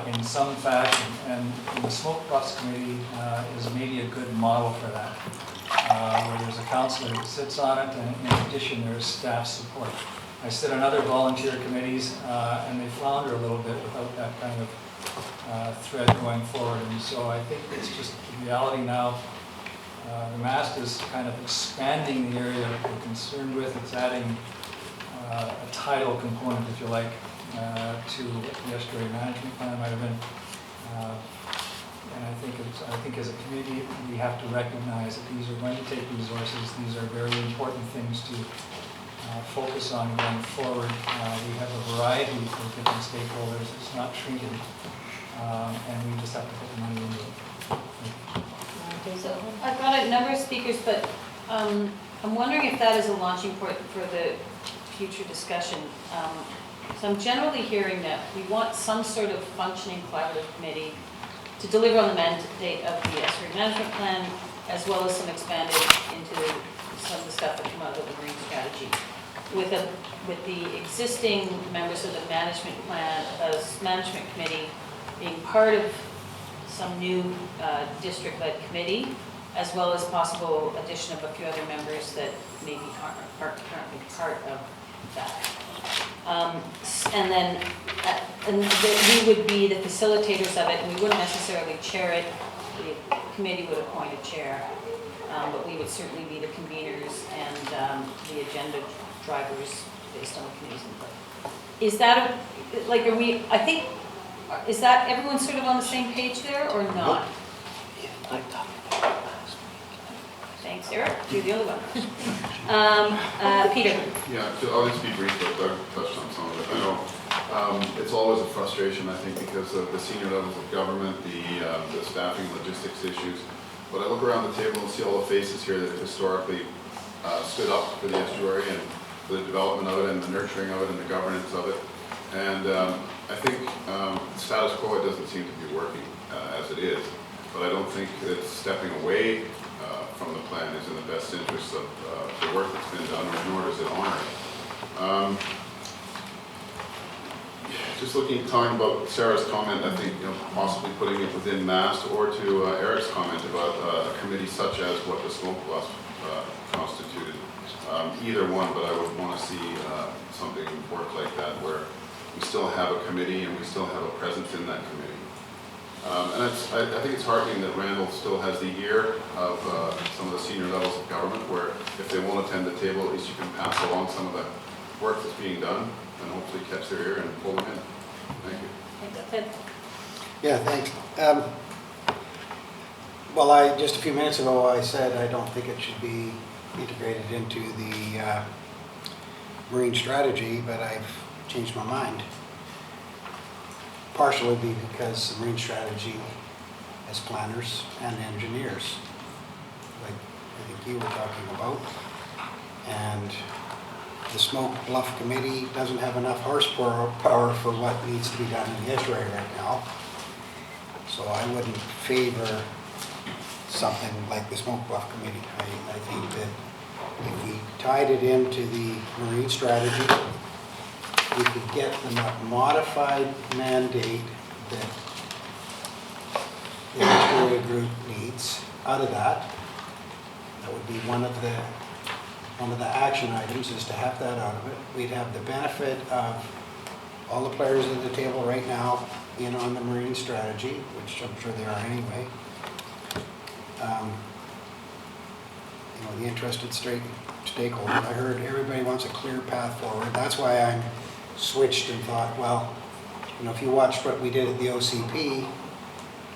in some fashion. And the Smoke Plus Committee is maybe a good model for that, where there's a councillor that sits on it, and in addition, there's staff support. I sit on other volunteer committees, and they flounder a little bit without that kind of thread going forward. And so I think it's just the reality now. The MAST is kind of expanding the area that we're concerned with. It's adding a tidal component, if you like, to what the estuary management plan might have been. And I think as a community, we have to recognize that these are going to take resources. These are very important things to focus on going forward. We have a variety of different stakeholders. It's not shrinking. And we just have to put the money into it. So I've got a number of speakers, but I'm wondering if that is a launching point for the future discussion. So I'm generally hearing that we want some sort of functioning collaborative committee to deliver on the mandate of the estuary management plan, as well as some expanded into some of the stuff that come out of the marine strategy. With the existing members of the management plan, management committee being part of some new district-led committee, as well as possible addition of a few other members that maybe aren't currently part of that. And then we would be the facilitators of it, and we wouldn't necessarily chair it. The committee would appoint a chair, but we would certainly be the conveners and the agenda drivers based on the committee's input. Is that, is that everyone sort of on the same page there, or not? Thanks, Eric. You're the other one. Peter. Yeah, I'll just be brief, but Doug touched on some of it. I know it's always a frustration, I think, because of the senior levels of government, the staffing, logistics issues. But I look around the table and see all the faces here that have historically stood up for the estuary and for the development of it and the nurturing of it and the governance of it. And I think status quo, it doesn't seem to be working as it is. But I don't think that stepping away from the plan is in the best interest of the work that's been done, nor does it honor it. Just talking about Sarah's comment, I think possibly putting it within MAST, or to Eric's comment about a committee such as what the Smoke Plus constituted. Either one, but I would want to see something work like that, where we still have a committee and we still have a presence in that committee. And I think it's heartening that Randall still has the ear of some of the senior levels of government, where if they won't attend the table, at least you can pass along some of the work that's being done and hopefully catch their ear and pull them in. Thank you. I think that's it. Yeah, thanks. Well, just a few minutes ago, I said I don't think it should be integrated into the marine strategy, but I've changed my mind. Partially because the marine strategy has planners and engineers, like I think you were talking about. And the Smoke Bluff Committee doesn't have enough horsepower for what needs to be done in the estuary right now. So I wouldn't favor something like the Smoke Bluff Committee. I think that if we tied it into the marine strategy, we could get the modified mandate that the estuary group needs out of that. That would be one of the action items, is to have that out of it. We'd have the benefit of all the players at the table right now in on the marine strategy, which I'm sure they are anyway. The interested stakeholders. I heard everybody wants a clear path forward. That's why I'm switched and thought, well, You know, if you watched what we did at the OCP,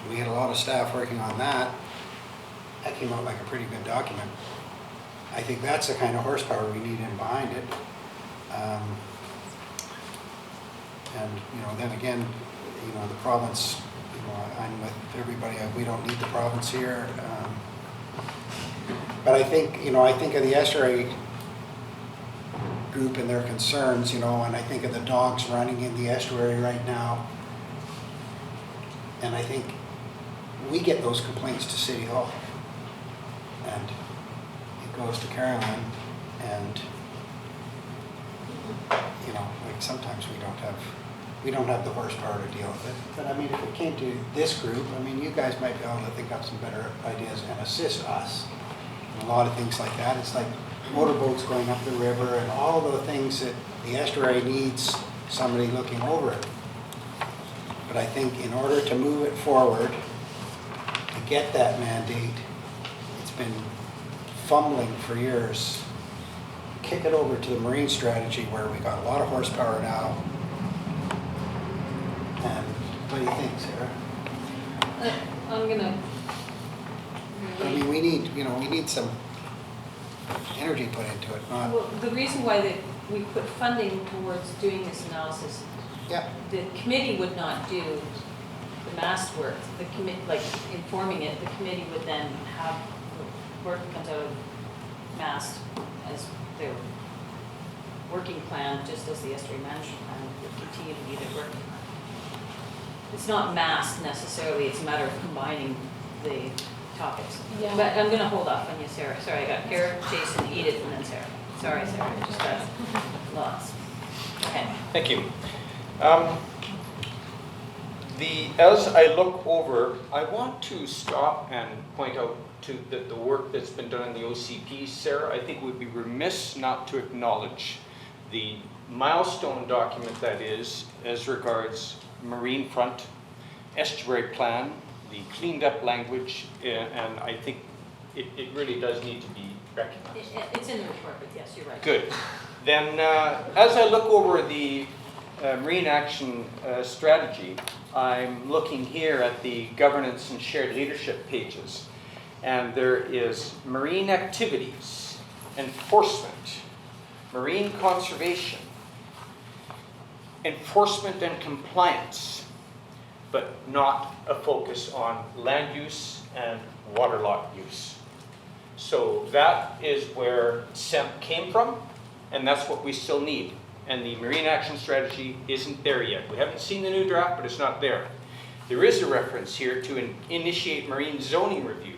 we had a lot of staff working on that. That came out like a pretty good document. I think that's the kind of horsepower we need in behind it. And, you know, then again, you know, the province, you know, I'm with everybody, we don't need the province here. But I think, you know, I think of the estuary group and their concerns, you know, and I think of the dogs running in the estuary right now. And I think we get those complaints to City Hall. And it goes to Caroline, and, you know, like sometimes we don't have the horsepower to deal with it. But I mean, if it came to this group, I mean, you guys might be able to think up some better ideas and assist us. And a lot of things like that. It's like motorboats going up the river and all of the things that the estuary needs somebody looking over it. But I think in order to move it forward, to get that mandate, it's been fumbling for years. Kick it over to the marine strategy where we got a lot of horsepower now. And what do you think, Sarah? I'm gonna. I mean, we need some energy put into it, not. Well, the reason why we put funding towards doing this analysis, the committee would not do the mast work. The committee, like informing it, the committee would then have the work that comes out of mast as their working plan, just as the estuary management plan would continue to be their working plan. It's not mast necessarily, it's a matter of combining the topics. Yeah. But I'm gonna hold off on you, Sarah. Sorry, I got Eric, Jason, Edith, and then Sarah. Sorry, Sarah, I just got lots. Okay. Thank you. As I look over, I want to stop and point out to the work that's been done in the OCP, Sarah. I think we'd be remiss not to acknowledge the milestone document that is as regards marine front, estuary plan, the cleaned up language, and I think it really does need to be recognized. It's in the report, but yes, you're right. Good. Then as I look over the Marine Action Strategy, I'm looking here at the governance and shared leadership pages. And there is marine activities, enforcement, marine conservation, enforcement and compliance, but not a focus on land use and water lot use. So that is where SEMP came from, and that's what we still need. And the Marine Action Strategy isn't there yet. We haven't seen the new draft, but it's not there. There is a reference here to initiate marine zoning review.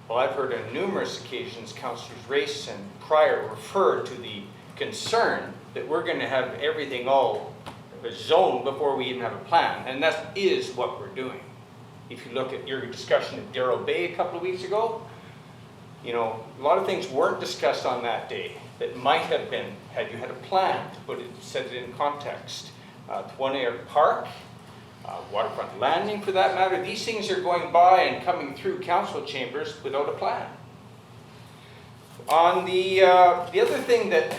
Well, I've heard on numerous occasions Councillors Race and Pryor refer to the concern that we're going to have everything all zoned before we even have a plan, and that is what we're doing. If you look at your discussion at Darrell Bay a couple of weeks ago, you know, a lot of things weren't discussed on that day that might have been had you had a plan to put it, set it in context. One-Air Park, Waterfront Landing for that matter, these things are going by and coming through council chambers without a plan. On the other thing that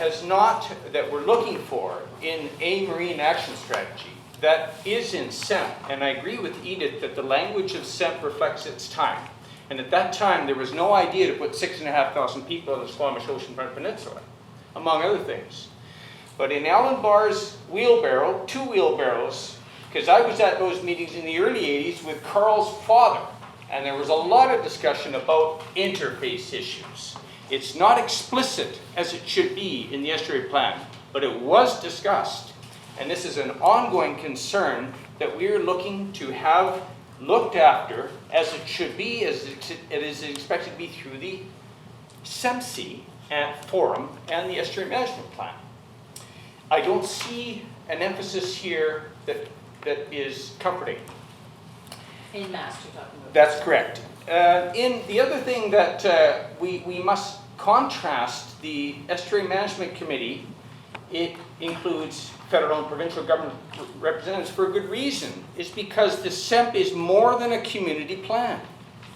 that we're looking for in a marine action strategy, that is in SEMP, and I agree with Edith that the language of SEMP reflects its time. And at that time, there was no idea to put 6,500 people on the Squamish Oceanfront Peninsula, among other things. But in Alan Barr's wheelbarrow, 2 wheelbarrows, because I was at those meetings in the early 80s with Carl's father, and there was a lot of discussion about interface issues. It's not explicit as it should be in the estuary plan, but it was discussed. And this is an ongoing concern that we're looking to have looked after as it should be, as it is expected to be through the SEMC and Forum and the Estuary Management Plan. I don't see an emphasis here that is comforting. In mass, you're talking about. That's correct. In the other thing that we must contrast the Estuary Management Committee, it includes federal and provincial government representatives for a good reason, is because the SEMP is more than a community plan.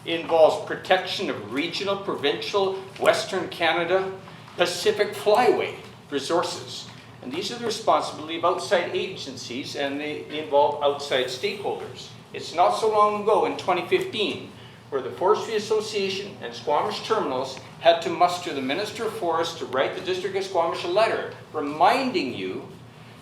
It involves protection of regional, provincial, Western Canada, Pacific flyway resources. And these are the responsibility of outside agencies, and they involve outside stakeholders. It's not so long ago, in 2015, where the Forestry Association and Squamish Terminals had to muster the Minister of Forests to write the District of Squamish a letter reminding you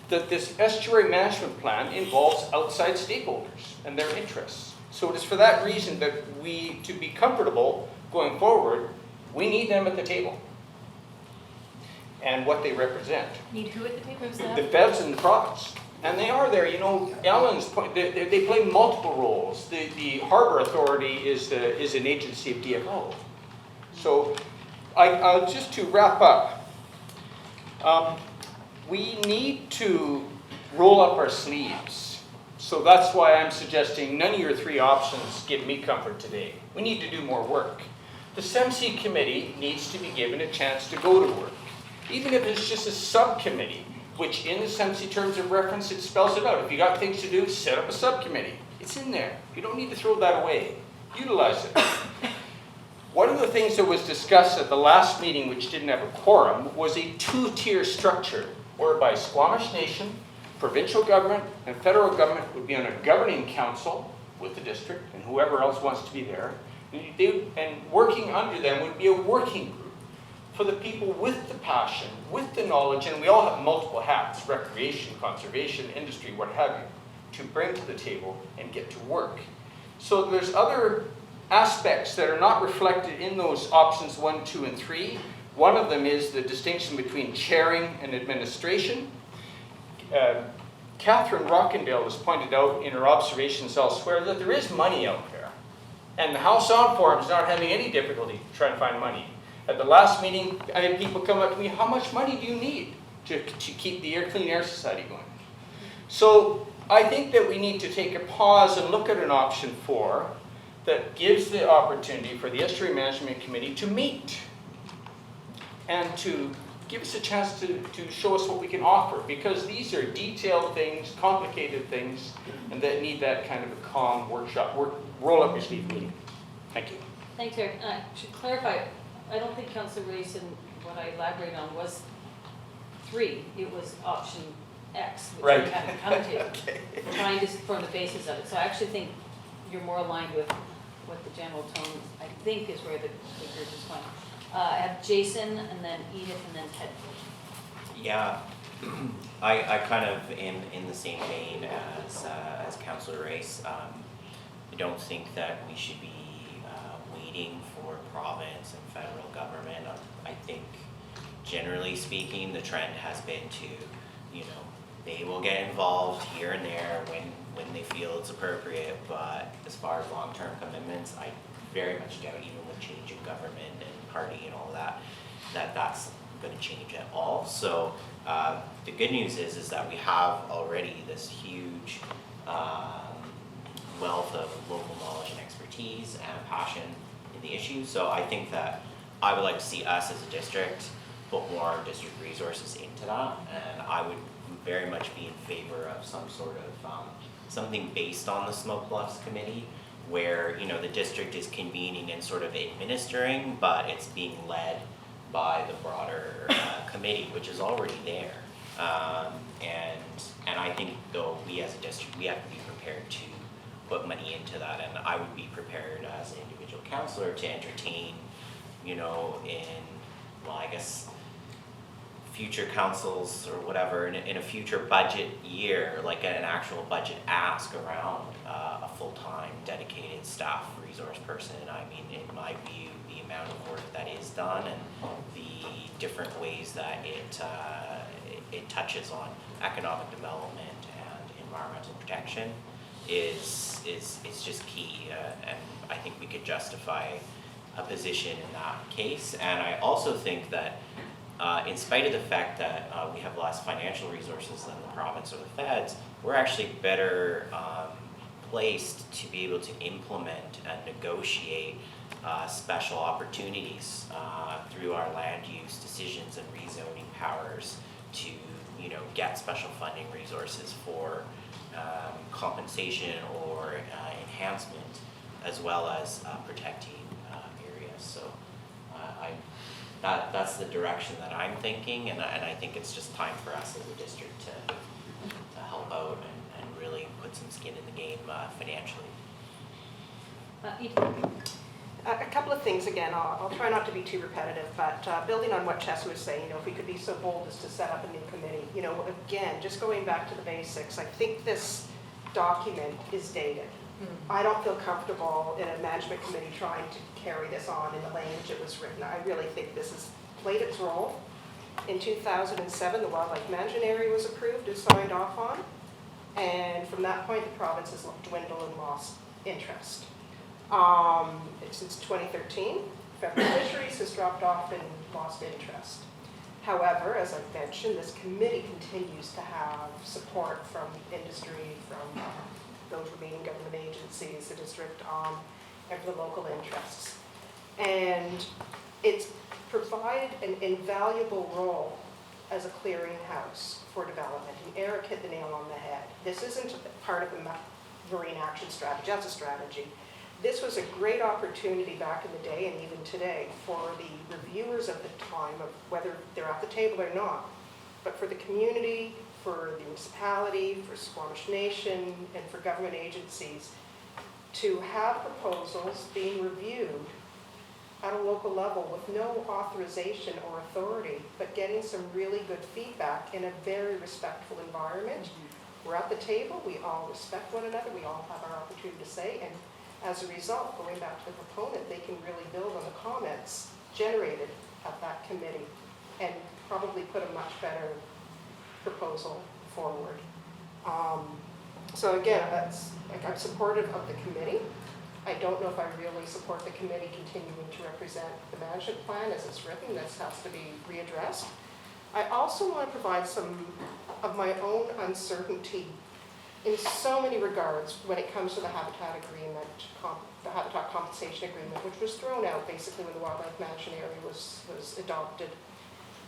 that this estuary management plan involves outside stakeholders and their interests. So it is for that reason that we, to be comfortable going forward, we need them at the table and what they represent. Need who at the table? Who's that? The feds and the province. And they are there, you know, Ellen's point, they play multiple roles. The Harbor Authority is an agency of DFO. So, just to wrap up, we need to roll up our sleeves. So that's why I'm suggesting none of your three options give me comfort today. We need to do more work. The SEMC committee needs to be given a chance to go to work. Even if it's just a subcommittee, which in the SEMC terms of reference, it spells it out. If you got things to do, set up a subcommittee. It's in there. You don't need to throw that away. Utilize it. One of the things that was discussed at the last meeting, which didn't have a quorum, was a two-tier structure, whereby Squamish Nation, provincial government, and federal government would be on a governing council with the district and whoever else wants to be there. And working under them would be a working group for the people with the passion, with the knowledge, and we all have multiple hats, recreation, conservation, industry, what have you, to bring to the table and get to work. So there's other aspects that are not reflected in those options 1, 2, and 3. One of them is the distinction between chairing and administration. Catherine Rockendale has pointed out in her observations elsewhere that there is money out there. And the House On Forum is not having any difficulty trying to find money. At the last meeting, I had people come up to me, how much money do you need to keep the Clean Air Society going? So I think that we need to take a pause and look at an option 4 that gives the opportunity for the Estuary Management Committee to meet and to give us a chance to show us what we can offer, because these are detailed things, complicated things, and that need that kind of a calm workshop, roll up your sleeve meeting. Thank you. Thanks, Eric. To clarify, I don't think Councillor Race and what I elaborated on was 3. It was option X, which right. we haven't come to. Okay. Trying to form the basis of it. So I actually think you're more aligned with what the general tone, I think, is where the group is going. I have Jason, and then Edith, and then Ted. Yeah, I kind of in the same vein as Councillor Race. I don't think that we should be waiting for province and federal government. I think, generally speaking, the trend has been to, they will get involved here and there when they feel it's appropriate. But as far as long-term commitments, I very much doubt, even with change in government and party and all that, that's going to change at all. So the good news is that we have already this huge wealth of local knowledge and expertise and passion in the issue. So I think that I would like to see us as a district put more district resources into that, and I would very much be in favor of some sort of something based on the Smoke Bluffs Committee, where the district is convening and sort of administering, but it's being led by the broader committee, which is already there. And I think, though, we as a district, we have to be prepared to put money into that, and I would be prepared as an individual councillor to entertain, I guess future councils or whatever in a future budget year, like an actual budget ask around a full-time dedicated staff resource person. I mean, in my view, the amount of work that is done and the different ways that it touches on economic development and environmental protection is just key, and I think we could justify a position in that case. And I also think that in spite of the fact that we have less financial resources than the province or the feds, we're actually better placed to be able to implement and negotiate special opportunities through our land use decisions and rezoning powers to get special funding resources for compensation or enhancement, as well as protecting areas. So that's the direction that I'm thinking, and I think it's just time for us as a district to help out and really put some skin in the game financially. A couple of things, again, I'll try not to be too repetitive, but building on what Chess was saying, if we could be so bold as to set up a new committee, again, just going back to the basics, I think this document is dated. I don't feel comfortable in a management committee trying to carry this on in the language it was written. I really think this has played its role. In 2007, the Wildlife Management Area was approved and signed off on, and from that point, the province has dwindled and lost interest. Since 2013, federal fisheries has dropped off and lost interest. However, as I've mentioned, this committee continues to have support from industry, from those remaining government agencies, the district, and the local interests. And it's provided an invaluable role as a clearinghouse for development. And Eric hit the nail on the head. This isn't part of the Marine Action Strategy, that's a strategy. This was a great opportunity back in the day and even today for the reviewers of the time, of whether they're at the table or not, but for the community, for the municipality, for Squamish Nation, and for government agencies to have proposals being reviewed at a local level with no authorization or authority, but getting some really good feedback in a very respectful environment. We're at the table, we all respect one another, we all have our opportunity to say, and as a result, going back to the proponent, they can really build on the comments generated at that committee and probably put a much better proposal forward. So again, I'm supportive of the committee. I don't know if I really support the committee continuing to represent the management plan as it's written. This has to be readdressed. I also want to provide some of my own uncertainty in so many regards when it comes to the habitat agreement, the habitat compensation agreement, which was thrown out basically when the Wildlife Management Area was adopted.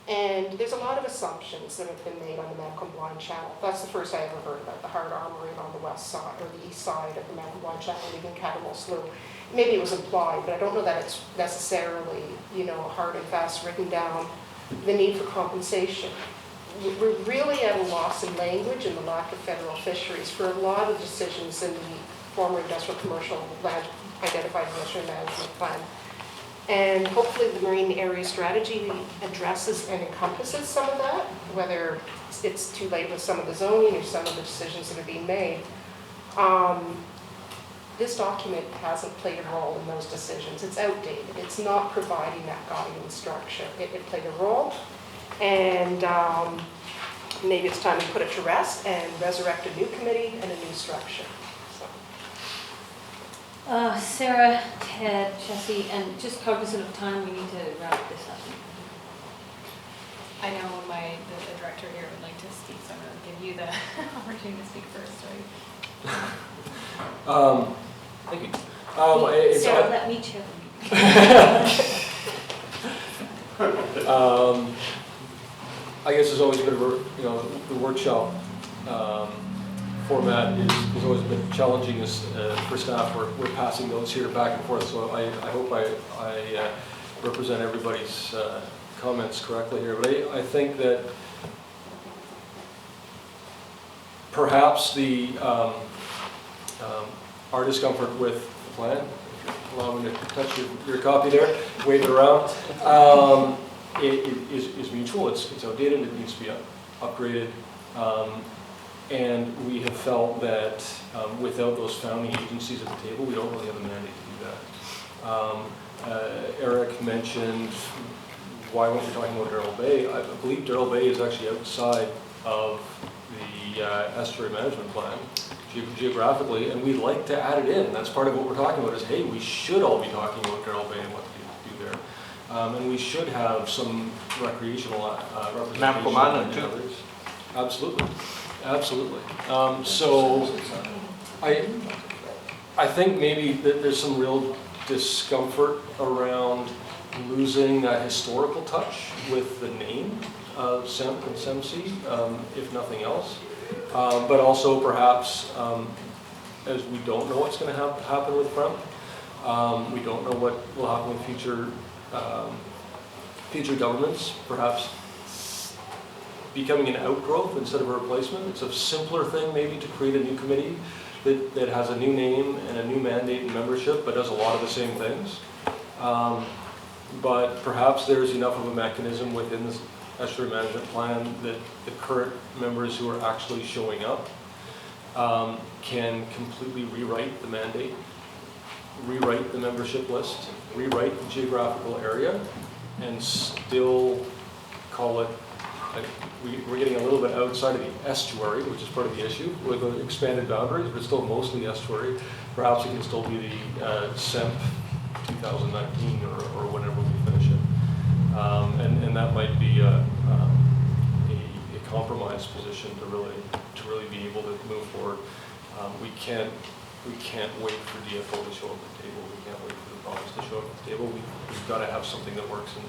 And there's a lot of assumptions that have been made on the Malcolm Blind Channel. That's the first I ever heard about, the hard armoring on the west side, or the east side of the Malcolm Blind Channel, leaving Catamount Slough. Maybe it was implied, but I don't know that it's necessarily, hard and fast written down, the need for compensation. We're really at a loss in language and the lack of federal fisheries for a lot of decisions in the former industrial commercial land identified industrial management plan. And hopefully the marine area strategy addresses and encompasses some of that, whether it's too late with some of the zoning or some of the decisions that are being made. This document hasn't played a role in those decisions. It's outdated. It's not providing that guiding structure. It played a role, and maybe it's time to put it to rest and resurrect a new committee and a new structure. Sarah, Ted, Jesse, and just cognizant of time, we need to wrap this up. I know the director here would like to speak, so I'm going to give you the opportunity to speak first, right? Thank you. Sarah, let me chill. I guess there's always been the workshop format has always been challenging for staff. We're passing notes here back and forth, so I hope I represent everybody's comments correctly here. But I think that perhaps our discomfort with the plan, allow me to touch your copy there, wave it around, is mutual. It's outdated, it needs to be upgraded. And we have felt that without those founding agencies at the table, we don't really have a mandate to do that. Eric mentioned, why weren't we talking about Darrell Bay? I believe Darrell Bay is actually outside of the estuary management plan geographically, and we'd like to add it in. That's part of what we're talking about is, hey, we should all be talking about Darrell Bay and what to do there. And we should have some recreational representation in others. Absolutely. Absolutely. So I think maybe that there's some real discomfort around losing that historical touch with the name of SEMP and SEMC, if nothing else. But also perhaps, as we don't know what's going to happen with FREMP, we don't know what will happen with future future governments, perhaps becoming an outgrowth instead of a replacement. It's a simpler thing maybe to create a new committee that has a new name and a new mandate and membership, but does a lot of the same things. But perhaps there's enough of a mechanism within this estuary management plan that the current members who are actually showing up can completely rewrite the mandate, rewrite the membership list, rewrite the geographical area, and still call it, we're getting a little bit outside of the estuary, which is part of the issue, with the expanded boundaries, but still mostly estuary. Perhaps it can still be the SEMP 2019 or whenever we finish it. And that might be a compromise position to really be able to move forward. We can't wait for DFO to show up at the table. We can't wait for the province to show up at the table. We've got to have something that works and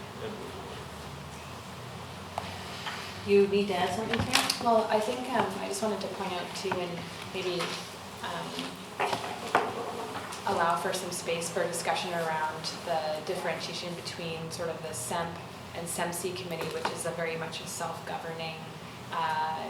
You need to add something, Karen? Well, I think I just wanted to point out too, and maybe allow for some space for discussion around the differentiation between sort of the SEMP and SEMC committee, which is a very much a self-governing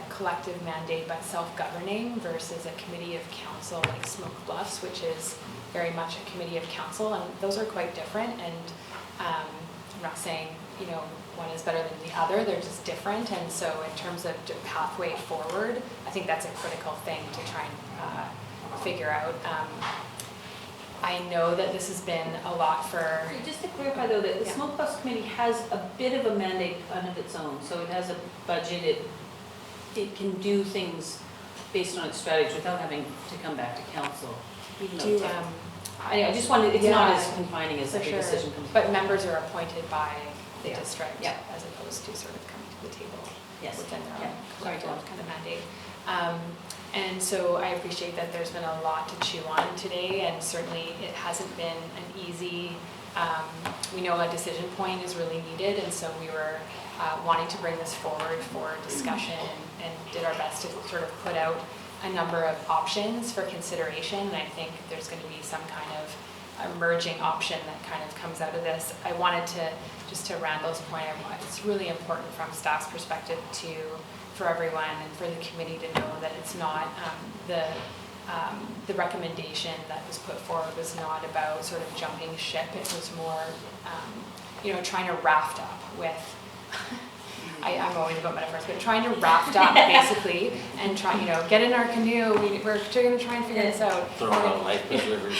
collective mandate, but self-governing, versus a committee of council like Smoke Bluffs, which is very much a committee of council, and those are quite different. And I'm not saying, you know, one is better than the other, they're just different. And so in terms of pathway forward, I think that's a critical thing to try and figure out. I know that this has been a lot for... Just to clarify though, that the Smoke Bus Committee has a bit of a mandate of its own. So it has a budget, it can do things based on its strategy without having to come back to council. Even though I just wanted, it's not as confining as every decision comes. But members are appointed by the Yeah. district, Yeah. as opposed to sort of coming to the table Yes. within their Yeah. own Sorry, collective Dawn. kind of mandate. And so I appreciate that there's been a lot to chew on today, and certainly it hasn't been an easy, we know a decision point is really needed, and so we were wanting to bring this forward for discussion and did our best to sort of put out a number of options for consideration. And I think there's going to be some kind of emerging option that kind of comes out of this. I wanted to, just to Randall's point, it's really important from staff's perspective for everyone and for the committee to know that it's not the recommendation that was put forward was not about sort of jumping ship. It was more, trying to raft up with. I'm always about metaphors, but trying to raft up basically and try, get in our canoe. We're going to try and figure this out. Throw out life preservers.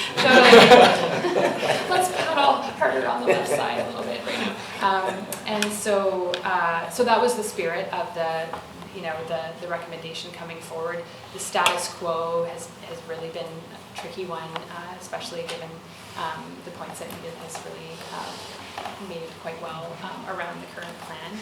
Let's paddle harder on the left side a little bit right now. And so that was the spirit of the recommendation coming forward. The status quo has really been a tricky one, especially given the points that Edith has really made quite well around the current plan.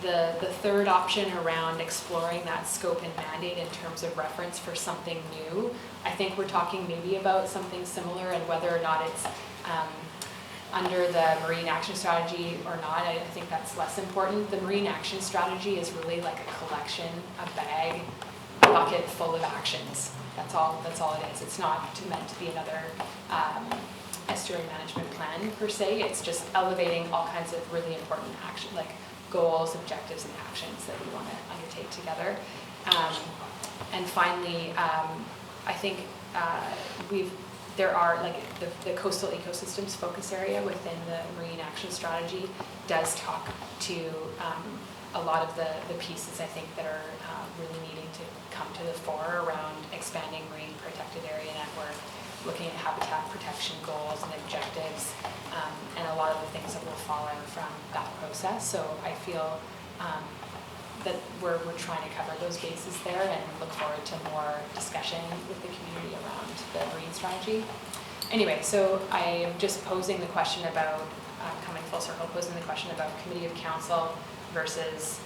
The third option around exploring that scope and mandate in terms of reference for something new, I think we're talking maybe about something similar, and whether or not it's under the Marine Action Strategy or not, I think that's less important. The Marine Action Strategy is really like a collection, a bag, a bucket full of actions. That's all it is. It's not meant to be another estuary management plan per se. It's just elevating all kinds of really important action, like goals, objectives, and actions that we want to undertake together. And finally, I think there are, like, the coastal ecosystems focus area within the Marine Action Strategy does talk to a lot of the pieces, I think, that are really needing to come to the fore around expanding marine protected area network, looking at habitat protection goals and objectives, and a lot of the things that will follow from that process. So I feel that we're trying to cover those bases there, and look forward to more discussion with the community around the marine strategy. Anyway, so I am just posing the question about, coming full circle, posing the question about committee of council versus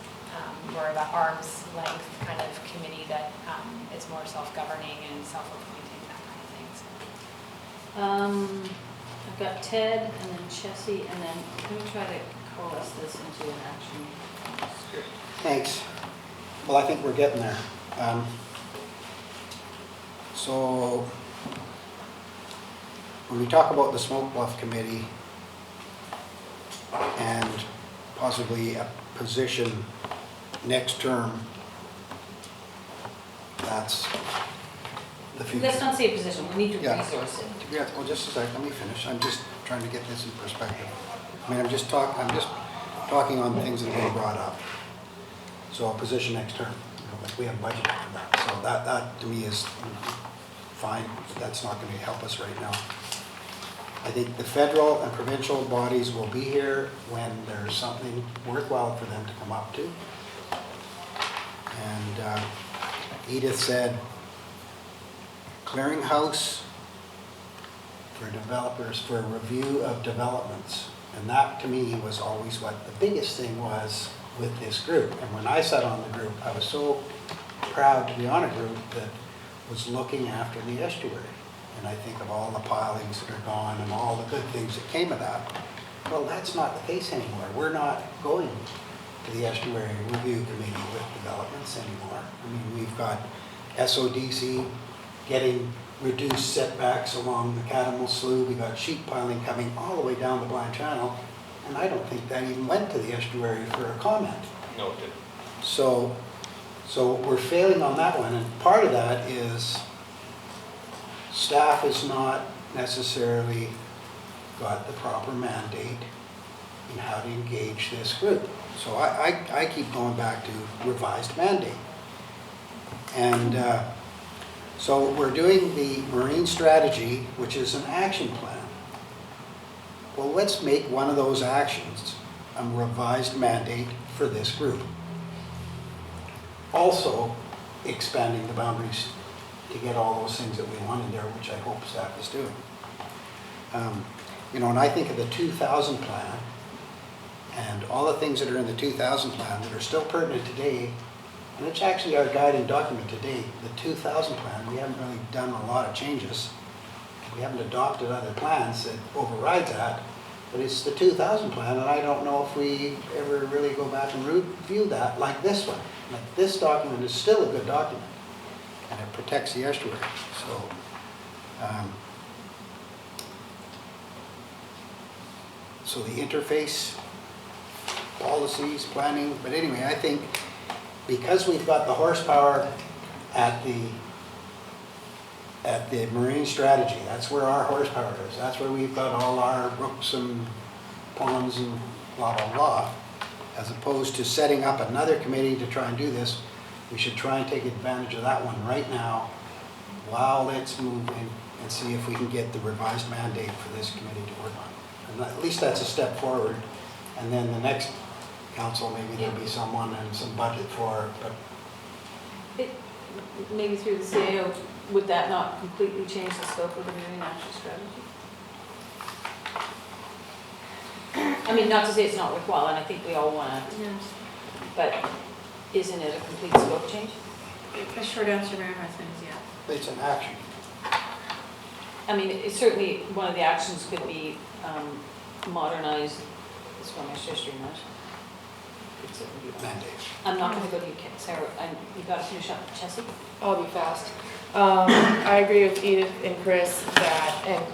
more of an arm's length kind of committee that is more self-governing and self-appointing, that kind of thing. So. I've got Ted and then Chessie, and then let me try to coalesce this into an action script. Thanks. Well, I think we're getting there. So when we talk about the Smoke Bluff Committee, and possibly a position next term. That's the future. Let's not say a position, we need to Yeah. resource it. Yeah, well, just a second, let me finish. I'm just trying to get this in perspective. I mean, I'm just talking on things that have been brought up. So a position next term, like we have budgeted for that. So that to me is fine, but that's not going to help us right now. I think the federal and provincial bodies will be here when there's something worthwhile for them to come up to. And Edith said, clearinghouse for developers for a review of developments. And that to me was always what the biggest thing was with this group. And when I sat on the group, I was so proud to be on a group that was looking after the estuary. And I think of all the pilings that are gone and all the good things that came of that. Well, that's not the case anymore. We're not going to the estuary review committee with developments anymore. I mean, we've got SODC getting reduced setbacks along the Catamount Slough. We've got sheet piling coming all the way down the Blind Channel. And I don't think that even went to the estuary for a comment. No, it didn't. So we're failing on that one. And part of that is staff has not necessarily got the proper mandate in how to engage this group. So I keep going back to revised mandate. And so we're doing the marine strategy, which is an action plan. Well, let's make one of those actions a revised mandate for this group. Also expanding the boundaries to get all those things that we want in there, which I hope staff is doing. You know, and I think of the 2000 plan and all the things that are in the 2000 plan that are still pertinent today, and it's actually our guiding document today, the 2000 plan. We haven't really done a lot of changes. We haven't adopted other plans that override that, but it's the 2000 plan, and I don't know if we ever really go back and review that like this one. Like this document is still a good document, and it protects the estuary. So the interface, policies, planning, but anyway, I think because we've got the horsepower at the marine strategy, that's where our horsepower is. That's where we've got all our brooks and ponds and blah, blah, blah. As opposed to setting up another committee to try and do this, we should try and take advantage of that one right now while it's moving and see if we can get the revised mandate for this committee to work on. And at least that's a step forward. And then the next council, maybe there'll be someone and some budget for it, but Maybe through the CAO, would that not completely change the scope of the marine action strategy? I mean, not to say it's not worthwhile, and I think we all want to, but isn't it a complete scope change? The short answer, Mayor Husband, is yeah. it's an action. I mean, it's certainly, one of the actions could be modernize the Squamish history net. Could certainly be that. Mandate. I'm not going to go to you, Sarah, and you got to finish up, Chelsea? I'll be fast. I agree with Edith and Chris that, and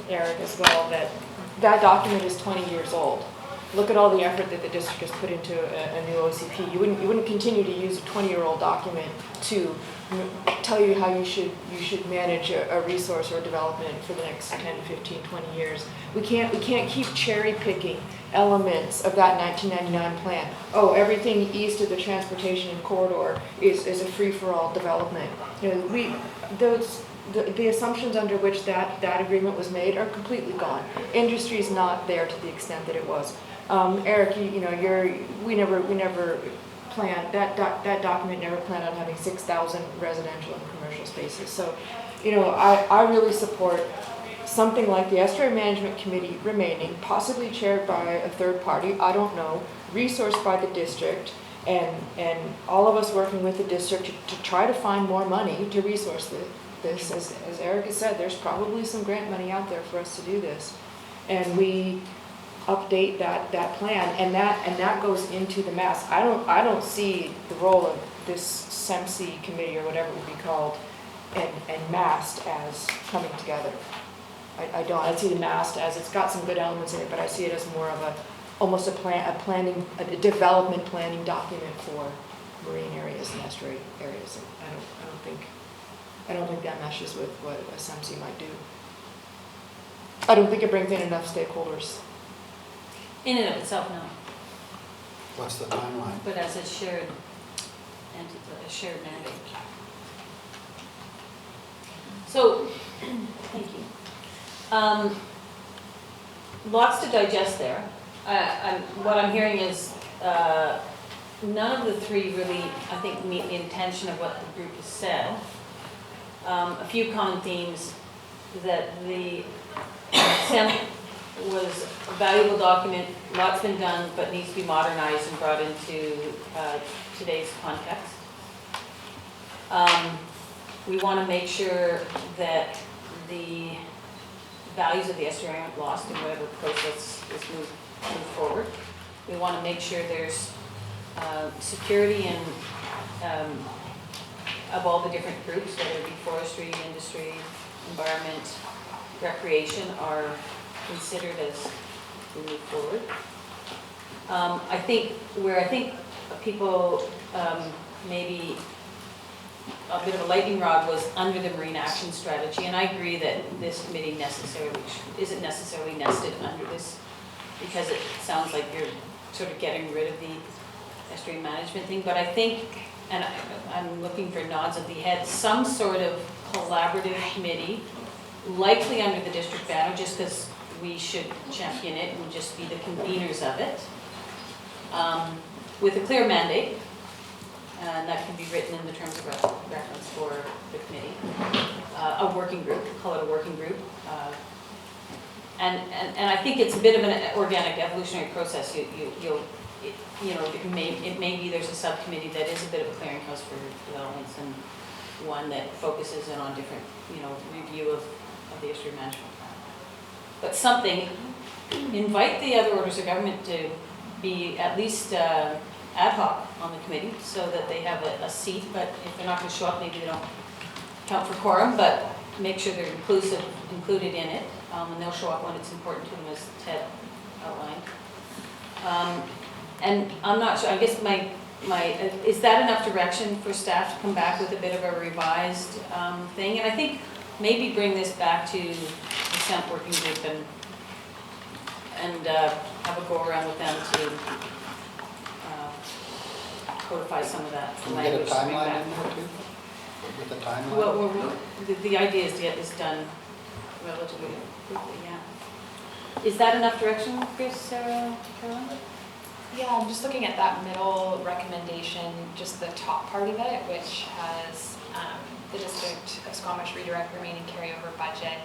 Eric as well, that document is 20 years old. Look at all the effort that the district has put into a new OCP. You wouldn't continue to use a 20-year-old document to tell you how you should manage a resource or development for the next 10, 15, 20 years. We can't keep cherry picking elements of that 1999 plan. Oh, everything east of the transportation corridor is a free-for-all development. You know, the assumptions under which that agreement was made are completely gone. Industry is not there to the extent that it was. Eric, we never planned that document never planned on having 6,000 residential and commercial spaces. So, I really support something like the Estuary Management Committee remaining, possibly chaired by a third party, I don't know, resourced by the district, and all of us working with the district to try to find more money to resource this. As Eric has said, there's probably some grant money out there for us to do this. And we update that plan, and that goes into the mass. I don't see the role of this SEMC committee or whatever it would be called and MAST as coming together. I don't. I see the MAST as it's got some good elements in it, but I see it as more of almost a development planning document for marine areas and estuary areas. I don't think that meshes with what a SEMC might do. I don't think it brings in enough stakeholders. In and of itself, no, What's the timeline? but as a shared shared mandate. So, thank you. Lots to digest there. What I'm hearing is none of the three really, I think, meet the intention of what the group has said. A few common themes: that the SEMP was a valuable document, lots been done, but needs to be modernized and brought into today's context. We want to make sure that the values of the estuary aren't lost in whatever process is moved forward. We want to make sure there's security and of all the different groups, whether it be forestry, industry, environment, recreation, are considered as we move forward. I think people maybe a bit of a lightning rod was under the Marine Action Strategy, and I agree that this committee isn't necessarily nested under this, because it sounds like you're sort of getting rid of the estuary management thing, but I think, and I'm looking for nods of the head, some sort of collaborative committee, likely under the district banner, just because we should champion it and just be the conveners of it, with a clear mandate, and that can be written in the terms of reference for the committee. A working group, call it a working group. And I think it's a bit of an organic evolutionary process. It may be there's a subcommittee that is a bit of a clearinghouse for developments, and one that focuses in on different, review of the estuary management plan. But something, invite the other orders of government to be at least ad hoc on the committee, so that they have a seat, but if they're not going to show up, maybe they don't count for quorum, but make sure they're included in it, and they'll show up when it's important to them, as Ted outlined. And I'm not sure, I guess is that enough direction for staff to come back with a bit of a revised thing? And I think maybe bring this back to the SEMP working group and have a go around with them to codify some of that Can we language. get a timeline in there too? With the timeline? Well, the idea is to get this done relatively quickly, yeah. Is that enough direction, Chris, Caroline? Yeah, I'm just looking at that middle recommendation, just the top part of it, which has the District of Squamish redirect remaining carryover budget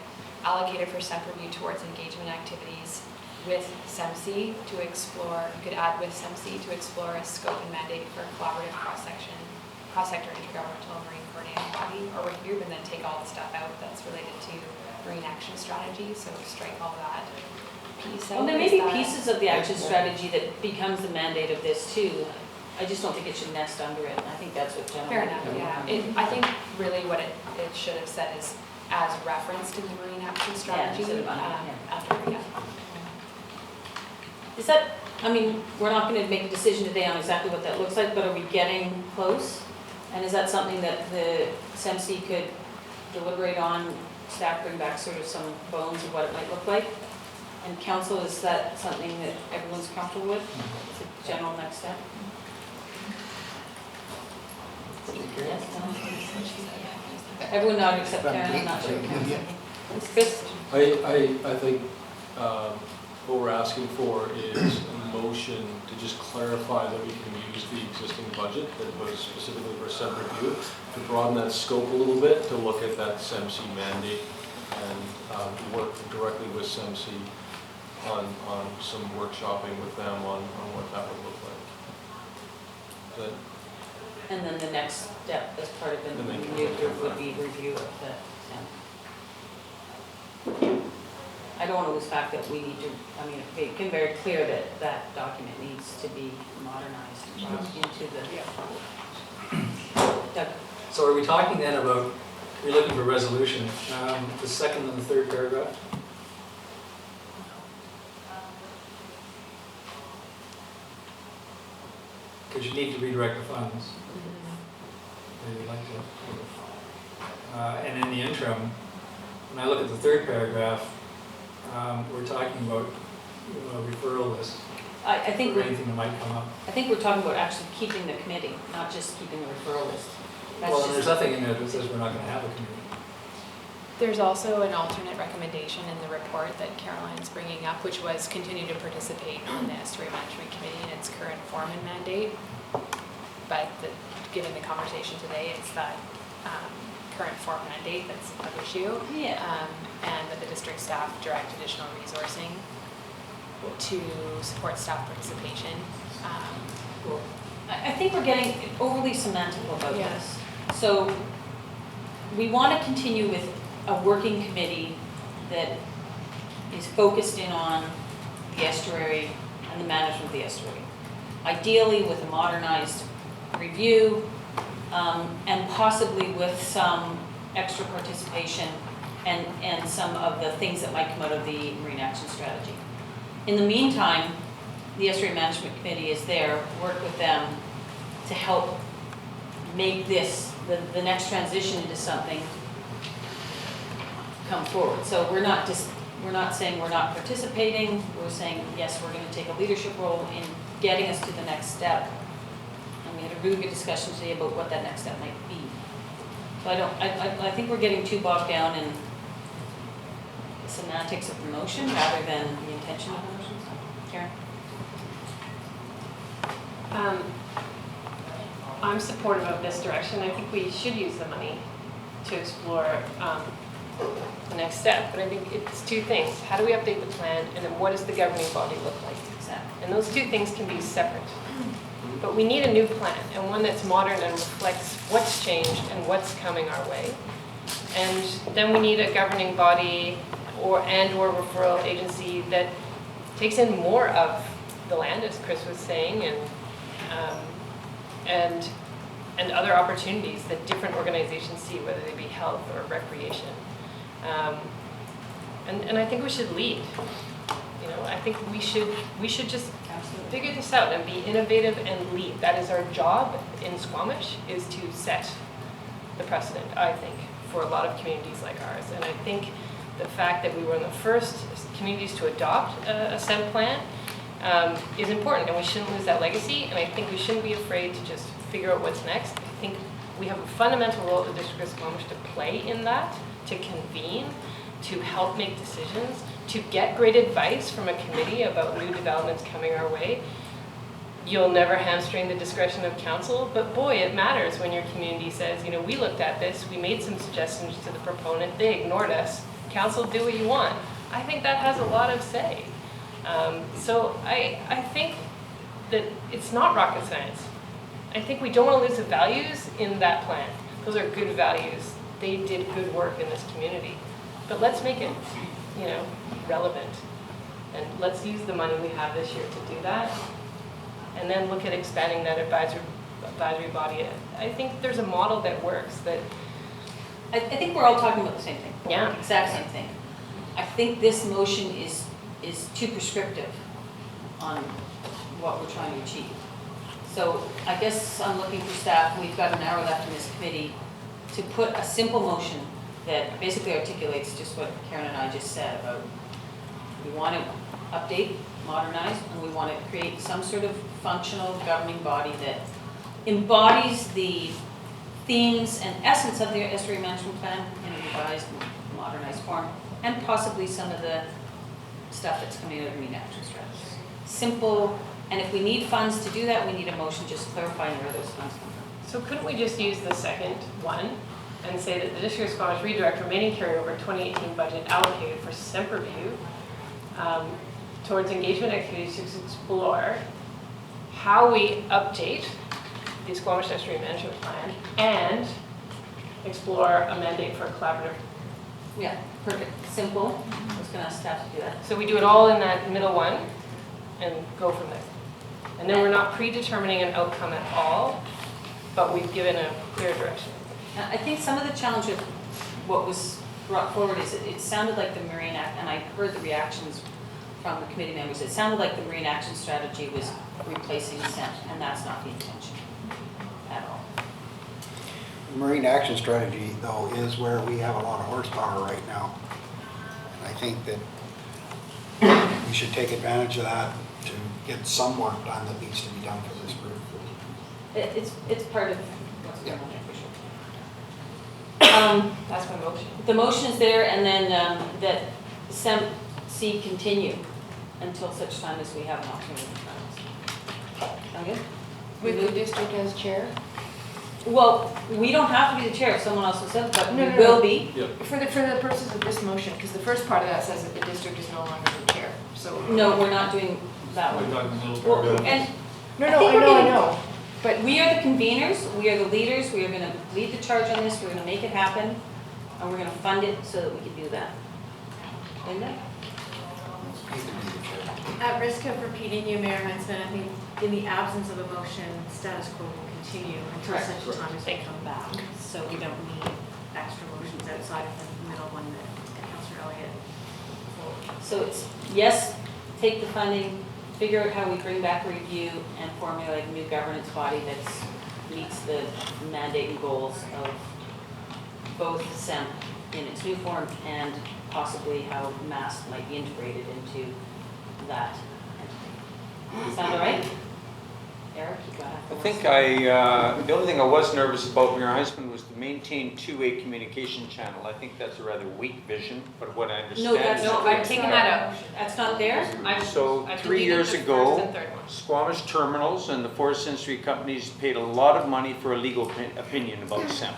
allocated for SEMP review towards engagement activities with SEMC to explore, you could add with SEMC to explore a scope and mandate for a collaborative cross-sector intergovernmental marine coordinating body or working group, and then take all the stuff out that's related to marine action strategy, so strike all that piece out. Well, there may be pieces of the action strategy that becomes the mandate of this too. I just don't think it should nest under it. I think that's what Jenna. Fair enough, yeah. I think really what it should have said is as reference to the marine action strategy. instead of under, After, yeah. Is that, we're not going to make a decision today on exactly what that looks like, but are we getting close? And is that something that the SEMC could deliberate on, staff bring back sort of some bones of what it might look like? And council, is that something that everyone's comfortable with? It's a general next step? Yes, no? Everyone nodded except Karen, I'm not sure. Chris? I think what we're asking for is a motion to just clarify that we can use the existing budget that was specifically for SEMP review, to broaden that scope a little bit, to look at that SEMC mandate and work directly with SEMC on some workshopping with them on what that would look like. And then the next step as part of the new group would be review of the SEMP. I don't want to lose fact that we need to, it can be very clear that that document needs to be modernized into the. Doug. So are we talking then about, you're looking for resolution, the second and the third paragraph? because you need to redirect the funds. They would like to. And in the interim, when I look at the third paragraph, we're talking about a referral list I think for we're, anything that might come up. I think we're talking about actually keeping the committee, not just keeping the referral list. That's Well, just- there's nothing in there that says we're not going to have a committee. There's also an alternate recommendation in the report that Caroline's bringing up, which was continue to participate on the Estuary Management Committee in its current form and mandate. But given the conversation today, it's that current form mandate that's of issue. Yeah. And that the district staff direct additional resourcing to support staff participation. I think we're getting overly semantic about Yeah. this. So we want to continue with a working committee that is focused in on the estuary and the management of the estuary. Ideally with a modernized review and possibly with some extra participation and some of the things that might come out of the Marine Action Strategy. In the meantime, the Estuary Management Committee is there, work with them to help make this, the next transition into something come forward. So we're not saying we're not participating, we're saying, yes, we're gonna take a leadership role in getting us to the next step. And we had a really good discussion today about what that next step might be. So I think we're getting too bogged down in the semantics of the motion rather than the intention of the motion. Karen? I'm supportive of this direction. I think we should use the money to explore the next step. But I think it's two things. How do we update the plan? And then what does the governing body look like? Exactly. And those two things can be separate. But we need a new plan, and one that's modern and reflects what's changed and what's coming our way. And then we need a governing body or referral agency that takes in more of the land, as Chris was saying, and other opportunities that different organizations see, whether they be health or recreation. And I think we should lead. You know, I think we should just figure this out and be innovative and lead. That is our job in Squamish, is to set the precedent, I think, for a lot of communities like ours. And I think the fact that we were one of the first communities to adopt a SEM plan is important, and we shouldn't lose that legacy. And I think we shouldn't be afraid to just figure out what's next. I think we have a fundamental role at the District of Squamish to play in that, to convene, to help make decisions, to get great advice from a committee about new developments coming our way. You'll never hamstring the discretion of council, but boy, it matters when your community says, you know, we looked at this, we made some suggestions to the proponent, they ignored us. Council, do what you want. I think that has a lot of say. So I think that it's not rocket science. I think we don't want to lose the values in that plan. Those are good values. They did good work in this community. But let's make it, you know, relevant. And let's use the money we have this year to do that. And then look at expanding that advisory body. I think there's a model that works that. I think we're all talking about the same thing. Yeah. Exact same thing. I think this motion is too prescriptive on what we're trying to achieve. So I guess I'm looking for staff, we've got an hour left in this committee, to put a simple motion that basically articulates just what Karen and I just said about we want to update, modernize, and we want to create some sort of functional governing body that embodies the themes and essence of the estuary management plan in a revised, modernized form, and possibly some of the stuff that's coming out of the Marine Action Strategy. Simple, and if we need funds to do that, we need a motion just clarifying where those funds come from. So couldn't we just use the second one and say that the District of Squamish redirect remaining carryover 2018 budget allocated for SEMP review towards engagement activities to explore how we update the Squamish Estuary Management Plan and explore a mandate for a collaborative. Yeah, perfect, simple. I was going to ask staff to do that. So we do it all in that middle one and go from there. And then we're not predetermining an outcome at all, but we've given a clear direction. I think some of the challenge of what was brought forward is it sounded like the Marine Act, and I heard the reactions from the committee members. It sounded like the Marine Action Strategy was replacing SEMP, and that's not the intention at all. Marine Action Strategy, though, is where we have a lot of horsepower right now. And I think that we should take advantage of that to get some work done that needs to be done for this group. It's part of what's going on there, for sure. That's my motion. The motion is there, and then that SEMP-C continue until such time as we have an alternative in front of us. Sound good? With the district as chair? Well, we don't have to be the chair if someone else will sit, but we No, no, will no. be. For the purposes of this motion, because the first part of that says that the district is no longer the chair, so. No, we're not doing that one. Well, and No, I no, think I we're know, I getting- know. But we are the conveners, we are the leaders, we are gonna lead the charge on this, we're gonna make it happen, and we're gonna fund it so that we can do that. Linda? At risk of repeating you, Mayor Heinzman, I think in the absence of a motion, status quo will continue until Correct. such a time as they come back. So we don't need extra motions outside of the middle one that Councillor Elliott forward. So it's, yes, take the funding, figure out how we bring back review and formulate a new governance body that meets the mandate and goals of both SEMP in its new form and possibly how MAST might be integrated into that. Sound all right? Eric, you got it? I think the only thing I was nervous about, Mayor Heisman, was to maintain two-way communication channel. I think that's a rather weak vision, but what I understand. No, that's is not, that- I'm taking that out. That's not there. So I've 3 deleted years the first ago, and third one. Squamish Terminals and the Forest Industry Companies paid a lot of money for a legal opinion about SEMP.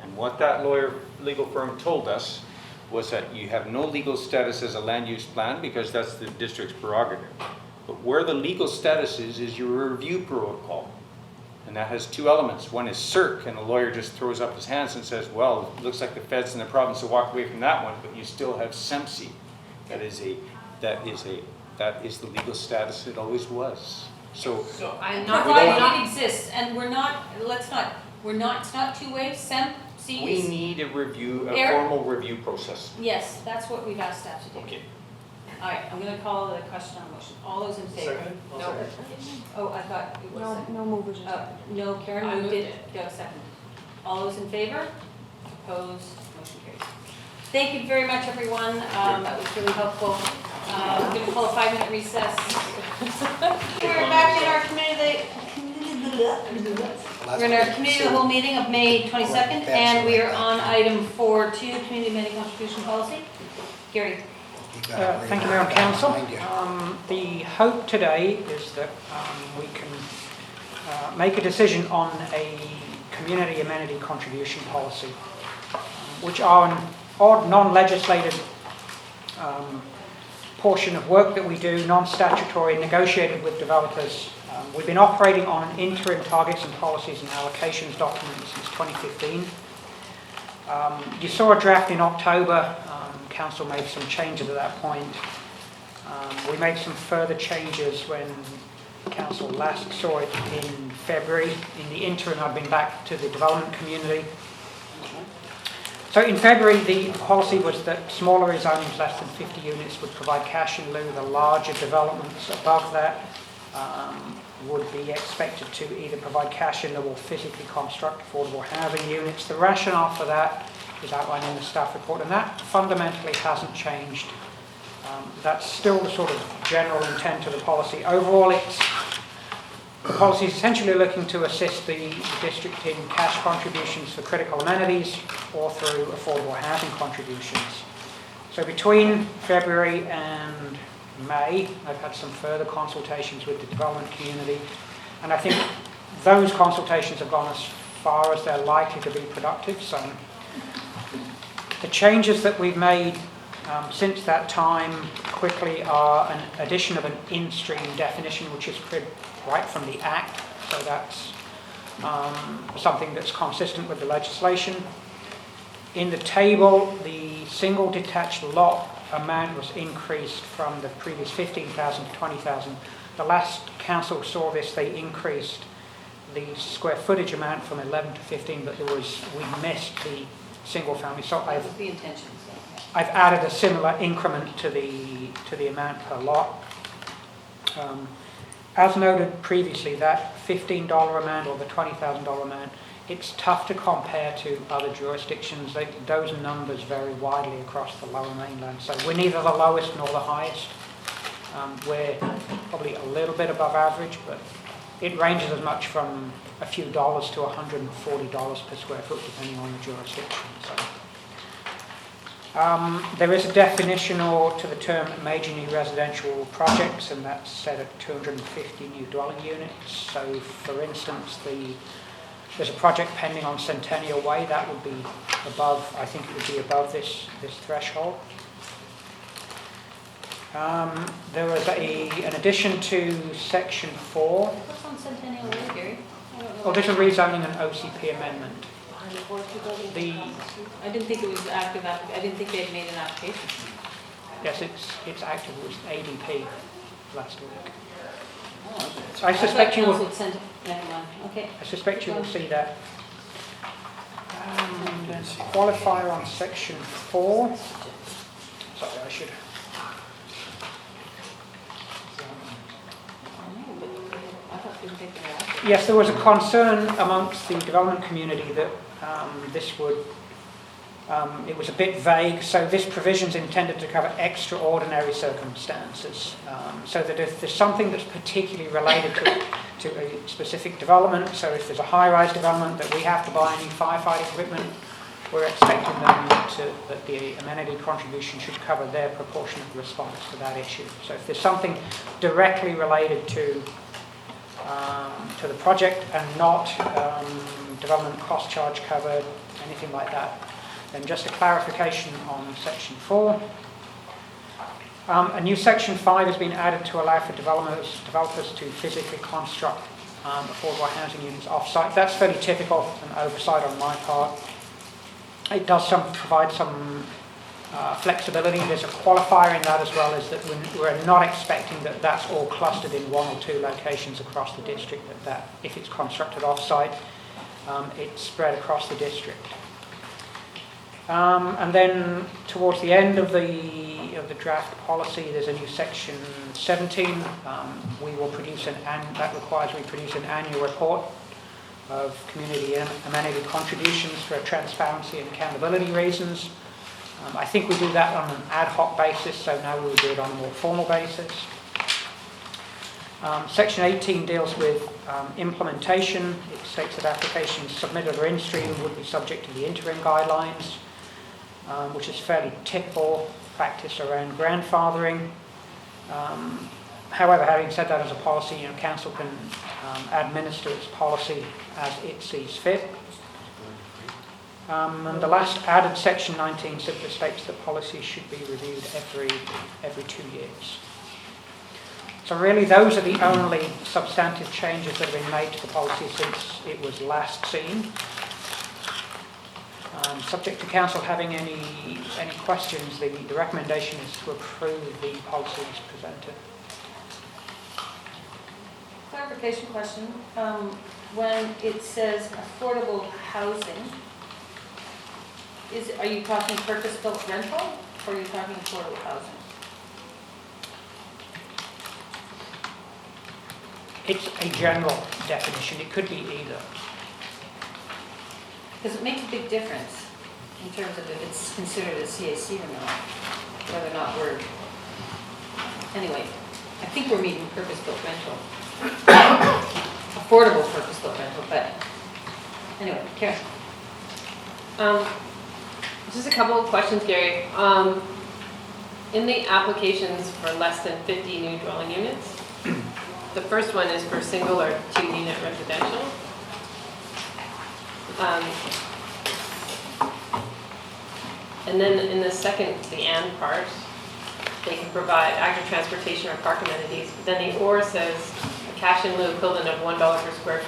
And what that legal firm told us was that you have no legal status as a land use plan because that's the district's prerogative. But where the legal status is your review protocol. And that has two elements. One is CERC, and the lawyer just throws up his hands and says, well, it looks like the feds in the province have walked away from that one, but you still have SEMP-C. That is the legal status it always was. So I'm not- provided it exists, and we're not, it's not two-way, SEMP-C we is, need a review, a Eric? formal review process. yes, that's what we've asked staff to do. Okay. All right, I'm gonna call the question on the motion. All those in favor? No. Oh, I thought it was. No movers. No, Karen I moved moved it. it. Do I have a second? All those in favor? Opposed? Motion carries. Thank you very much, everyone. That was really helpful. We're gonna call a 5-minute recess. We're back in our committee. We're in our committee of the whole meeting of May 22nd, and we are on item 4.2, community amending contribution policy. Gary. Thank you, Mayor and Council. The hope today is that we can make a decision on a community amenity contribution policy, which are an odd non-legislated portion of work that we do, non-statutory, negotiated with developers. We've been operating on an interim targets and policies and allocations document since 2015. You saw a draft in October. Council made some changes at that point. We made some further changes when Council last saw it in February. In the interim, I've been back to the development community. So in February, the policy was that smaller rezonings less than 50 units would provide cash in lieu. The larger developments above that would be expected to either provide cash in lieu or physically construct affordable housing units. The rationale for that is outlined in the staff report, and that fundamentally hasn't changed. That's still the sort of general intent of the policy. Overall, the policy is essentially looking to assist the district in cash contributions for critical amenities or through affordable housing contributions. So between February and May, I've had some further consultations with the development community, and I think those consultations have gone as far as they're likely to be productive. So the changes that we've made since that time quickly are an addition of an in-stream definition, which is right from the Act. So that's something that's consistent with the legislation. In the table, the single detached lot amount was increased from the previous 15,000 to 20,000. The last council saw this, they increased the square footage amount from 11 to 15, but we missed the single family. So That was the intention. So. I've added a similar increment to the amount per lot. As noted previously, that $15 amount or the $20,000 amount, it's tough to compare to other jurisdictions. Those numbers vary widely across the lower mainland. So we're neither the lowest nor the highest. We're probably a little bit above average, but it ranges as much from a few dollars to $140 per square foot, depending on the jurisdiction. So, there is a definition to the term major new residential projects, and that's set at 250 new dwelling units. So, for instance, there's a project pending on Centennial Way that would be above, I think it would be above this threshold. There was an addition to section 4. What's on Centennial Way, Gary? Oh, there's a rezoning and OCP amendment. I didn't think it was active. I didn't think they had made an application. Yes, it's active. It was ADP last week. Oh, I suspect you will. Never mind. Okay. I suspect you will see that. There's a qualifier on section 4. Sorry, I should. Yes, there was a concern amongst the development community that this would, it was a bit vague, so this provision is intended to cover extraordinary circumstances, so that if there's something that's particularly related to a specific development, so if there's a high-rise development that we have to buy new firefighting equipment, we're expecting that the amenity contribution should cover their proportionate response to that issue. So if there's something directly related to the project and not development cost charge covered, anything like that. Then just a clarification on section 4. A new section 5 has been added to allow for developers to physically construct affordable housing units off-site. That's fairly typical, an oversight on my part. It does provide some flexibility. There's a qualifier in that as well, is that we're not expecting that that's all clustered in one or two locations across the district, that if it's constructed off-site, it's spread across the district. And then towards the end of the draft policy, there's a new section 17. We will produce that requires we produce an annual report of community amenity contributions for transparency and accountability reasons. I think we do that on an ad hoc basis, so now we'll do it on a more formal basis. Section 18 deals with implementation. It states that applications submitted or in-stream would be subject to the interim guidelines, which is fairly typical practice around grandfathering. However, having said that, as a policy, council can administer its policy as it sees fit. And the last added section 19 simply states that policies should be reviewed every 2 years. So really those are the only substantive changes that have been made to the policy since it was last seen. Subject to council having any questions, the recommendation is to approve the policies presented. Clarification question. When it says affordable housing, are you talking purpose-built rental, or are you talking affordable housing? It's a general definition. It could be either. Because it makes a big difference in terms of if it's considered a CAC or not, whether or not we're... Anyway, I think we're meeting purpose-built rental. Affordable purpose-built rental, but anyway, Karen. Just a couple of questions, Gary. In the applications for less than 50 new dwelling units, the first one is for single or 2-unit residential. And then in the second, the and part, they can provide active transportation or park amenities. But then the or says a cash in lieu equivalent of $1 per square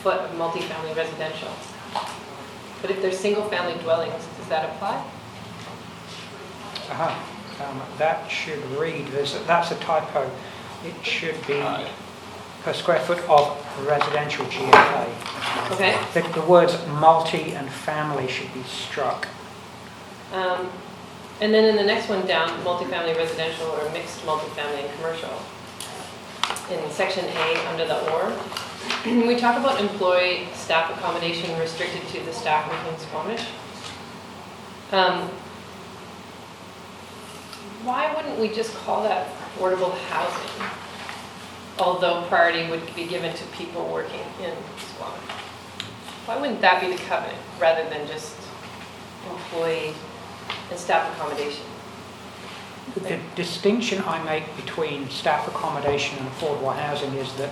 foot of multifamily residential. But if they're single-family dwellings, does that apply? That should read, that's a typo. It should be per square foot of residential GFA. Okay. The words multi and family should be struck. And then in the next one down, multifamily residential or mixed multifamily and commercial. In section A, under the or, we talk about employee staff accommodation restricted to the staff within Squamish. Why wouldn't we just call that affordable housing? Although priority would be given to people working in Squamish. Why wouldn't that be the covenant rather than just employee and staff accommodation? The distinction I make between staff accommodation and affordable housing is that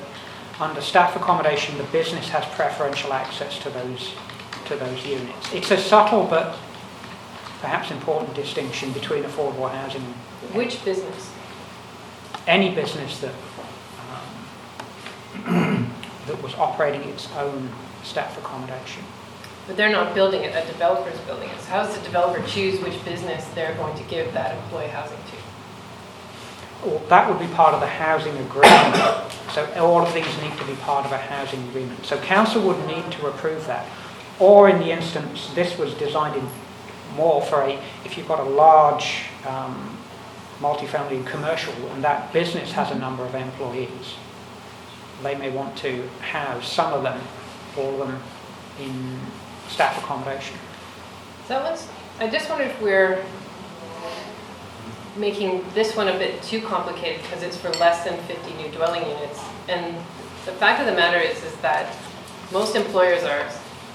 under staff accommodation, the business has preferential access to those units. It's a subtle but perhaps important distinction between affordable housing. Which business? Any business that that was operating its own staff accommodation. But they're not building it, a developer's building it. So how does the developer choose which business they're going to give that employee housing to? Well, that would be part of the housing agreement. So all of these need to be part of a housing agreement. So council would need to approve that. Or in the instance, this was designed in more for if you've got a large multifamily and commercial and that business has a number of employees, they may want to have some of them, all of them, in staff accommodation. So I just wonder if we're making this one a bit too complicated because it's for less than 50 new dwelling units. And the fact of the matter is that most employers are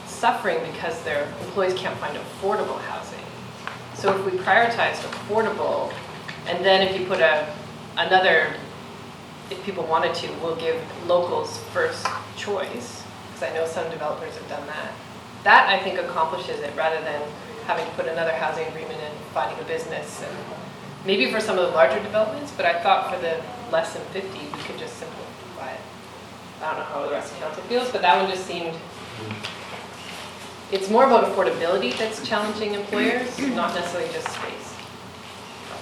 suffering because their employees can't find affordable housing. So if we prioritized affordable, and then if you put if people wanted to, we'll give locals first choice, because I know some developers have done that. That, I think, accomplishes it rather than having to put another housing agreement in, finding a business, and maybe for some of the larger developments, but I thought for the less than 50, we could just simplify it. I don't know how the rest of council feels, but that one just seemed, it's more about affordability that's challenging employers, not necessarily just space.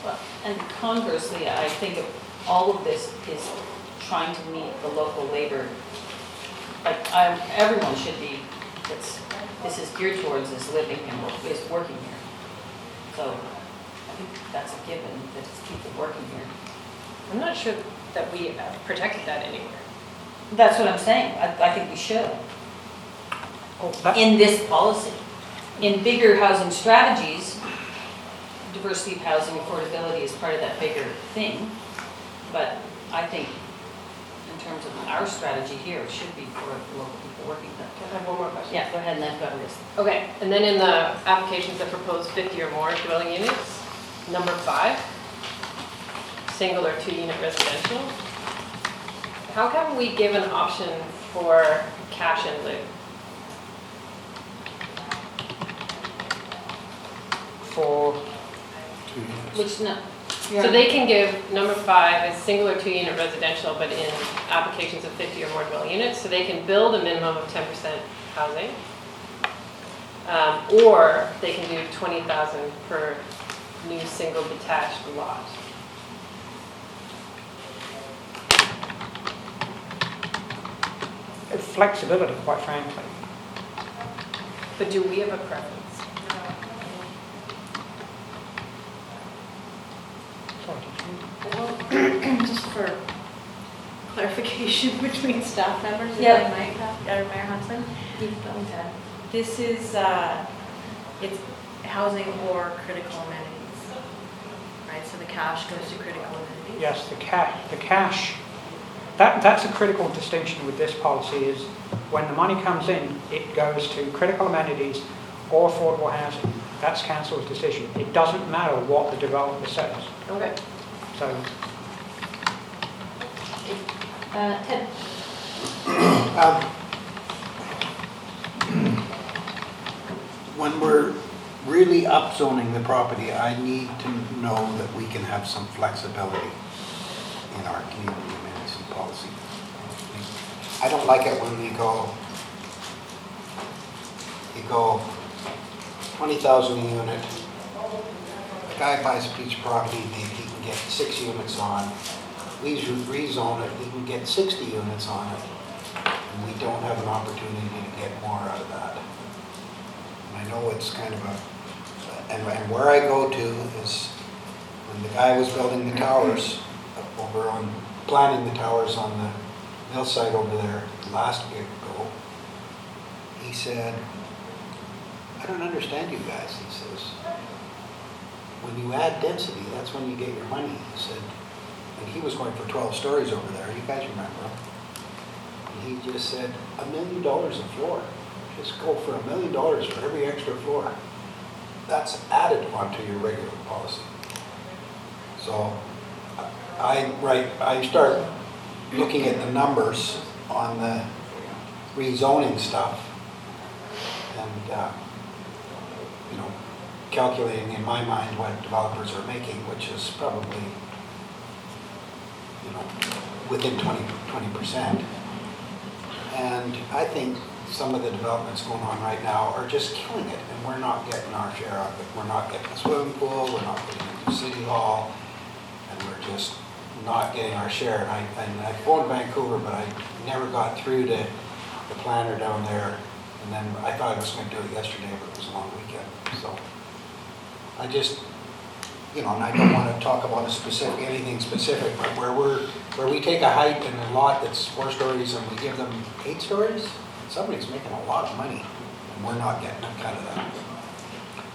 Well, and conversely, I think all of this is trying to meet the local labor. Like, everyone should be, this is geared towards is living and is working here. So I think that's a given, that it's people working here. I'm not sure that we protected that anywhere. That's what I'm saying. I think we should. In this policy. In bigger housing strategies, diversity of housing, affordability is part of that bigger thing. But I think in terms of our strategy here, it should be for local people working there. I have one more question. Yeah, go ahead, and then I've got a list. Okay, and then in the applications that propose 50 or more dwelling units, number 5, single or 2-unit residential. How come we give an option for cash in lieu? For which no. So they can give number 5 as single or 2-unit residential, but in applications of 50 or more dwelling units, so they can build a minimum of 10% housing, or they can do 20,000 per new single detached lot. flexibility, quite frankly. But do we have a preference? Well, just for clarification between staff members, if Yeah. I might have, Mayor Hudson. This is, it's housing or critical amenities, right? So the cash goes to critical amenities. Yes, the cash, that's a critical distinction with this policy is when the money comes in, it goes to critical amenities or affordable housing. That's council's decision. It doesn't matter what the developer says. Okay. So, Ted. When we're really upzoning the property, I need to know that we can have some flexibility in our community amenity policy. I don't like it when you go 20,000 a unit. A guy buys a piece of property, maybe he can get 6 units on. We rezone it, he can get 60 units on it. And we don't have an opportunity to get more out of that. And I know it's kind of and where I go to is, when the guy was building the towers, over on, planning the towers on the mill site over there, last year ago, he said, I don't understand you guys, he says. When you add density, that's when you get your money, he said. And he was going for 12 stories over there, you guys remember. And he just said, $1 million a floor. Just go for $1 million for every extra floor. That's added onto your regular policy. So I start looking at the numbers on the rezoning stuff and, calculating in my mind what developers are making, which is probably, within 20%. And I think some of the developments going on right now are just killing it, and we're not getting our share of it. We're not getting a swimming pool, we're not getting into City Hall, and we're just not getting our share. And I phoned Vancouver, but I never got through to the planner down there. And then I thought I was going to do it yesterday, but it was a long weekend. So I just, and I don't want to talk about anything specific, but where we take a height in a lot that's 4 stories and we give them 8 stories, somebody's making a lot of money, and we're not getting a cut of that.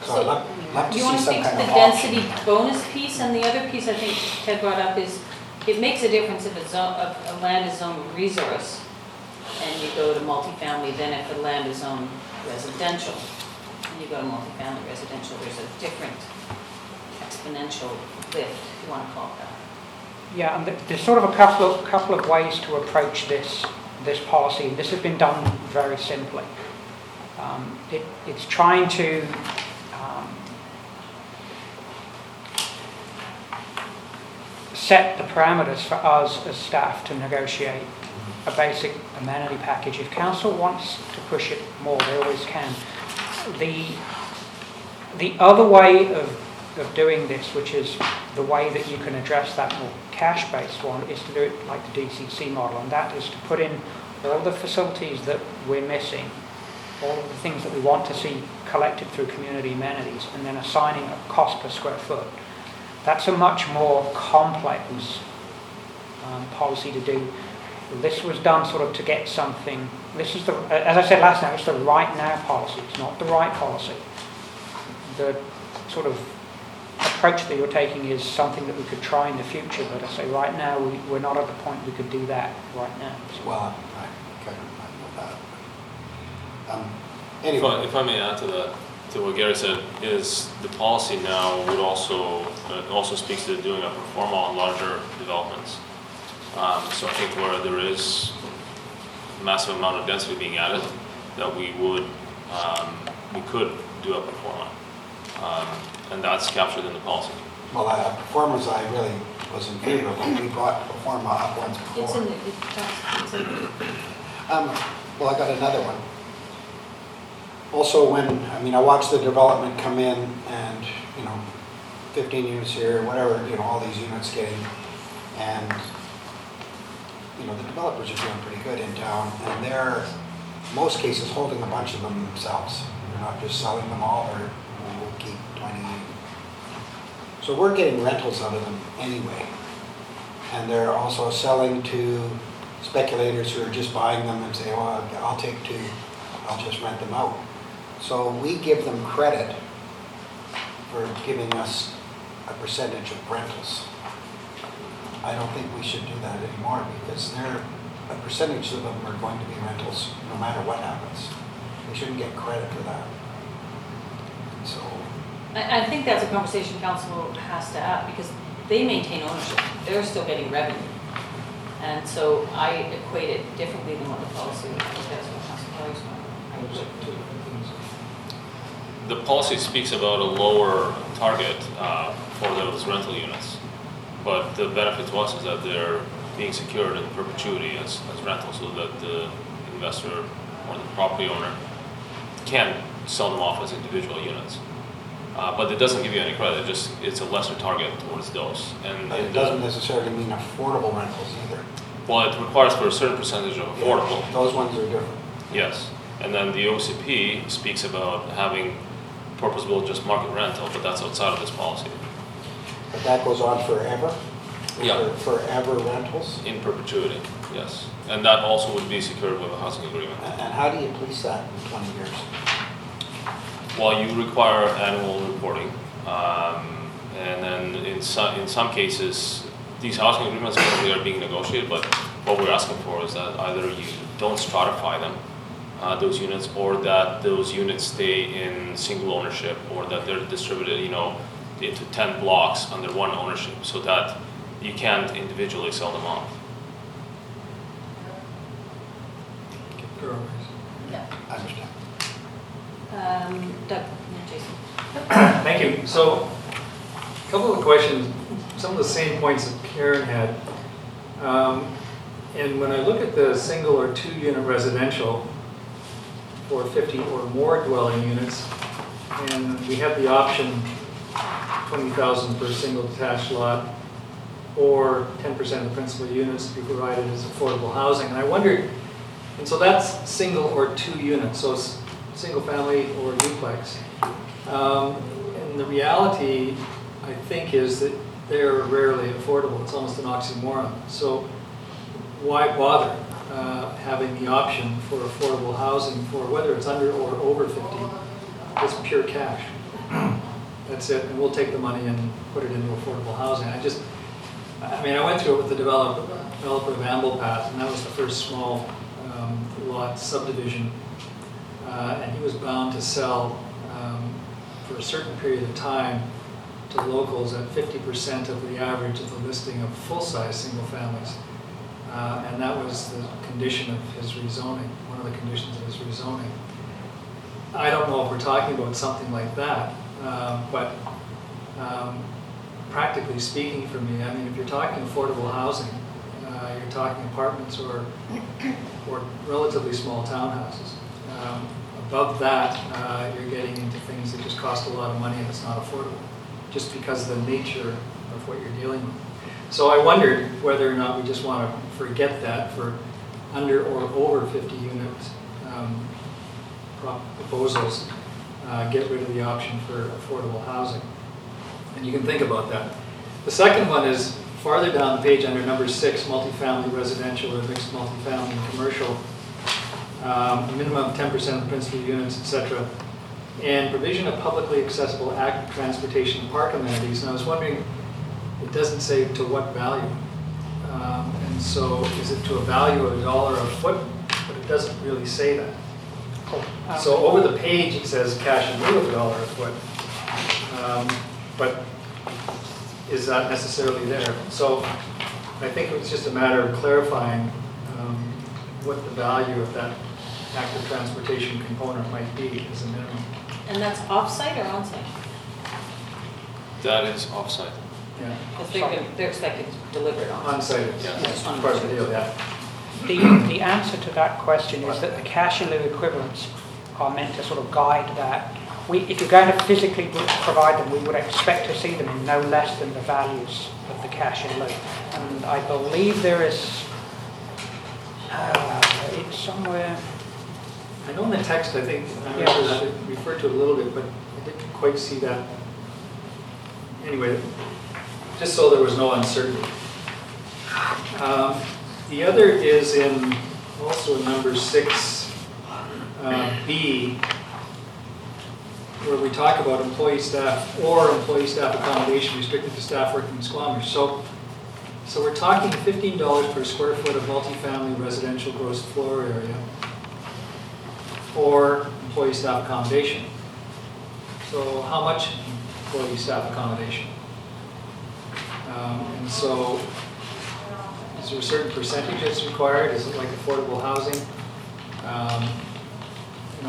So I'd love to You see want to some speak kind to of the option. density bonus piece, and the other piece I think Ted brought up is, it makes a difference if a land is zoned resource and you go to multifamily than if the land is zoned residential and you go to multifamily residential. There's a different exponential lift, if you want to call it that. Yeah, and there's sort of a couple of ways to approach this policy. This has been done very simply. It's trying to set the parameters for us as staff to negotiate a basic amenity package. If council wants to push it more, they always can. The other way of doing this, which is the way that you can address that more cash-based one, is to do it like the DCC model, and that is to put in all the facilities that we're missing, all of the things that we want to see collected through community amenities, and then assigning a cost per square foot. That's a much more complex policy to do. This was done sort of to get something. This is as I said last night, it's the right now policy. It's not the right policy. The sort of approach that you're taking is something that we could try in the future, but I say right now we're not at the point we could do that right now. So. Well, I kind of know that. Anyway. If I may add to that, to what Gary said, is the policy now would also speaks to doing a pro forma on larger developments. So I think where there is a massive amount of density being added, that we could do a pro forma. And that's captured in the policy. Well, performance, I really was in favor of it. We brought performa up once before. It's in the, Well, I got another one. Also, I watched the development come in and, 15 units here, whatever, all these units getting, and, the developers are doing pretty good in town, and they're, in most cases, holding a bunch of them themselves. They're not just selling them all, or we'll keep 20. So we're getting rentals out of them anyway. And they're also selling to speculators who are just buying them and say, well, I'll take 2, I'll just rent them out. So we give them credit for giving us a percentage of rentals. I don't think we should do that anymore, because a percentage of them are going to be rentals no matter what happens. We shouldn't get credit for that. So I think that's a conversation council has to have, because they maintain ownership. They're still getting revenue. And so I equate it differently than what the policy would. I think that's what Councilor Kelly's going. The policy speaks about a lower target for those rental units, but the benefit to us is that they're being secured in perpetuity as rentals, so that the investor or the property owner can sell them off as individual units. But it doesn't give you any credit, it's a lesser target towards those. And it doesn't necessarily mean affordable rentals either. Well, it requires for a certain percentage of affordable. Yeah, those ones are different. Yes, and then the OCP speaks about having purpose-built just market rental, but that's outside of this policy. But that goes on forever? Yeah. For forever rentals? In perpetuity, yes. And that also would be secured with a housing agreement. And how do you police that in 20 years? Well, you require annual reporting, and then in some cases, these housing agreements currently are being negotiated, but what we're asking for is that either you don't stratify them, those units, or that those units stay in single ownership, or that they're distributed, into 10 blocks under one ownership, so that you can't individually sell them off. Yeah. I understand. Doug and Jason. Thank you. So, a couple of questions, some of the same points that Karen had. And when I look at the single or 2-unit residential for 50 or more dwelling units, and we have the option 20,000 per single detached lot, or 10% of the principal units to be provided as affordable housing. And I wondered, and so that's single or 2 units, so it's single family or duplex. And the reality, I think, is that they're rarely affordable. It's almost an oxymoron. So why bother having the option for affordable housing for whether it's under or over 50? It's pure cash. That's it, and we'll take the money and put it into affordable housing. I went through it with the developer of Amblepath, and that was the first small lot subdivision. And he was bound to sell for a certain period of time to locals at 50% of the average of the listing of full-size single families. And that was the condition of his rezoning, one of the conditions of his rezoning. I don't know if we're talking about something like that, but practically speaking for me, if you're talking affordable housing, you're talking apartments or relatively small townhouses. Above that, you're getting into things that just cost a lot of money and it's not affordable, just because of the nature of what you're dealing with. So I wondered whether or not we just want to forget that for under or over 50 unit proposals, get rid of the option for affordable housing. And you can think about that. The second one is farther down the page under number 6, multifamily residential or mixed multifamily and commercial, a minimum of 10% of the principal units, etc. And provision of publicly accessible active transportation and park amenities. And I was wondering, it doesn't say to what value. And so is it to a value of $1 a foot? But it doesn't really say that. So over the page it says cash in lieu of $1 a foot. But is that necessarily there? So I think it was just a matter of clarifying what the value of that active transportation component might be as a minimum. And that's off-site or on-site? That is offsite. Yeah. Because they're expected to deliver it on. On-site, Yeah. it's part of the deal, yeah. The answer to that question is that the cash in lieu equivalents are meant to sort of guide that. If you're going to physically provide them, we would expect to see them in no less than the values of the cash in lieu. And I believe there is, it's somewhere. I know in the text, I think, I referred to it a little bit, but I didn't quite see that. Anyway, just so there was no uncertainty. The other is also in number 6, B, where we talk about employee staff accommodation restricted to staff working in Squamish. So we're talking $15 per square foot of multifamily residential gross floor area or employee staff accommodation. So how much employee staff accommodation? And so is there a certain percentage that's required? Is it like affordable housing?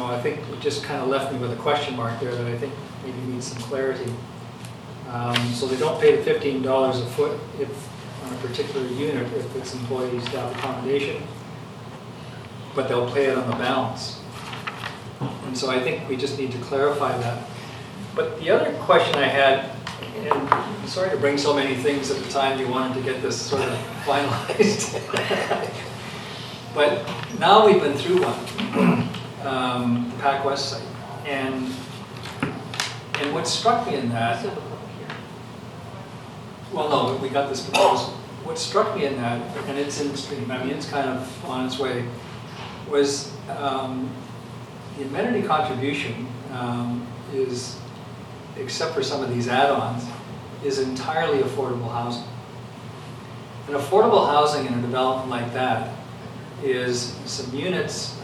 I think it just kind of left me with a question mark there that I think maybe needs some clarity. So they don't pay the $15 a foot if on a particular unit if it's employee staff accommodation, but they'll pay it on the balance. And so I think we just need to clarify that. But the other question I had, and I'm sorry to bring so many things at the time you wanted to get this sort of finalized, but now we've been through one. The PacWest site. And And what struck me in that, well, no, we got this proposal. What struck me in that, and it's in the stream, I mean, it's kind of on its way, was the amenity contribution is, except for some of these add-ons, is entirely affordable housing. And affordable housing in a development like that is some units,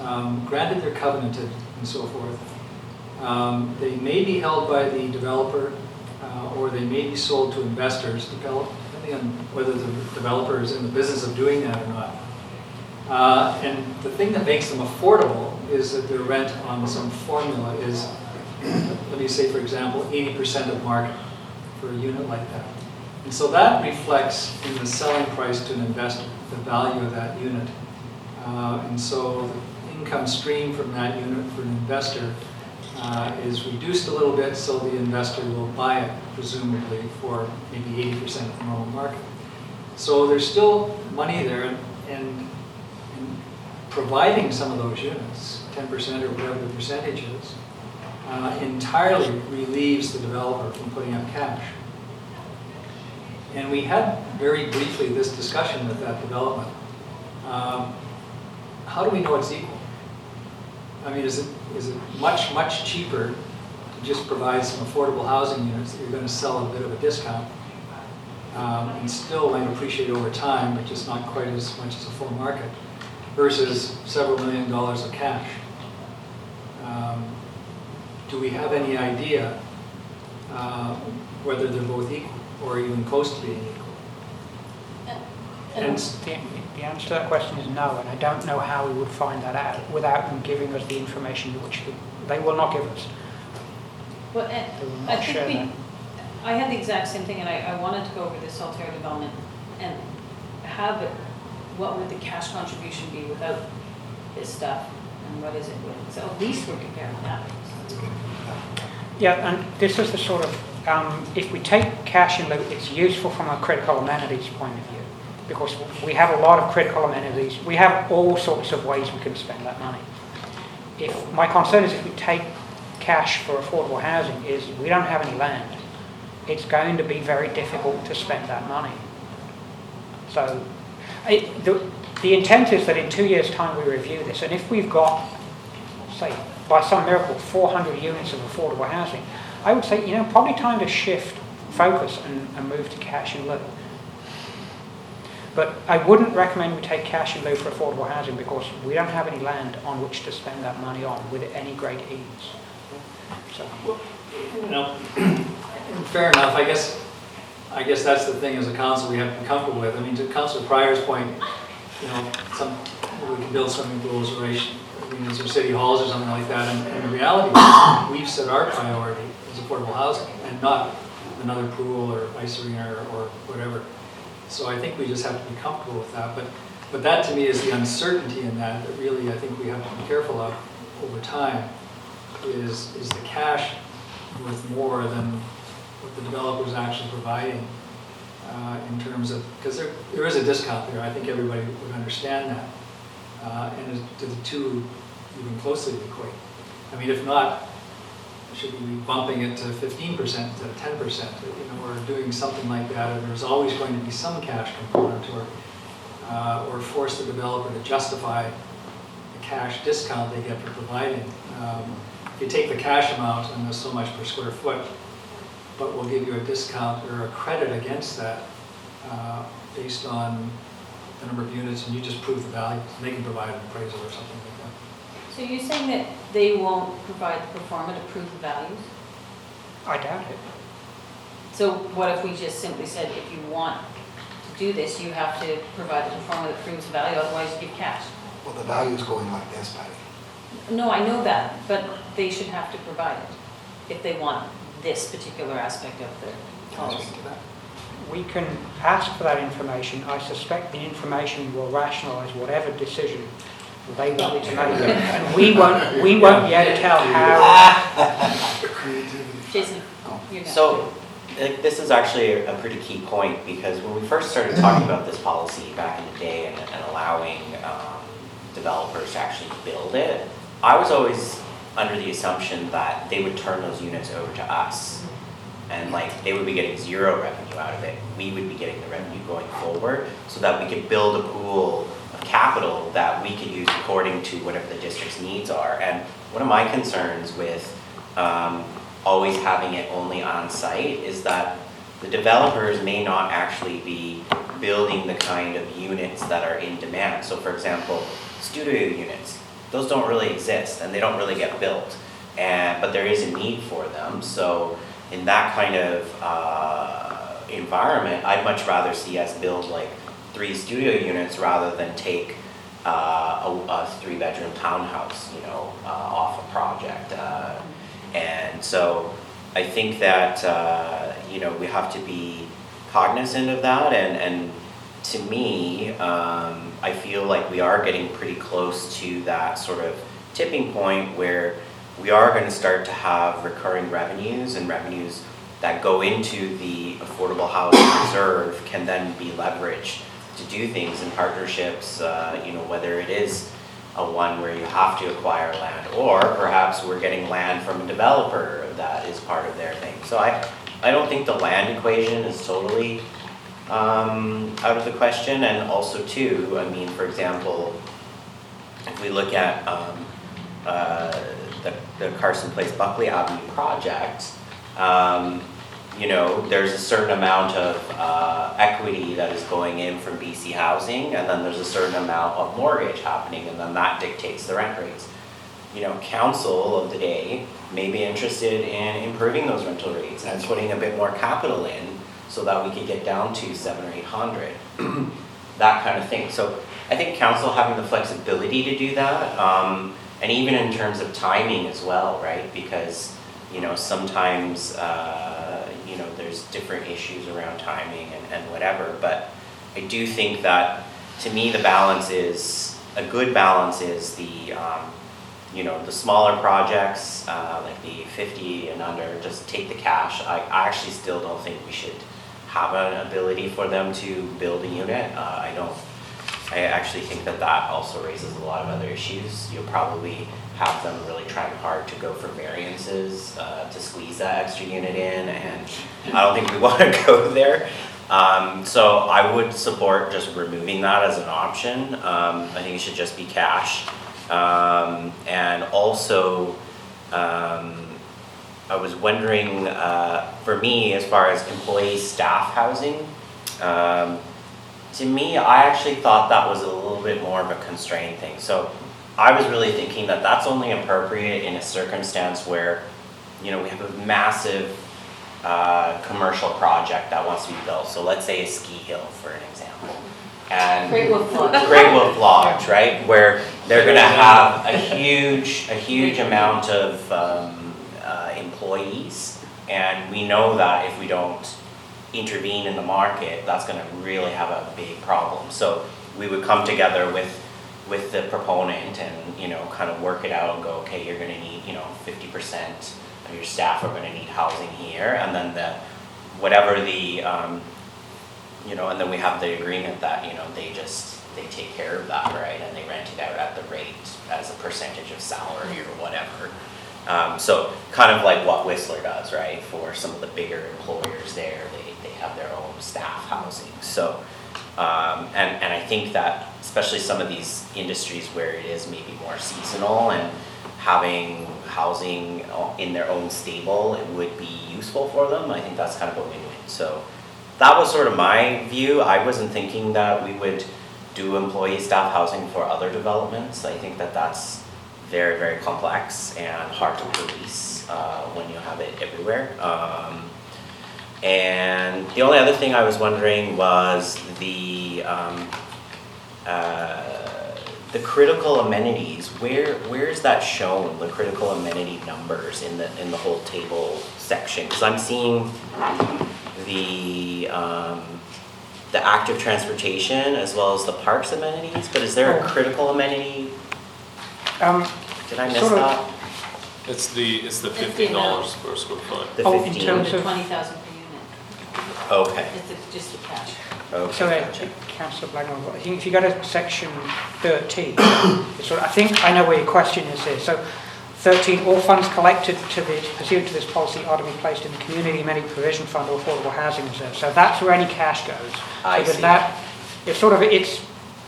granted they're covenanted and so forth. They may be held by the developer or they may be sold to investors, depending on whether the developer is in the business of doing that or not. And the thing that makes them affordable is that their rent on some formula is, let me say for example, 80% of market for a unit like that. And so that reflects in the selling price to an investor, the value of that unit. And so the income stream from that unit for an investor is reduced a little bit, so the investor will buy it, presumably, for maybe 80% of the normal market. So there's still money there, and providing some of those units, 10% or whatever the percentage is, entirely relieves the developer from putting up cash. And we had very briefly this discussion with that development. How do we know it's equal? I mean, is it much, much cheaper to just provide some affordable housing units that you're going to sell a bit of a discount and still might appreciate over time, but just not quite as much as a full market, versus several $1 million of cash? Do we have any idea whether they're both equal or even close to being equal? And the answer to that question is no, and I don't know how we would find that out without them giving us the information which they will not give us. Well, They will I not share think that. I had the exact same thing, and I wanted to go over this Saltair development and have it, what would the cash contribution be without this stuff, and what is it with? So at least we're comparing that. Yeah, and this is the sort of, if we take cash in lieu, it's useful from a critical amenities point of view, because we have a lot of critical amenities. We have all sorts of ways we can spend that money. My concern is if we take cash for affordable housing is we don't have any land. It's going to be very difficult to spend that money. So the intent is that in 2 years' time we review this, and if we've got, say, by some miracle, 400 units of affordable housing, I would say, probably time to shift focus and move to cash in lieu. But I wouldn't recommend we take cash in lieu for affordable housing because we don't have any land on which to spend that money on with any great ease. So, Fair enough. I guess that's the thing as a council we have to be comfortable with. I mean, to Councillor Pryor's point, we can build swimming pools or city halls or something like that. And the reality is we've set our priority as affordable housing and not another pool or ice arena or whatever. So I think we just have to be comfortable with that. But that to me is the uncertainty in that really I think we have to be careful of over time is the cash worth more than what the developer is actually providing in terms of, because there is a discount there. I think everybody would understand that. And do the two even closely equate? I mean, if not, should we be bumping it to 15% instead of 10%? Or doing something like that, and there's always going to be some cash component or force the developer to justify the cash discount they get for providing. If you take the cash amount and there's so much per square foot, but we'll give you a discount or a credit against that based on the number of units, and you just prove the value. They can provide an appraisal or something like that. So you're saying that they won't provide the performer to prove the values? I doubt it. So what if we just simply said, if you want to do this, you have to provide the performer that proves the value, otherwise you give cash? Well, the value's going like this, Patty. No, I know that, but they should have to provide it if they want this particular aspect of the policy. We can ask for that information. I suspect the information will rationalise whatever decision they want to make, and we won't be able to tell how. Jason, you're next. So this is actually a pretty key point, because when we first started talking about this policy back in the day and allowing developers to actually build it, I was always under the assumption that they would turn those units over to us. And like, they would be getting zero revenue out of it. We would be getting the revenue going forward so that we could build a pool of capital that we could use according to whatever the district's needs are. And one of my concerns with always having it only on site is that the developers may not actually be building the kind of units that are in demand. So for example, studio units, those don't really exist and they don't really get built. But there is a need for them. So in that kind of environment, I'd much rather see us build like 3 studio units rather than take a 3-bedroom townhouse, you know, off a project. And so I think that, you know, we have to be cognizant of that. And to me, I feel like we are getting pretty close to that sort of tipping point where we are going to start to have recurring revenues, and revenues that go into the Affordable Housing Reserve can then be leveraged to do things in partnerships, you know, whether it is a one where you have to acquire land, or perhaps we're getting land from a developer that is part of their thing. So I don't think the land equation is totally out of the question. And also too, I mean, for example, if we look at the Carson Place Buckley Avenue project, you know, there's a certain amount of equity that is going in from BC Housing, and then there's a certain amount of mortgage happening, and then that dictates the rent rates. You know, council of the day may be interested in improving those rental rates and putting a bit more capital in so that we could get down to 700 or 800, that kind of thing. So I think council having the flexibility to do that, and even in terms of timing as well, right? Because, you know, sometimes, you know, there's different issues around timing and whatever, but I do think that, to me, the balance is, a good balance is the, you know, the smaller projects, like the 50 and under, just take the cash. I actually still don't think we should have an ability for them to build a unit. I actually think that that also raises a lot of other issues. You'll probably have them really trying hard to go for variances to squeeze that extra unit in, and I don't think we want to go there. So I would support just removing that as an option. I think it should just be cash. And also, I was wondering, for me, as far as employee staff housing, to me, I actually thought that was a little bit more of a constrained thing. So I was really thinking that that's only appropriate in a circumstance where, you know, we have a massive commercial project that wants to be built. So let's say a ski hill, for an example. And Great Wolf Lodge. Great Wolf Lodge, right? Where they're going to have a huge amount of employees, and we know that if we don't intervene in the market, that's going to really have a big problem. So we would come together with the proponent and, you know, kind of work it out and go, okay, you're going to need, you know, 50% of your staff are going to need housing here, and then whatever the you know, and then we have the agreement that, you know, they take care of that, right? And they rent it out at the rate as a percentage of salary or whatever. So kind of like what Whistler does, right? For some of the bigger employers there, they have their own staff housing. So, and I think that especially some of these industries where it is maybe more seasonal and having housing in their own stable, it would be useful for them. I think that's kind of a win-win. So that was sort of my view. I wasn't thinking that we would do employee staff housing for other developments. I think that that's very, very complex and hard to police when you have it everywhere. And the only other thing I was wondering was the critical amenities. Where is that shown? The critical amenity numbers in the whole table section? Because I'm seeing the active transportation as well as the parks amenities, but is there a critical amenity? Did I miss that? It's the $15 per square foot. The Oh, 15. in terms of, 20,000 per unit. Okay. It's just the cash. Okay. so Councillor Blackmore, I think if you go to section 13, I think I know where your question is here. So 13, all funds collected pursuant to this policy are to be placed in the Community Amenity Provision Fund or Affordable Housing Reserve. So that's where any cash goes. I So see. that, it's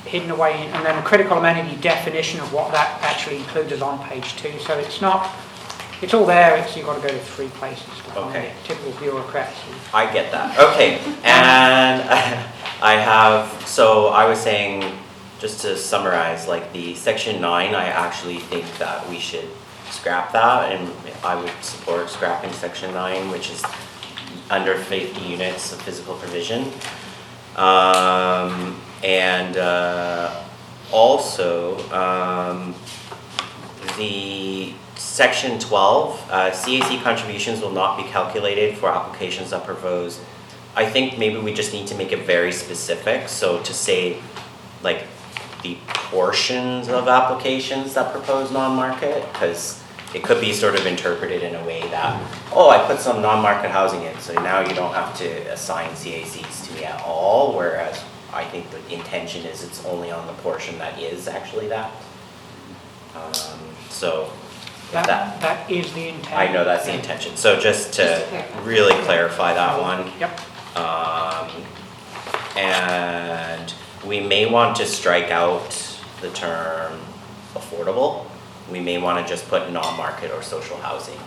hidden away, and then a critical amenity definition of what that actually includes is on page 2. So it's all there, you've got to go to 3 places to find Okay. it. Typical bureaucrats. I get that. Okay, and so I was saying, just to summarize, like the section 9, I actually think that we should scrap that, and I would support scrapping section 9, which is under 50 units of physical provision. Also, the section 12, CAC contributions will not be calculated for applications that propose. I think maybe we just need to make it very specific, so to say, like, the portions of applications that propose non-market, because it could be sort of interpreted in a way that, oh, I put some non-market housing in, so now you don't have to assign CACs to me at all, whereas I think the intention is it's only on the portion that is actually that. So That is the intent. I know that's the intention, so just to really clarify that one. Yep. And we may want to strike out the term affordable. We may want to just put non-market or social housing,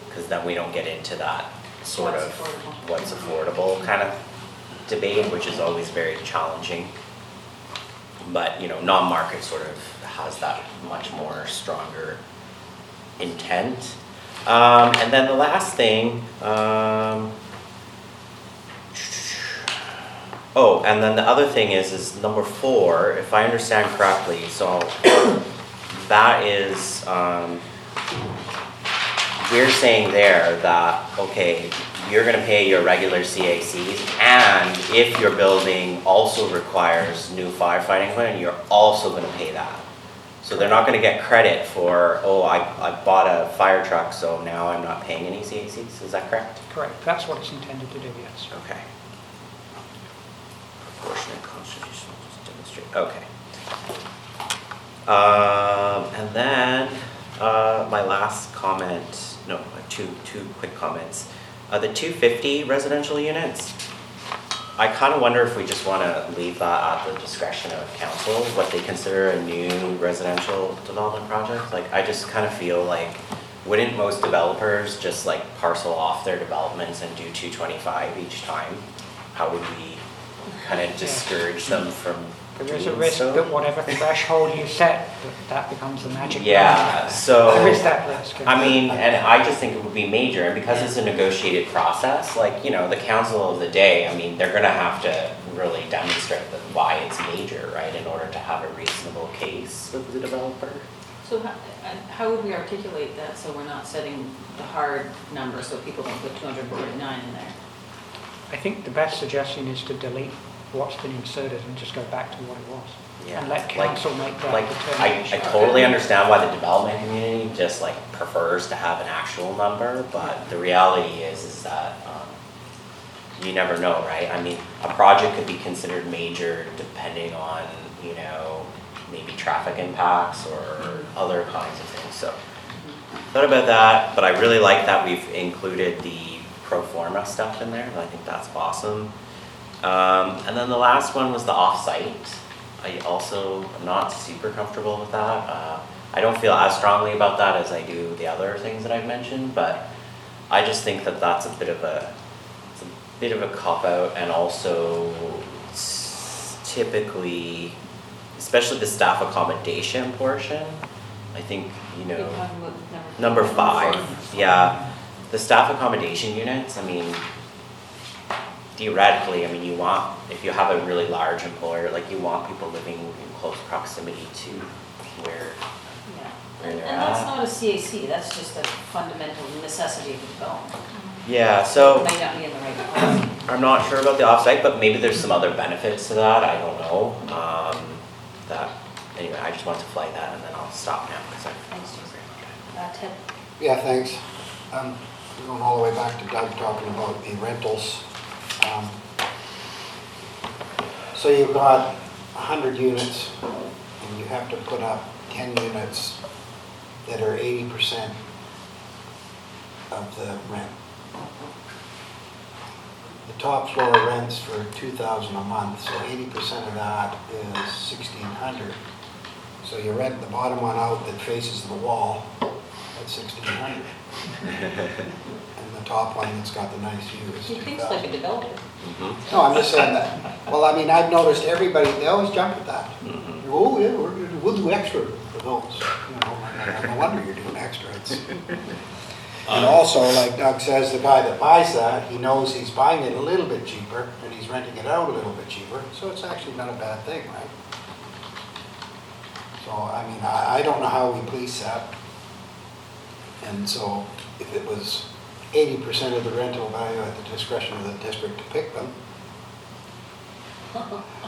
because then we don't get into that sort of what's affordable kind of debate, which is always very challenging. But, you know, non-market sort of has that much more stronger intent. And then the last thing, oh, and then the other thing is number 4, if I understand correctly, so that is, we're saying there that, okay, you're gonna pay your regular CACs, and if your building also requires new firefighting equipment, you're also gonna pay that. So they're not gonna get credit for, oh, I bought a fire truck, so now I'm not paying any CACs, is that correct? Correct, that's what it's intended to do, yes. Okay. Proportionate contribution to demonstrate, okay. And then, my last comment, no, two quick comments. The 250 residential units, I kind of wonder if we just want to leave that at the discretion of council, what they consider a new residential development project. Like, I just kind of feel like, wouldn't most developers just like parcel off their developments and do 225 each time? How would we kind of discourage them from There is a doing risk so? that whatever threshold you set, that becomes the magic number. Yeah, so. There is that risk. I mean, and I just think it would be major, and because it's a negotiated process, like, you know, the council of the day, I mean, they're gonna have to really demonstrate that why it's major, right, in order to have a reasonable case with the developer. So how would we articulate that so we're not setting the hard number so people don't put 249 in there? I think the best suggestion is to delete what's been inserted and just go back to what it was. Yeah, And let council make that Like, determination. I totally understand why the development community just like prefers to have an actual number, but the reality is that, you never know, right? I mean, a project could be considered major depending on, you know, maybe traffic impacts or other kinds of things, so. Thought about that, but I really like that we've included the pro forma stuff in there, I think that's awesome. And then the last one was the off-site. I also am not super comfortable with that. I don't feel as strongly about that as I do the other things that I've mentioned, but I just think that that's a bit of a cop-out, and also typically, especially the staff accommodation portion, I think, you know, You're talking about number 5, yeah. The staff accommodation units, I mean, theoretically, I mean, you want, if you have a really large employer, like, you want people living in close proximity to where And they're that's at. not a CAC, that's just a fundamental necessity of the development. Yeah, so. It may not be in the right policy. I'm not sure about the offsite, but maybe there's some other benefits to that, I don't know. Anyway, I just wanted to flag that, and then I'll stop now, because Thanks, Jason. Ted? Yeah, thanks. Going all the way back to Doug talking about the rentals. So you've got 100 units, and you have to put up 10 units that are 80% of the rent. The top floor rents for $2,000 a month, so 80% of that is $1,600. So you rent the bottom one out that faces the wall, that's $1,600. And the top one that's got the nice view is He thinks like a $2,000. developer. No, I'm just saying that. Well, I mean, I've noticed everybody, they always jump at that. Oh, yeah, we'll do extra for those. You know, no wonder you're doing extra. And also, like Doug says, the guy that buys that, he knows he's buying it a little bit cheaper and he's renting it out a little bit cheaper. So it's actually not a bad thing, right? So, I mean, I don't know how we police that. And so if it was 80% of the rental value at the discretion of the district to pick them.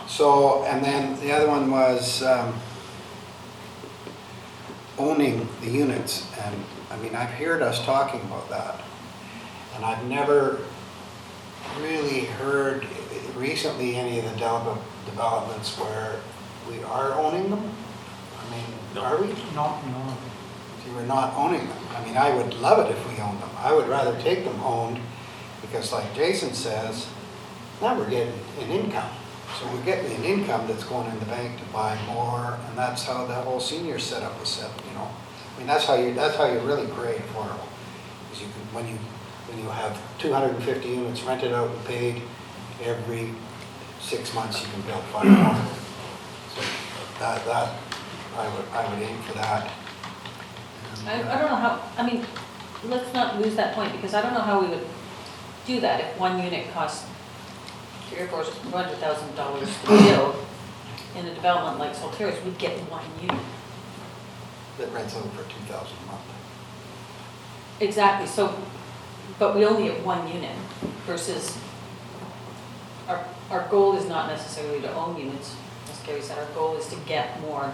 So, and then the other one was owning the units. And I mean, I've heard us talking about that. And I've never really heard recently any of the developments where we are owning them. I mean, are we? Not, no. See, we're not owning them. I mean, I would love it if we owned them. I would rather take them owned because like Jason says, now we're getting an income. So we're getting an income that's going in the bank to buy more, and that's how the whole senior setup was set, you know. I mean, that's how you really create affordable. Is you can, when you have 250 units rented out and paid, every 6 months you can build 5 more. So that I would aim for that. I don't know how, I mean, let's not lose that point, because I don't know how we would do that if one unit costs $300,000 or $400,000 to build. In a development like Salteros, we'd get one unit. That rents out for $2,000 a month. Exactly, so, but we only have one unit versus, our goal is not necessarily to own units, as Gary said, our goal is to get more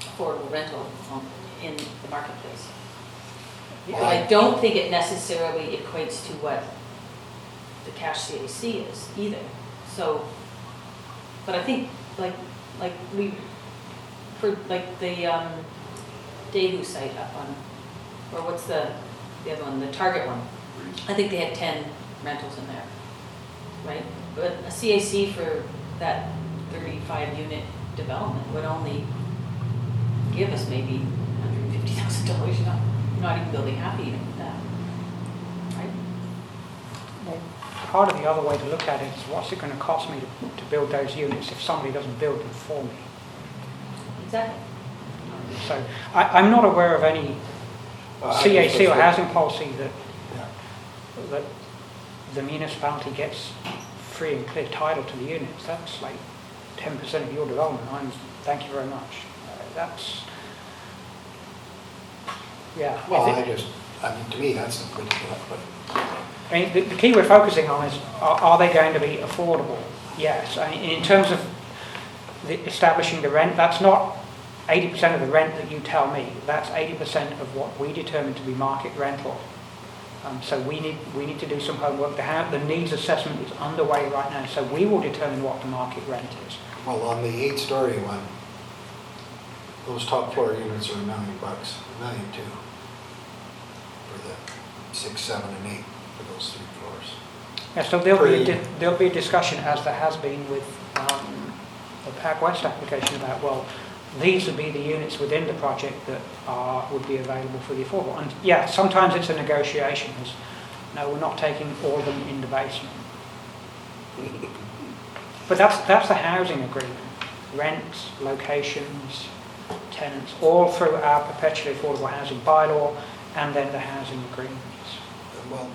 affordable rental in the marketplace. Well, I don't think it necessarily equates to what the cash CAC is either. So, but I think like we, for like the Daewoo site up on, or what's the other one, the Target one, I think they had 10 rentals in there, right? But a CAC for that 35 unit development would only give us maybe $150,000, not even building half a unit with that, right? Well, part of the other way to look at it is what's it going to cost me to build those units if somebody doesn't build them for me? Exactly. So I'm not aware of any CAC or housing policy that the municipality gets free and clear title to the units. That's like 10% of your development. Thank you very much. That's, yeah. Well, I mean, to me, that's a good deal, but. I mean, the key we're focusing on is, are they going to be affordable? Yes. I mean, in terms of establishing the rent, that's not 80% of the rent that you tell me. That's 80% of what we determine to be market rental. So we need to do some homework. The needs assessment is underway right now, so we will determine what the market rent is. Well, on the 8-story one, those top floor units are $1 million, $1.2 million for the 6, 7, and 8 for those 3 floors. Yeah, so there'll be a discussion, as there has been with the Pac West application, about, well, these would be the units within the project that would be available for the affordable. And yeah, sometimes it's a negotiation. No, we're not taking all of them in the basement. But that's the housing agreement. Rents, locations, tenants, all through our perpetually affordable housing bylaw, and then the housing agreements. Well,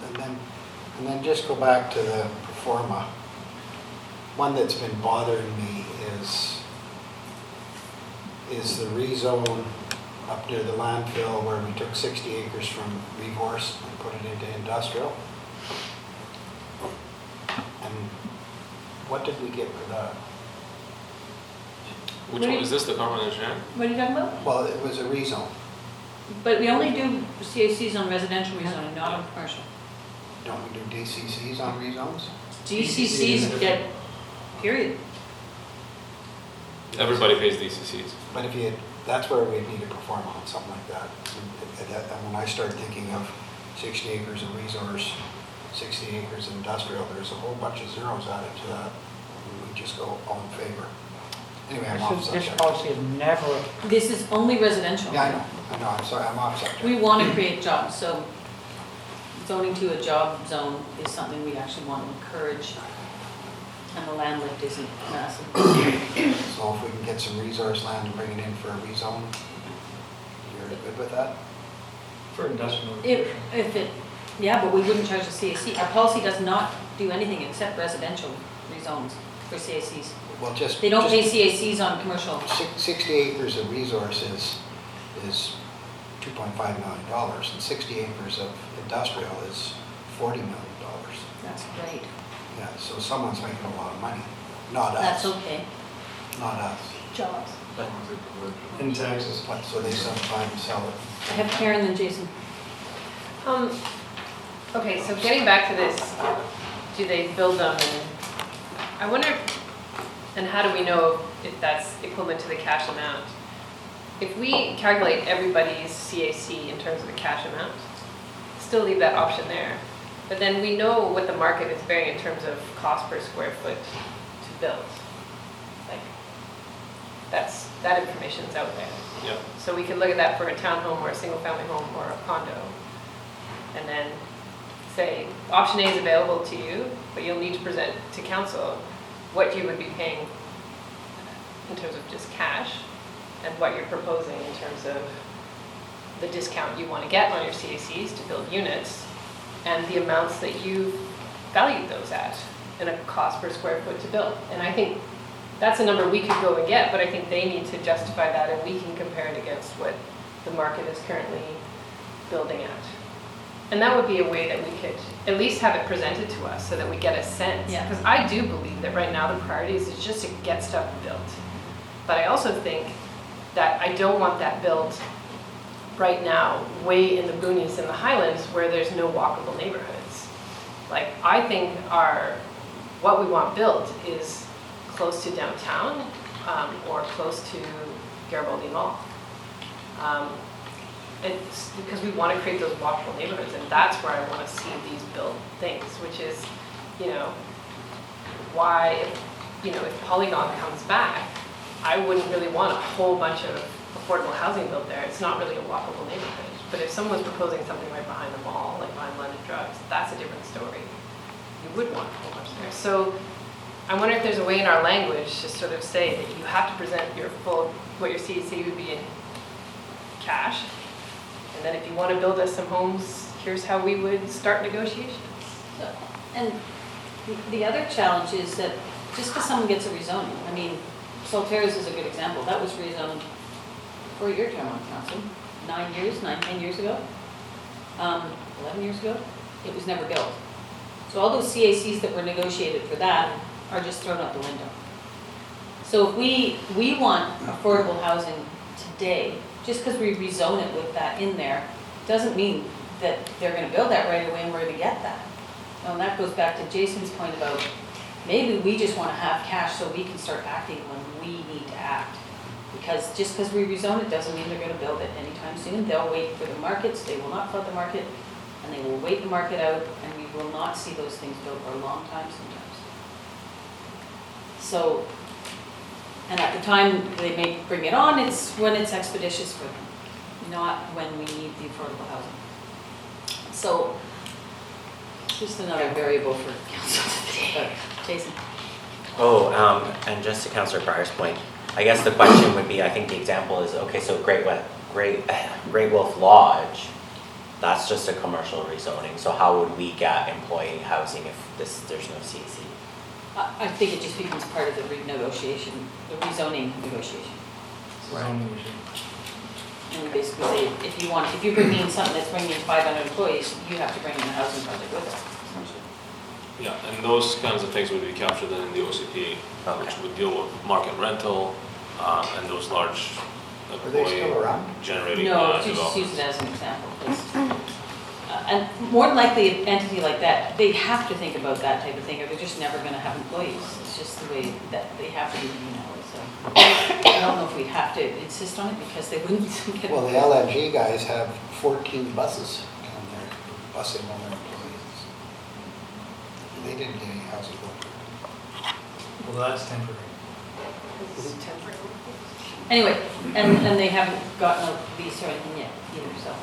and then just go back to the performa. One that's been bothering me is the rezone up near the landfill where we took 60 acres from Rehorse and put it into industrial. And what did we get for that? Which one is this, the Carmen and Shan? What are you talking about? Well, it was a rezone. But we only do CACs on residential rezoning, not on commercial. Don't we do DCCs on rezones? DCCs get, period. Everybody pays DCCs. But if you that's where we need to perform on, something like that. And when I start thinking of 60 acres of resource, 60 acres of industrial, there's a whole bunch of zeros added to that. We just go all in favor. Anyway, I'm off This subject. policy is never, This is only residential. Yeah, I know, I'm sorry, I'm off subject. We want to create jobs, so zoning to a job zone is something we actually want to encourage, and the land lift isn't massive. So if we can get some resource land and bring it in for a rezone, you're good with that? For industrial. If it, yeah, but we wouldn't charge the CAC. Our policy does not do anything except residential rezones for CACs. Well, just. They don't pay just CACs on commercial. 60 acres of resource is $2.5 million, and 60 acres of industrial is $40 million. That's great. Yeah, so someone's making a lot of money, not us. That's okay. Not us. Jobs. In taxes. So they subdivide and sell it. I have Karen and Jason. Okay, so getting back to this, do they build them, and I wonder, and how do we know if that's equivalent to the cash amount? If we calculate everybody's CAC in terms of the cash amount, still leave that option there, but then we know what the market is bearing in terms of cost per square foot to build. Like, that information's out there. Yeah. So we can look at that for a townhome or a single-family home or a condo, and then say, option A is available to you, but you'll need to present to council what you would be paying in terms of just cash, and what you're proposing in terms of the discount you want to get on your CACs to build units, and the amounts that you valued those at, and a cost per square foot to build. And I think that's a number we could go and get, but I think they need to justify that, and we can compare it against what the market is currently building at. And that would be a way that we could at least have it presented to us so that we get a sense. Yeah. Because I do believe that right now the priority is just to get stuff built. But I also think that I don't want that built right now way in the boonies in the Highlands where there's no walkable neighborhoods. Like, I think what we want built is close to downtown or close to Garibaldi Mall. It's because we want to create those walkable neighborhoods, and that's where I want to see these built things, which is, why, if Polygon comes back, I wouldn't really want a whole bunch of affordable housing built there. It's not really a walkable neighborhood. But if someone's proposing something right behind the mall, like behind London Drugs, that's a different story. You would want a whole bunch there. So I wonder if there's a way in our language to sort of say that you have to present what your CAC would be in cash. And then if you want to build us some homes, here's how we would start negotiations. And the other challenge is that just because someone gets a rezoning, I mean, Solteros is a good example. That was rezoned for your term on council, 10 years ago, 11 years ago. It was never built. So all those CACs that were negotiated for that are just thrown out the window. So if we want affordable housing today, just because we rezone it with that in there, doesn't mean that they're going to build that right away and we're going to get that. And that goes back to Jason's point about maybe we just want to have cash so we can start acting when we need to act. Because just because we rezone it doesn't mean they're going to build it anytime soon. They'll wait for the markets, they will not flood the market, and they will wait the market out, and we will not see those things built for a long time sometimes. So, and at the time they may bring it on, it's when it's expeditious for them, not when we need the affordable housing. So, just another variable for council today. Jason? And just to Councillor Breyer's point, I guess the question would be, I think the example is, okay, so Great Wolf Lodge, that's just a commercial rezoning, so how would we get employee housing if there's no CAC? I think it just becomes part of the renegotiation, the rezoning negotiation. And we basically say, if you bring in something that's bringing in 500 employees, you have to bring in a housing project with it. Yeah, and those kinds of things would be captured then in the OCP, which would deal with market rental and those large Are they still around? generating No, just developments. use it as an example. And more than likely, an entity like that, they have to think about that type of thing, or they're just never going to have employees. It's just the way that they have to do it, so. don't know if we'd have to insist on it because they wouldn't get. Well, the LNG guys have 14 buses down there, busing all their employees. They didn't get any housing. Well, that's temporary. Anyway, and they haven't gotten a lease or anything yet either, so.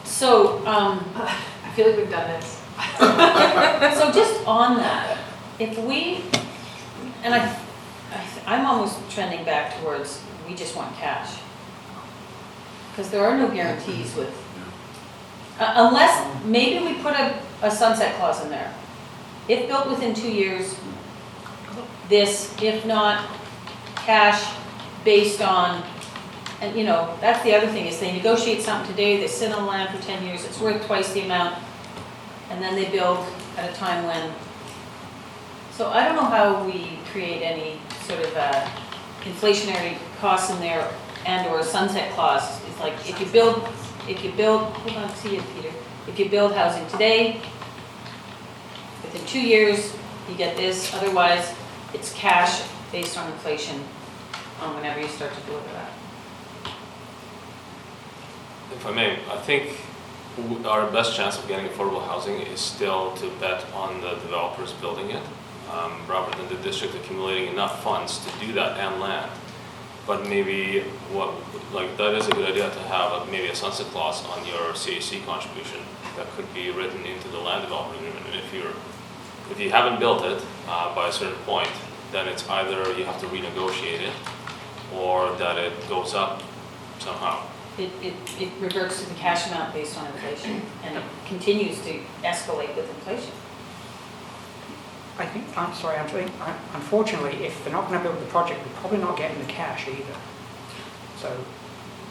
So, I feel like we've done this. so just on that, if we, and I'm almost trending back towards, we just want cash. Because there are no guarantees with, unless, maybe we put a sunset clause in there. If built within 2 years, this, if not, cash based on, and you know, that's the other thing, is they negotiate something today, they sit on land for 10 years, it's worth twice the amount, and then they build at a time when, so I don't know how we create any sort of inflationary costs in there and or a sunset clause. It's like, if you build, hold on, see it, Peter. If you build housing today, within 2 years, you get this, otherwise, it's cash based on inflation on whenever you start to deliver that. If I may, I think our best chance of getting affordable housing is still to bet on the developers building it, rather than the district accumulating enough funds to do that and land. But maybe that is a good idea to have maybe a sunset clause on your CAC contribution that could be written into the land development agreement. And if you haven't built it by a certain point, then it's either you have to renegotiate it or that it goes up somehow. It reverts to the cash amount based on inflation, and it continues to escalate with inflation. I think, I'm sorry, unfortunately, if they're not going to build the project, they're probably not getting the cash either. So,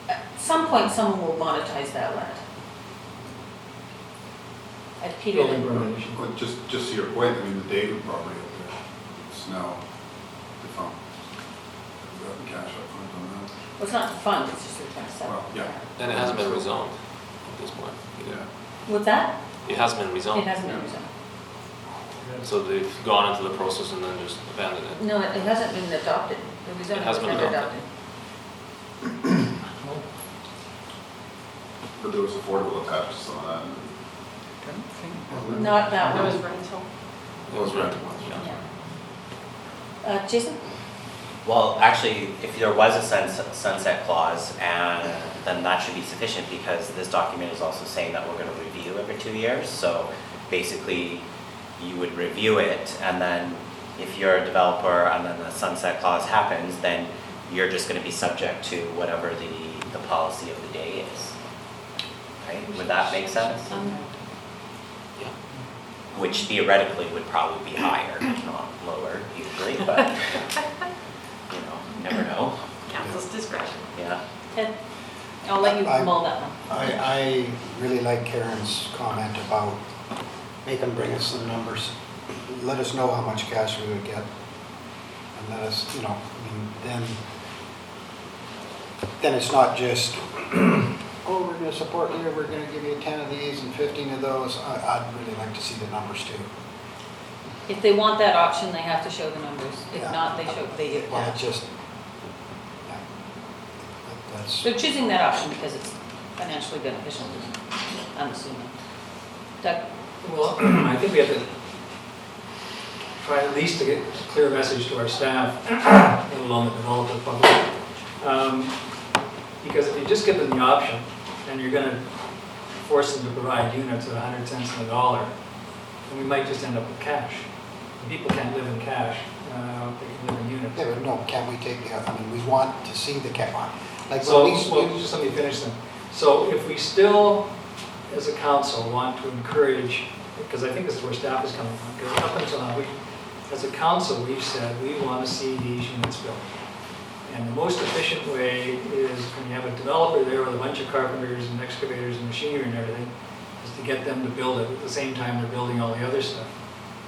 At some point, someone will monetize that land. At Peter, Well, just to your point, I mean, the David property up there, it's now defunct. We got the cash up front on that. well, it's not fund, it's just they're trying to sell. Well, yeah. And it hasn't been rezoned at this point. Yeah. What's that? It hasn't been rezoned. It hasn't been rezoned. So they've gone into the process and then just abandoned it. No, it hasn't been adopted. The rezoning It hasn't was been never adopted. But there was affordable attached to some of that. Not that That one. was rental. It was rented. Jason? Well, actually, if there was a sunset clause, and then that should be sufficient because this document is also saying that we're going to review every 2 years. So basically, you would review it, and then if you're a developer and then the sunset clause happens, then you're just going to be subject to whatever the policy of the day is. Right? Would that make sense? Yeah. Which theoretically would probably be higher, not lower usually, but you know, you never know. Council's discretion. Yeah. Ted? I'll let you mull that one. I really like Karen's comment about make them bring us some numbers. Let us know how much cash we would get. And let us, you know, I mean, then it's not just, oh, we're going to support you, we're going to give you 10 of these and 15 of those. I'd really like to see the numbers too. If they want that option, they have to show the numbers. If Yeah. not, they give Well, cash. it's just, yeah, that's, They're choosing that option because it's financially beneficial, I'm assuming. Doug? Well, I think we have to try at least to get a clear message to our staff, let alone the developer public. Because if you just give them the option, then you're going to force them to provide units at 100 cents on the dollar, and we might just end up with cash. People can't live in cash, they can live in units. yeah, but no, can't we take the, I mean, we want to see the cap on. Like, So, when we- well, just let me finish then. So if we still, as a council, want to encourage, because I think this is where staff is coming from, because up until now, as a council, we've said we want to see these units built. And the most efficient way is when you have a developer there with a bunch of carpenters and excavators and machinery and everything, is to get them to build it at the same time they're building all the other stuff,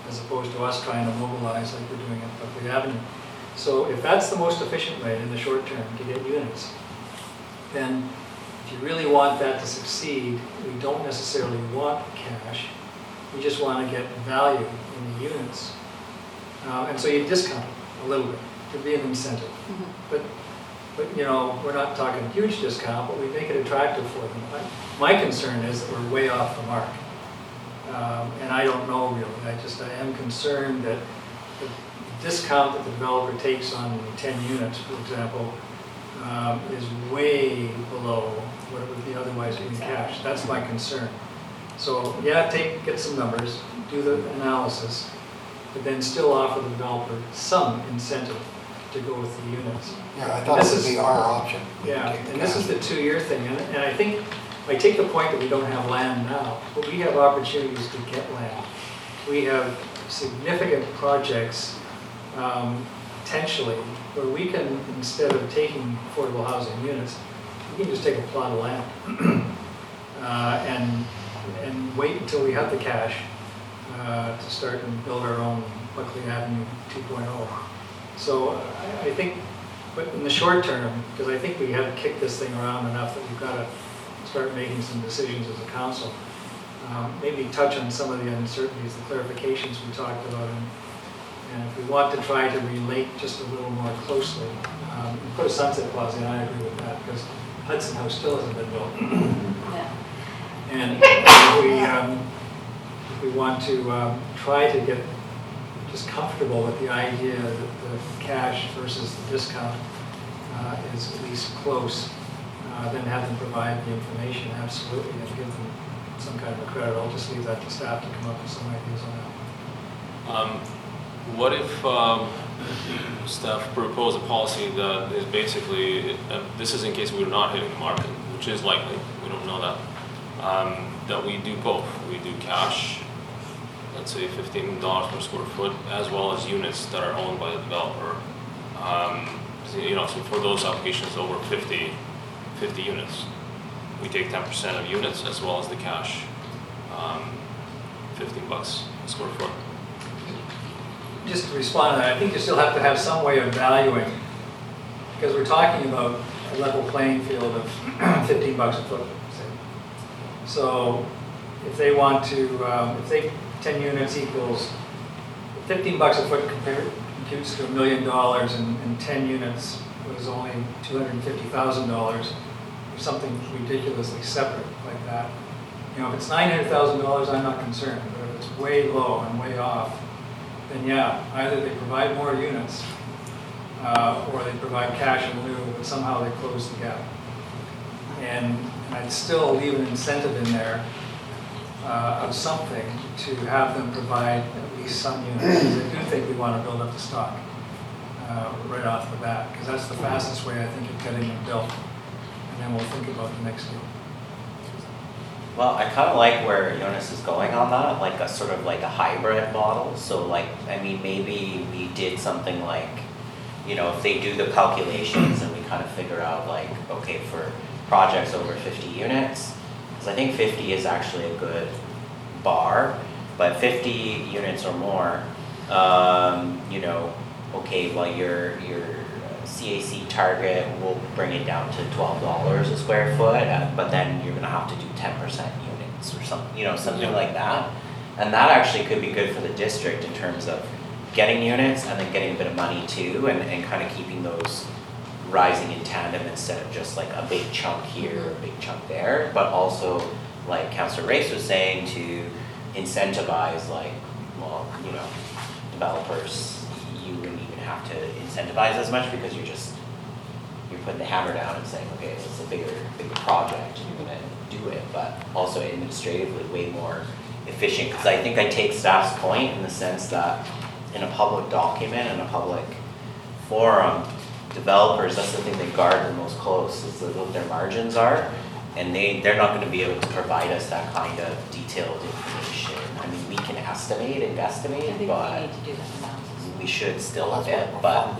as opposed to us trying to mobilize like we're doing at Buckley Avenue. So if that's the most efficient way in the short term to get units, then if you really want that to succeed, we don't necessarily want cash. We just want to get value in the units. And so you discount it a little bit. There'd be an incentive. But, you know, we're not talking a huge discount, but we make it attractive for them. My concern is that we're way off the mark. And I don't know really. I am concerned that the discount that the developer takes on 10 units, for example, is way below what it would be otherwise in cash. That's my concern. So yeah, get some numbers, do the analysis, but then still offer the developer some incentive to go with the units. Yeah, I thought it would be our option. Yeah, and this is the 2-year thing, and I think, I take the point that we don't have land now, but we have opportunities to get land. We have significant projects, potentially, where we can, instead of taking affordable housing units, we can just take a plot of land and wait until we have the cash to start and build our own Buckley Avenue 2.0. So I think, but in the short term, because I think we have kicked this thing around enough that we've got to start making some decisions as a council. Maybe touch on some of the uncertainties, the clarifications we talked about, and if we want to try to relate just a little more closely, put a sunset clause in, I agree with that, because Hudson House still hasn't been built. And if we want to try to get just comfortable with the idea that the cash versus the discount is at least close, then have them provide the information, absolutely, and give them some kind of a credit. I'll just leave that to staff to come up with some ideas on that. What if staff propose a policy that is basically, this is in case we're not hitting the market, which is likely, we don't know that, that we do both. We do cash, let's say $15 per square foot, as well as units that are owned by the developer. You know, so for those applications over 50 units, we take 10% of units as well as the cash, $15 a square foot. Just to respond to that, I think you still have to have some way of valuing, because we're talking about a level playing field of $15 a foot, say. So if they want to, if they 10 units equals $15 a foot computes to $1 million, and 10 units was only $250,000, or something ridiculously separate like that. You know, if it's $900,000, I'm not concerned, but if it's way low and way off, then yeah, either they provide more units or they provide cash in lieu, but somehow they close the gap. And I'd still leave an incentive in there of something to have them provide at least some units. Because I do think we want to build up the stock right off the bat, because that's the fastest way, I think, of getting them built. And then we'll think about the next deal. Well, I kind of like where Jonas is going on that, like a sort of like a hybrid model. So like, I mean, maybe we did something like, you know, if they do the calculations and we kind of figure out like, okay, for projects over 50 units, because I think 50 is actually a good bar, but 50 units or more, you know, okay, well your CAC target will bring it down to $12 a square foot, but then you're going to have to do 10% units or something, you know, something like that. And that actually could be good for the district in terms of getting units and then getting a bit of money too, and kind of keeping those rising in tandem instead of just like a big chunk here, a big chunk there, but also like Councillor Race was saying, to incentivize like, well, you know, developers. You wouldn't even have to incentivize as much because you're putting the hammer down and saying, okay, it's a bigger project, you're gonna do it, but also administratively way more efficient. Because I think I take staff's point in the sense that in a public document, in a public forum, developers, that's the thing they guard the most close, is what their margins are, and they're not gonna be able to provide us that kind of detailed information. I mean, we can estimate and guesstimate, but we need to do that analysis. we should still a bit, but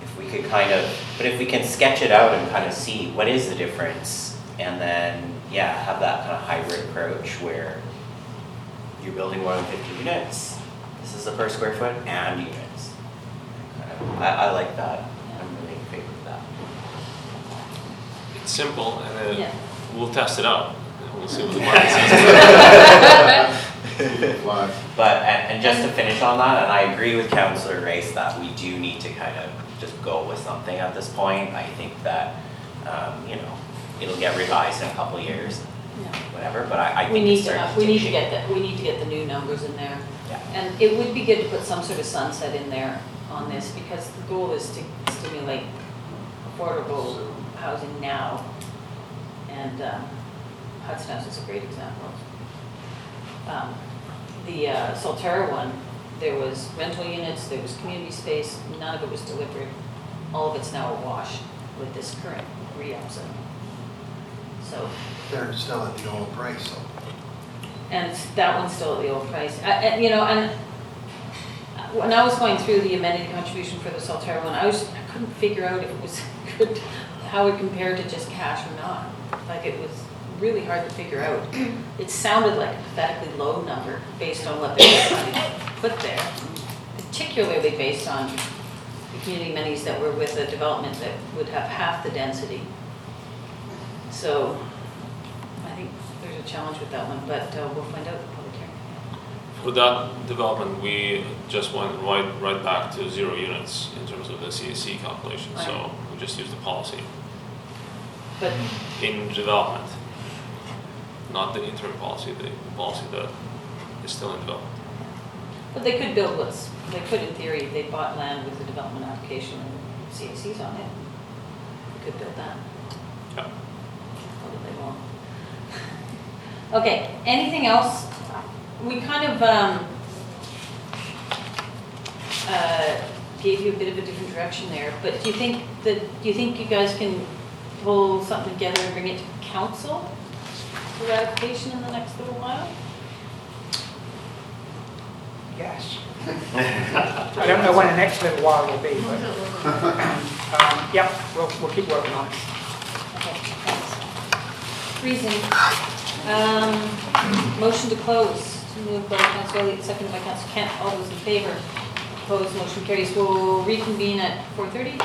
if we could kind of, but if we can sketch it out and kind of see what is the difference, and then, yeah, have that kind of hybrid approach where you're building more than 50 units, this is the per square foot, and units. I like that. I'm really in favor of that. It's simple, and Yeah. we'll test it out. We'll see what the market says. Flies. But, and just to finish on that, and I agree with Councillor Race that we do need to kind of just go with something at this point. I think that, you know, it'll get revised in a couple of years, whatever, but I We think need it's starting to, to we need take to shape. get the, we need to get the new numbers in there. Yeah. And it would be good to put some sort of sunset in there on this, because the goal is to stimulate affordable housing now. And Hudson House is a great example. The Solterra one, there was rental units, there was community space, none of it was delivered. All of it's now awash with this current re-up zone. So, They're still at the old price, so. and that one's still at the old price. You know, and when I was going through the amended contribution for the Solterra one, I couldn't figure out if it was good, how it compared to just cash or not. Like, it was really hard to figure out. It sounded like a pathetically low number based on what they were trying to put there, particularly based on the community amenities that were with a development that would have half the density. So I think there's a challenge with that one, but we'll find out at the public hearing. For that development, we just went right back to 0 units in terms of the CAC calculation, so Right. we just used the policy. But In development, not the interim policy, the policy that is still in development. But they could build what's, they could in theory, if they bought land with a development application and CACs on it, they could build that. Yeah. Although they won't. Okay, anything else? We kind of gave you a bit of a different direction there, but do you think you guys can pull something together and bring it to council for ratification in the next little while? Yes. I don't know when the next little while will be, but, yep, we'll keep working on it. Okay, thanks. Reason. Motion to close. Moved by Councillor Elliott, seconded by Councillor Kent. All those in favor? Opposed, motion carries. We'll reconvene at 4:30.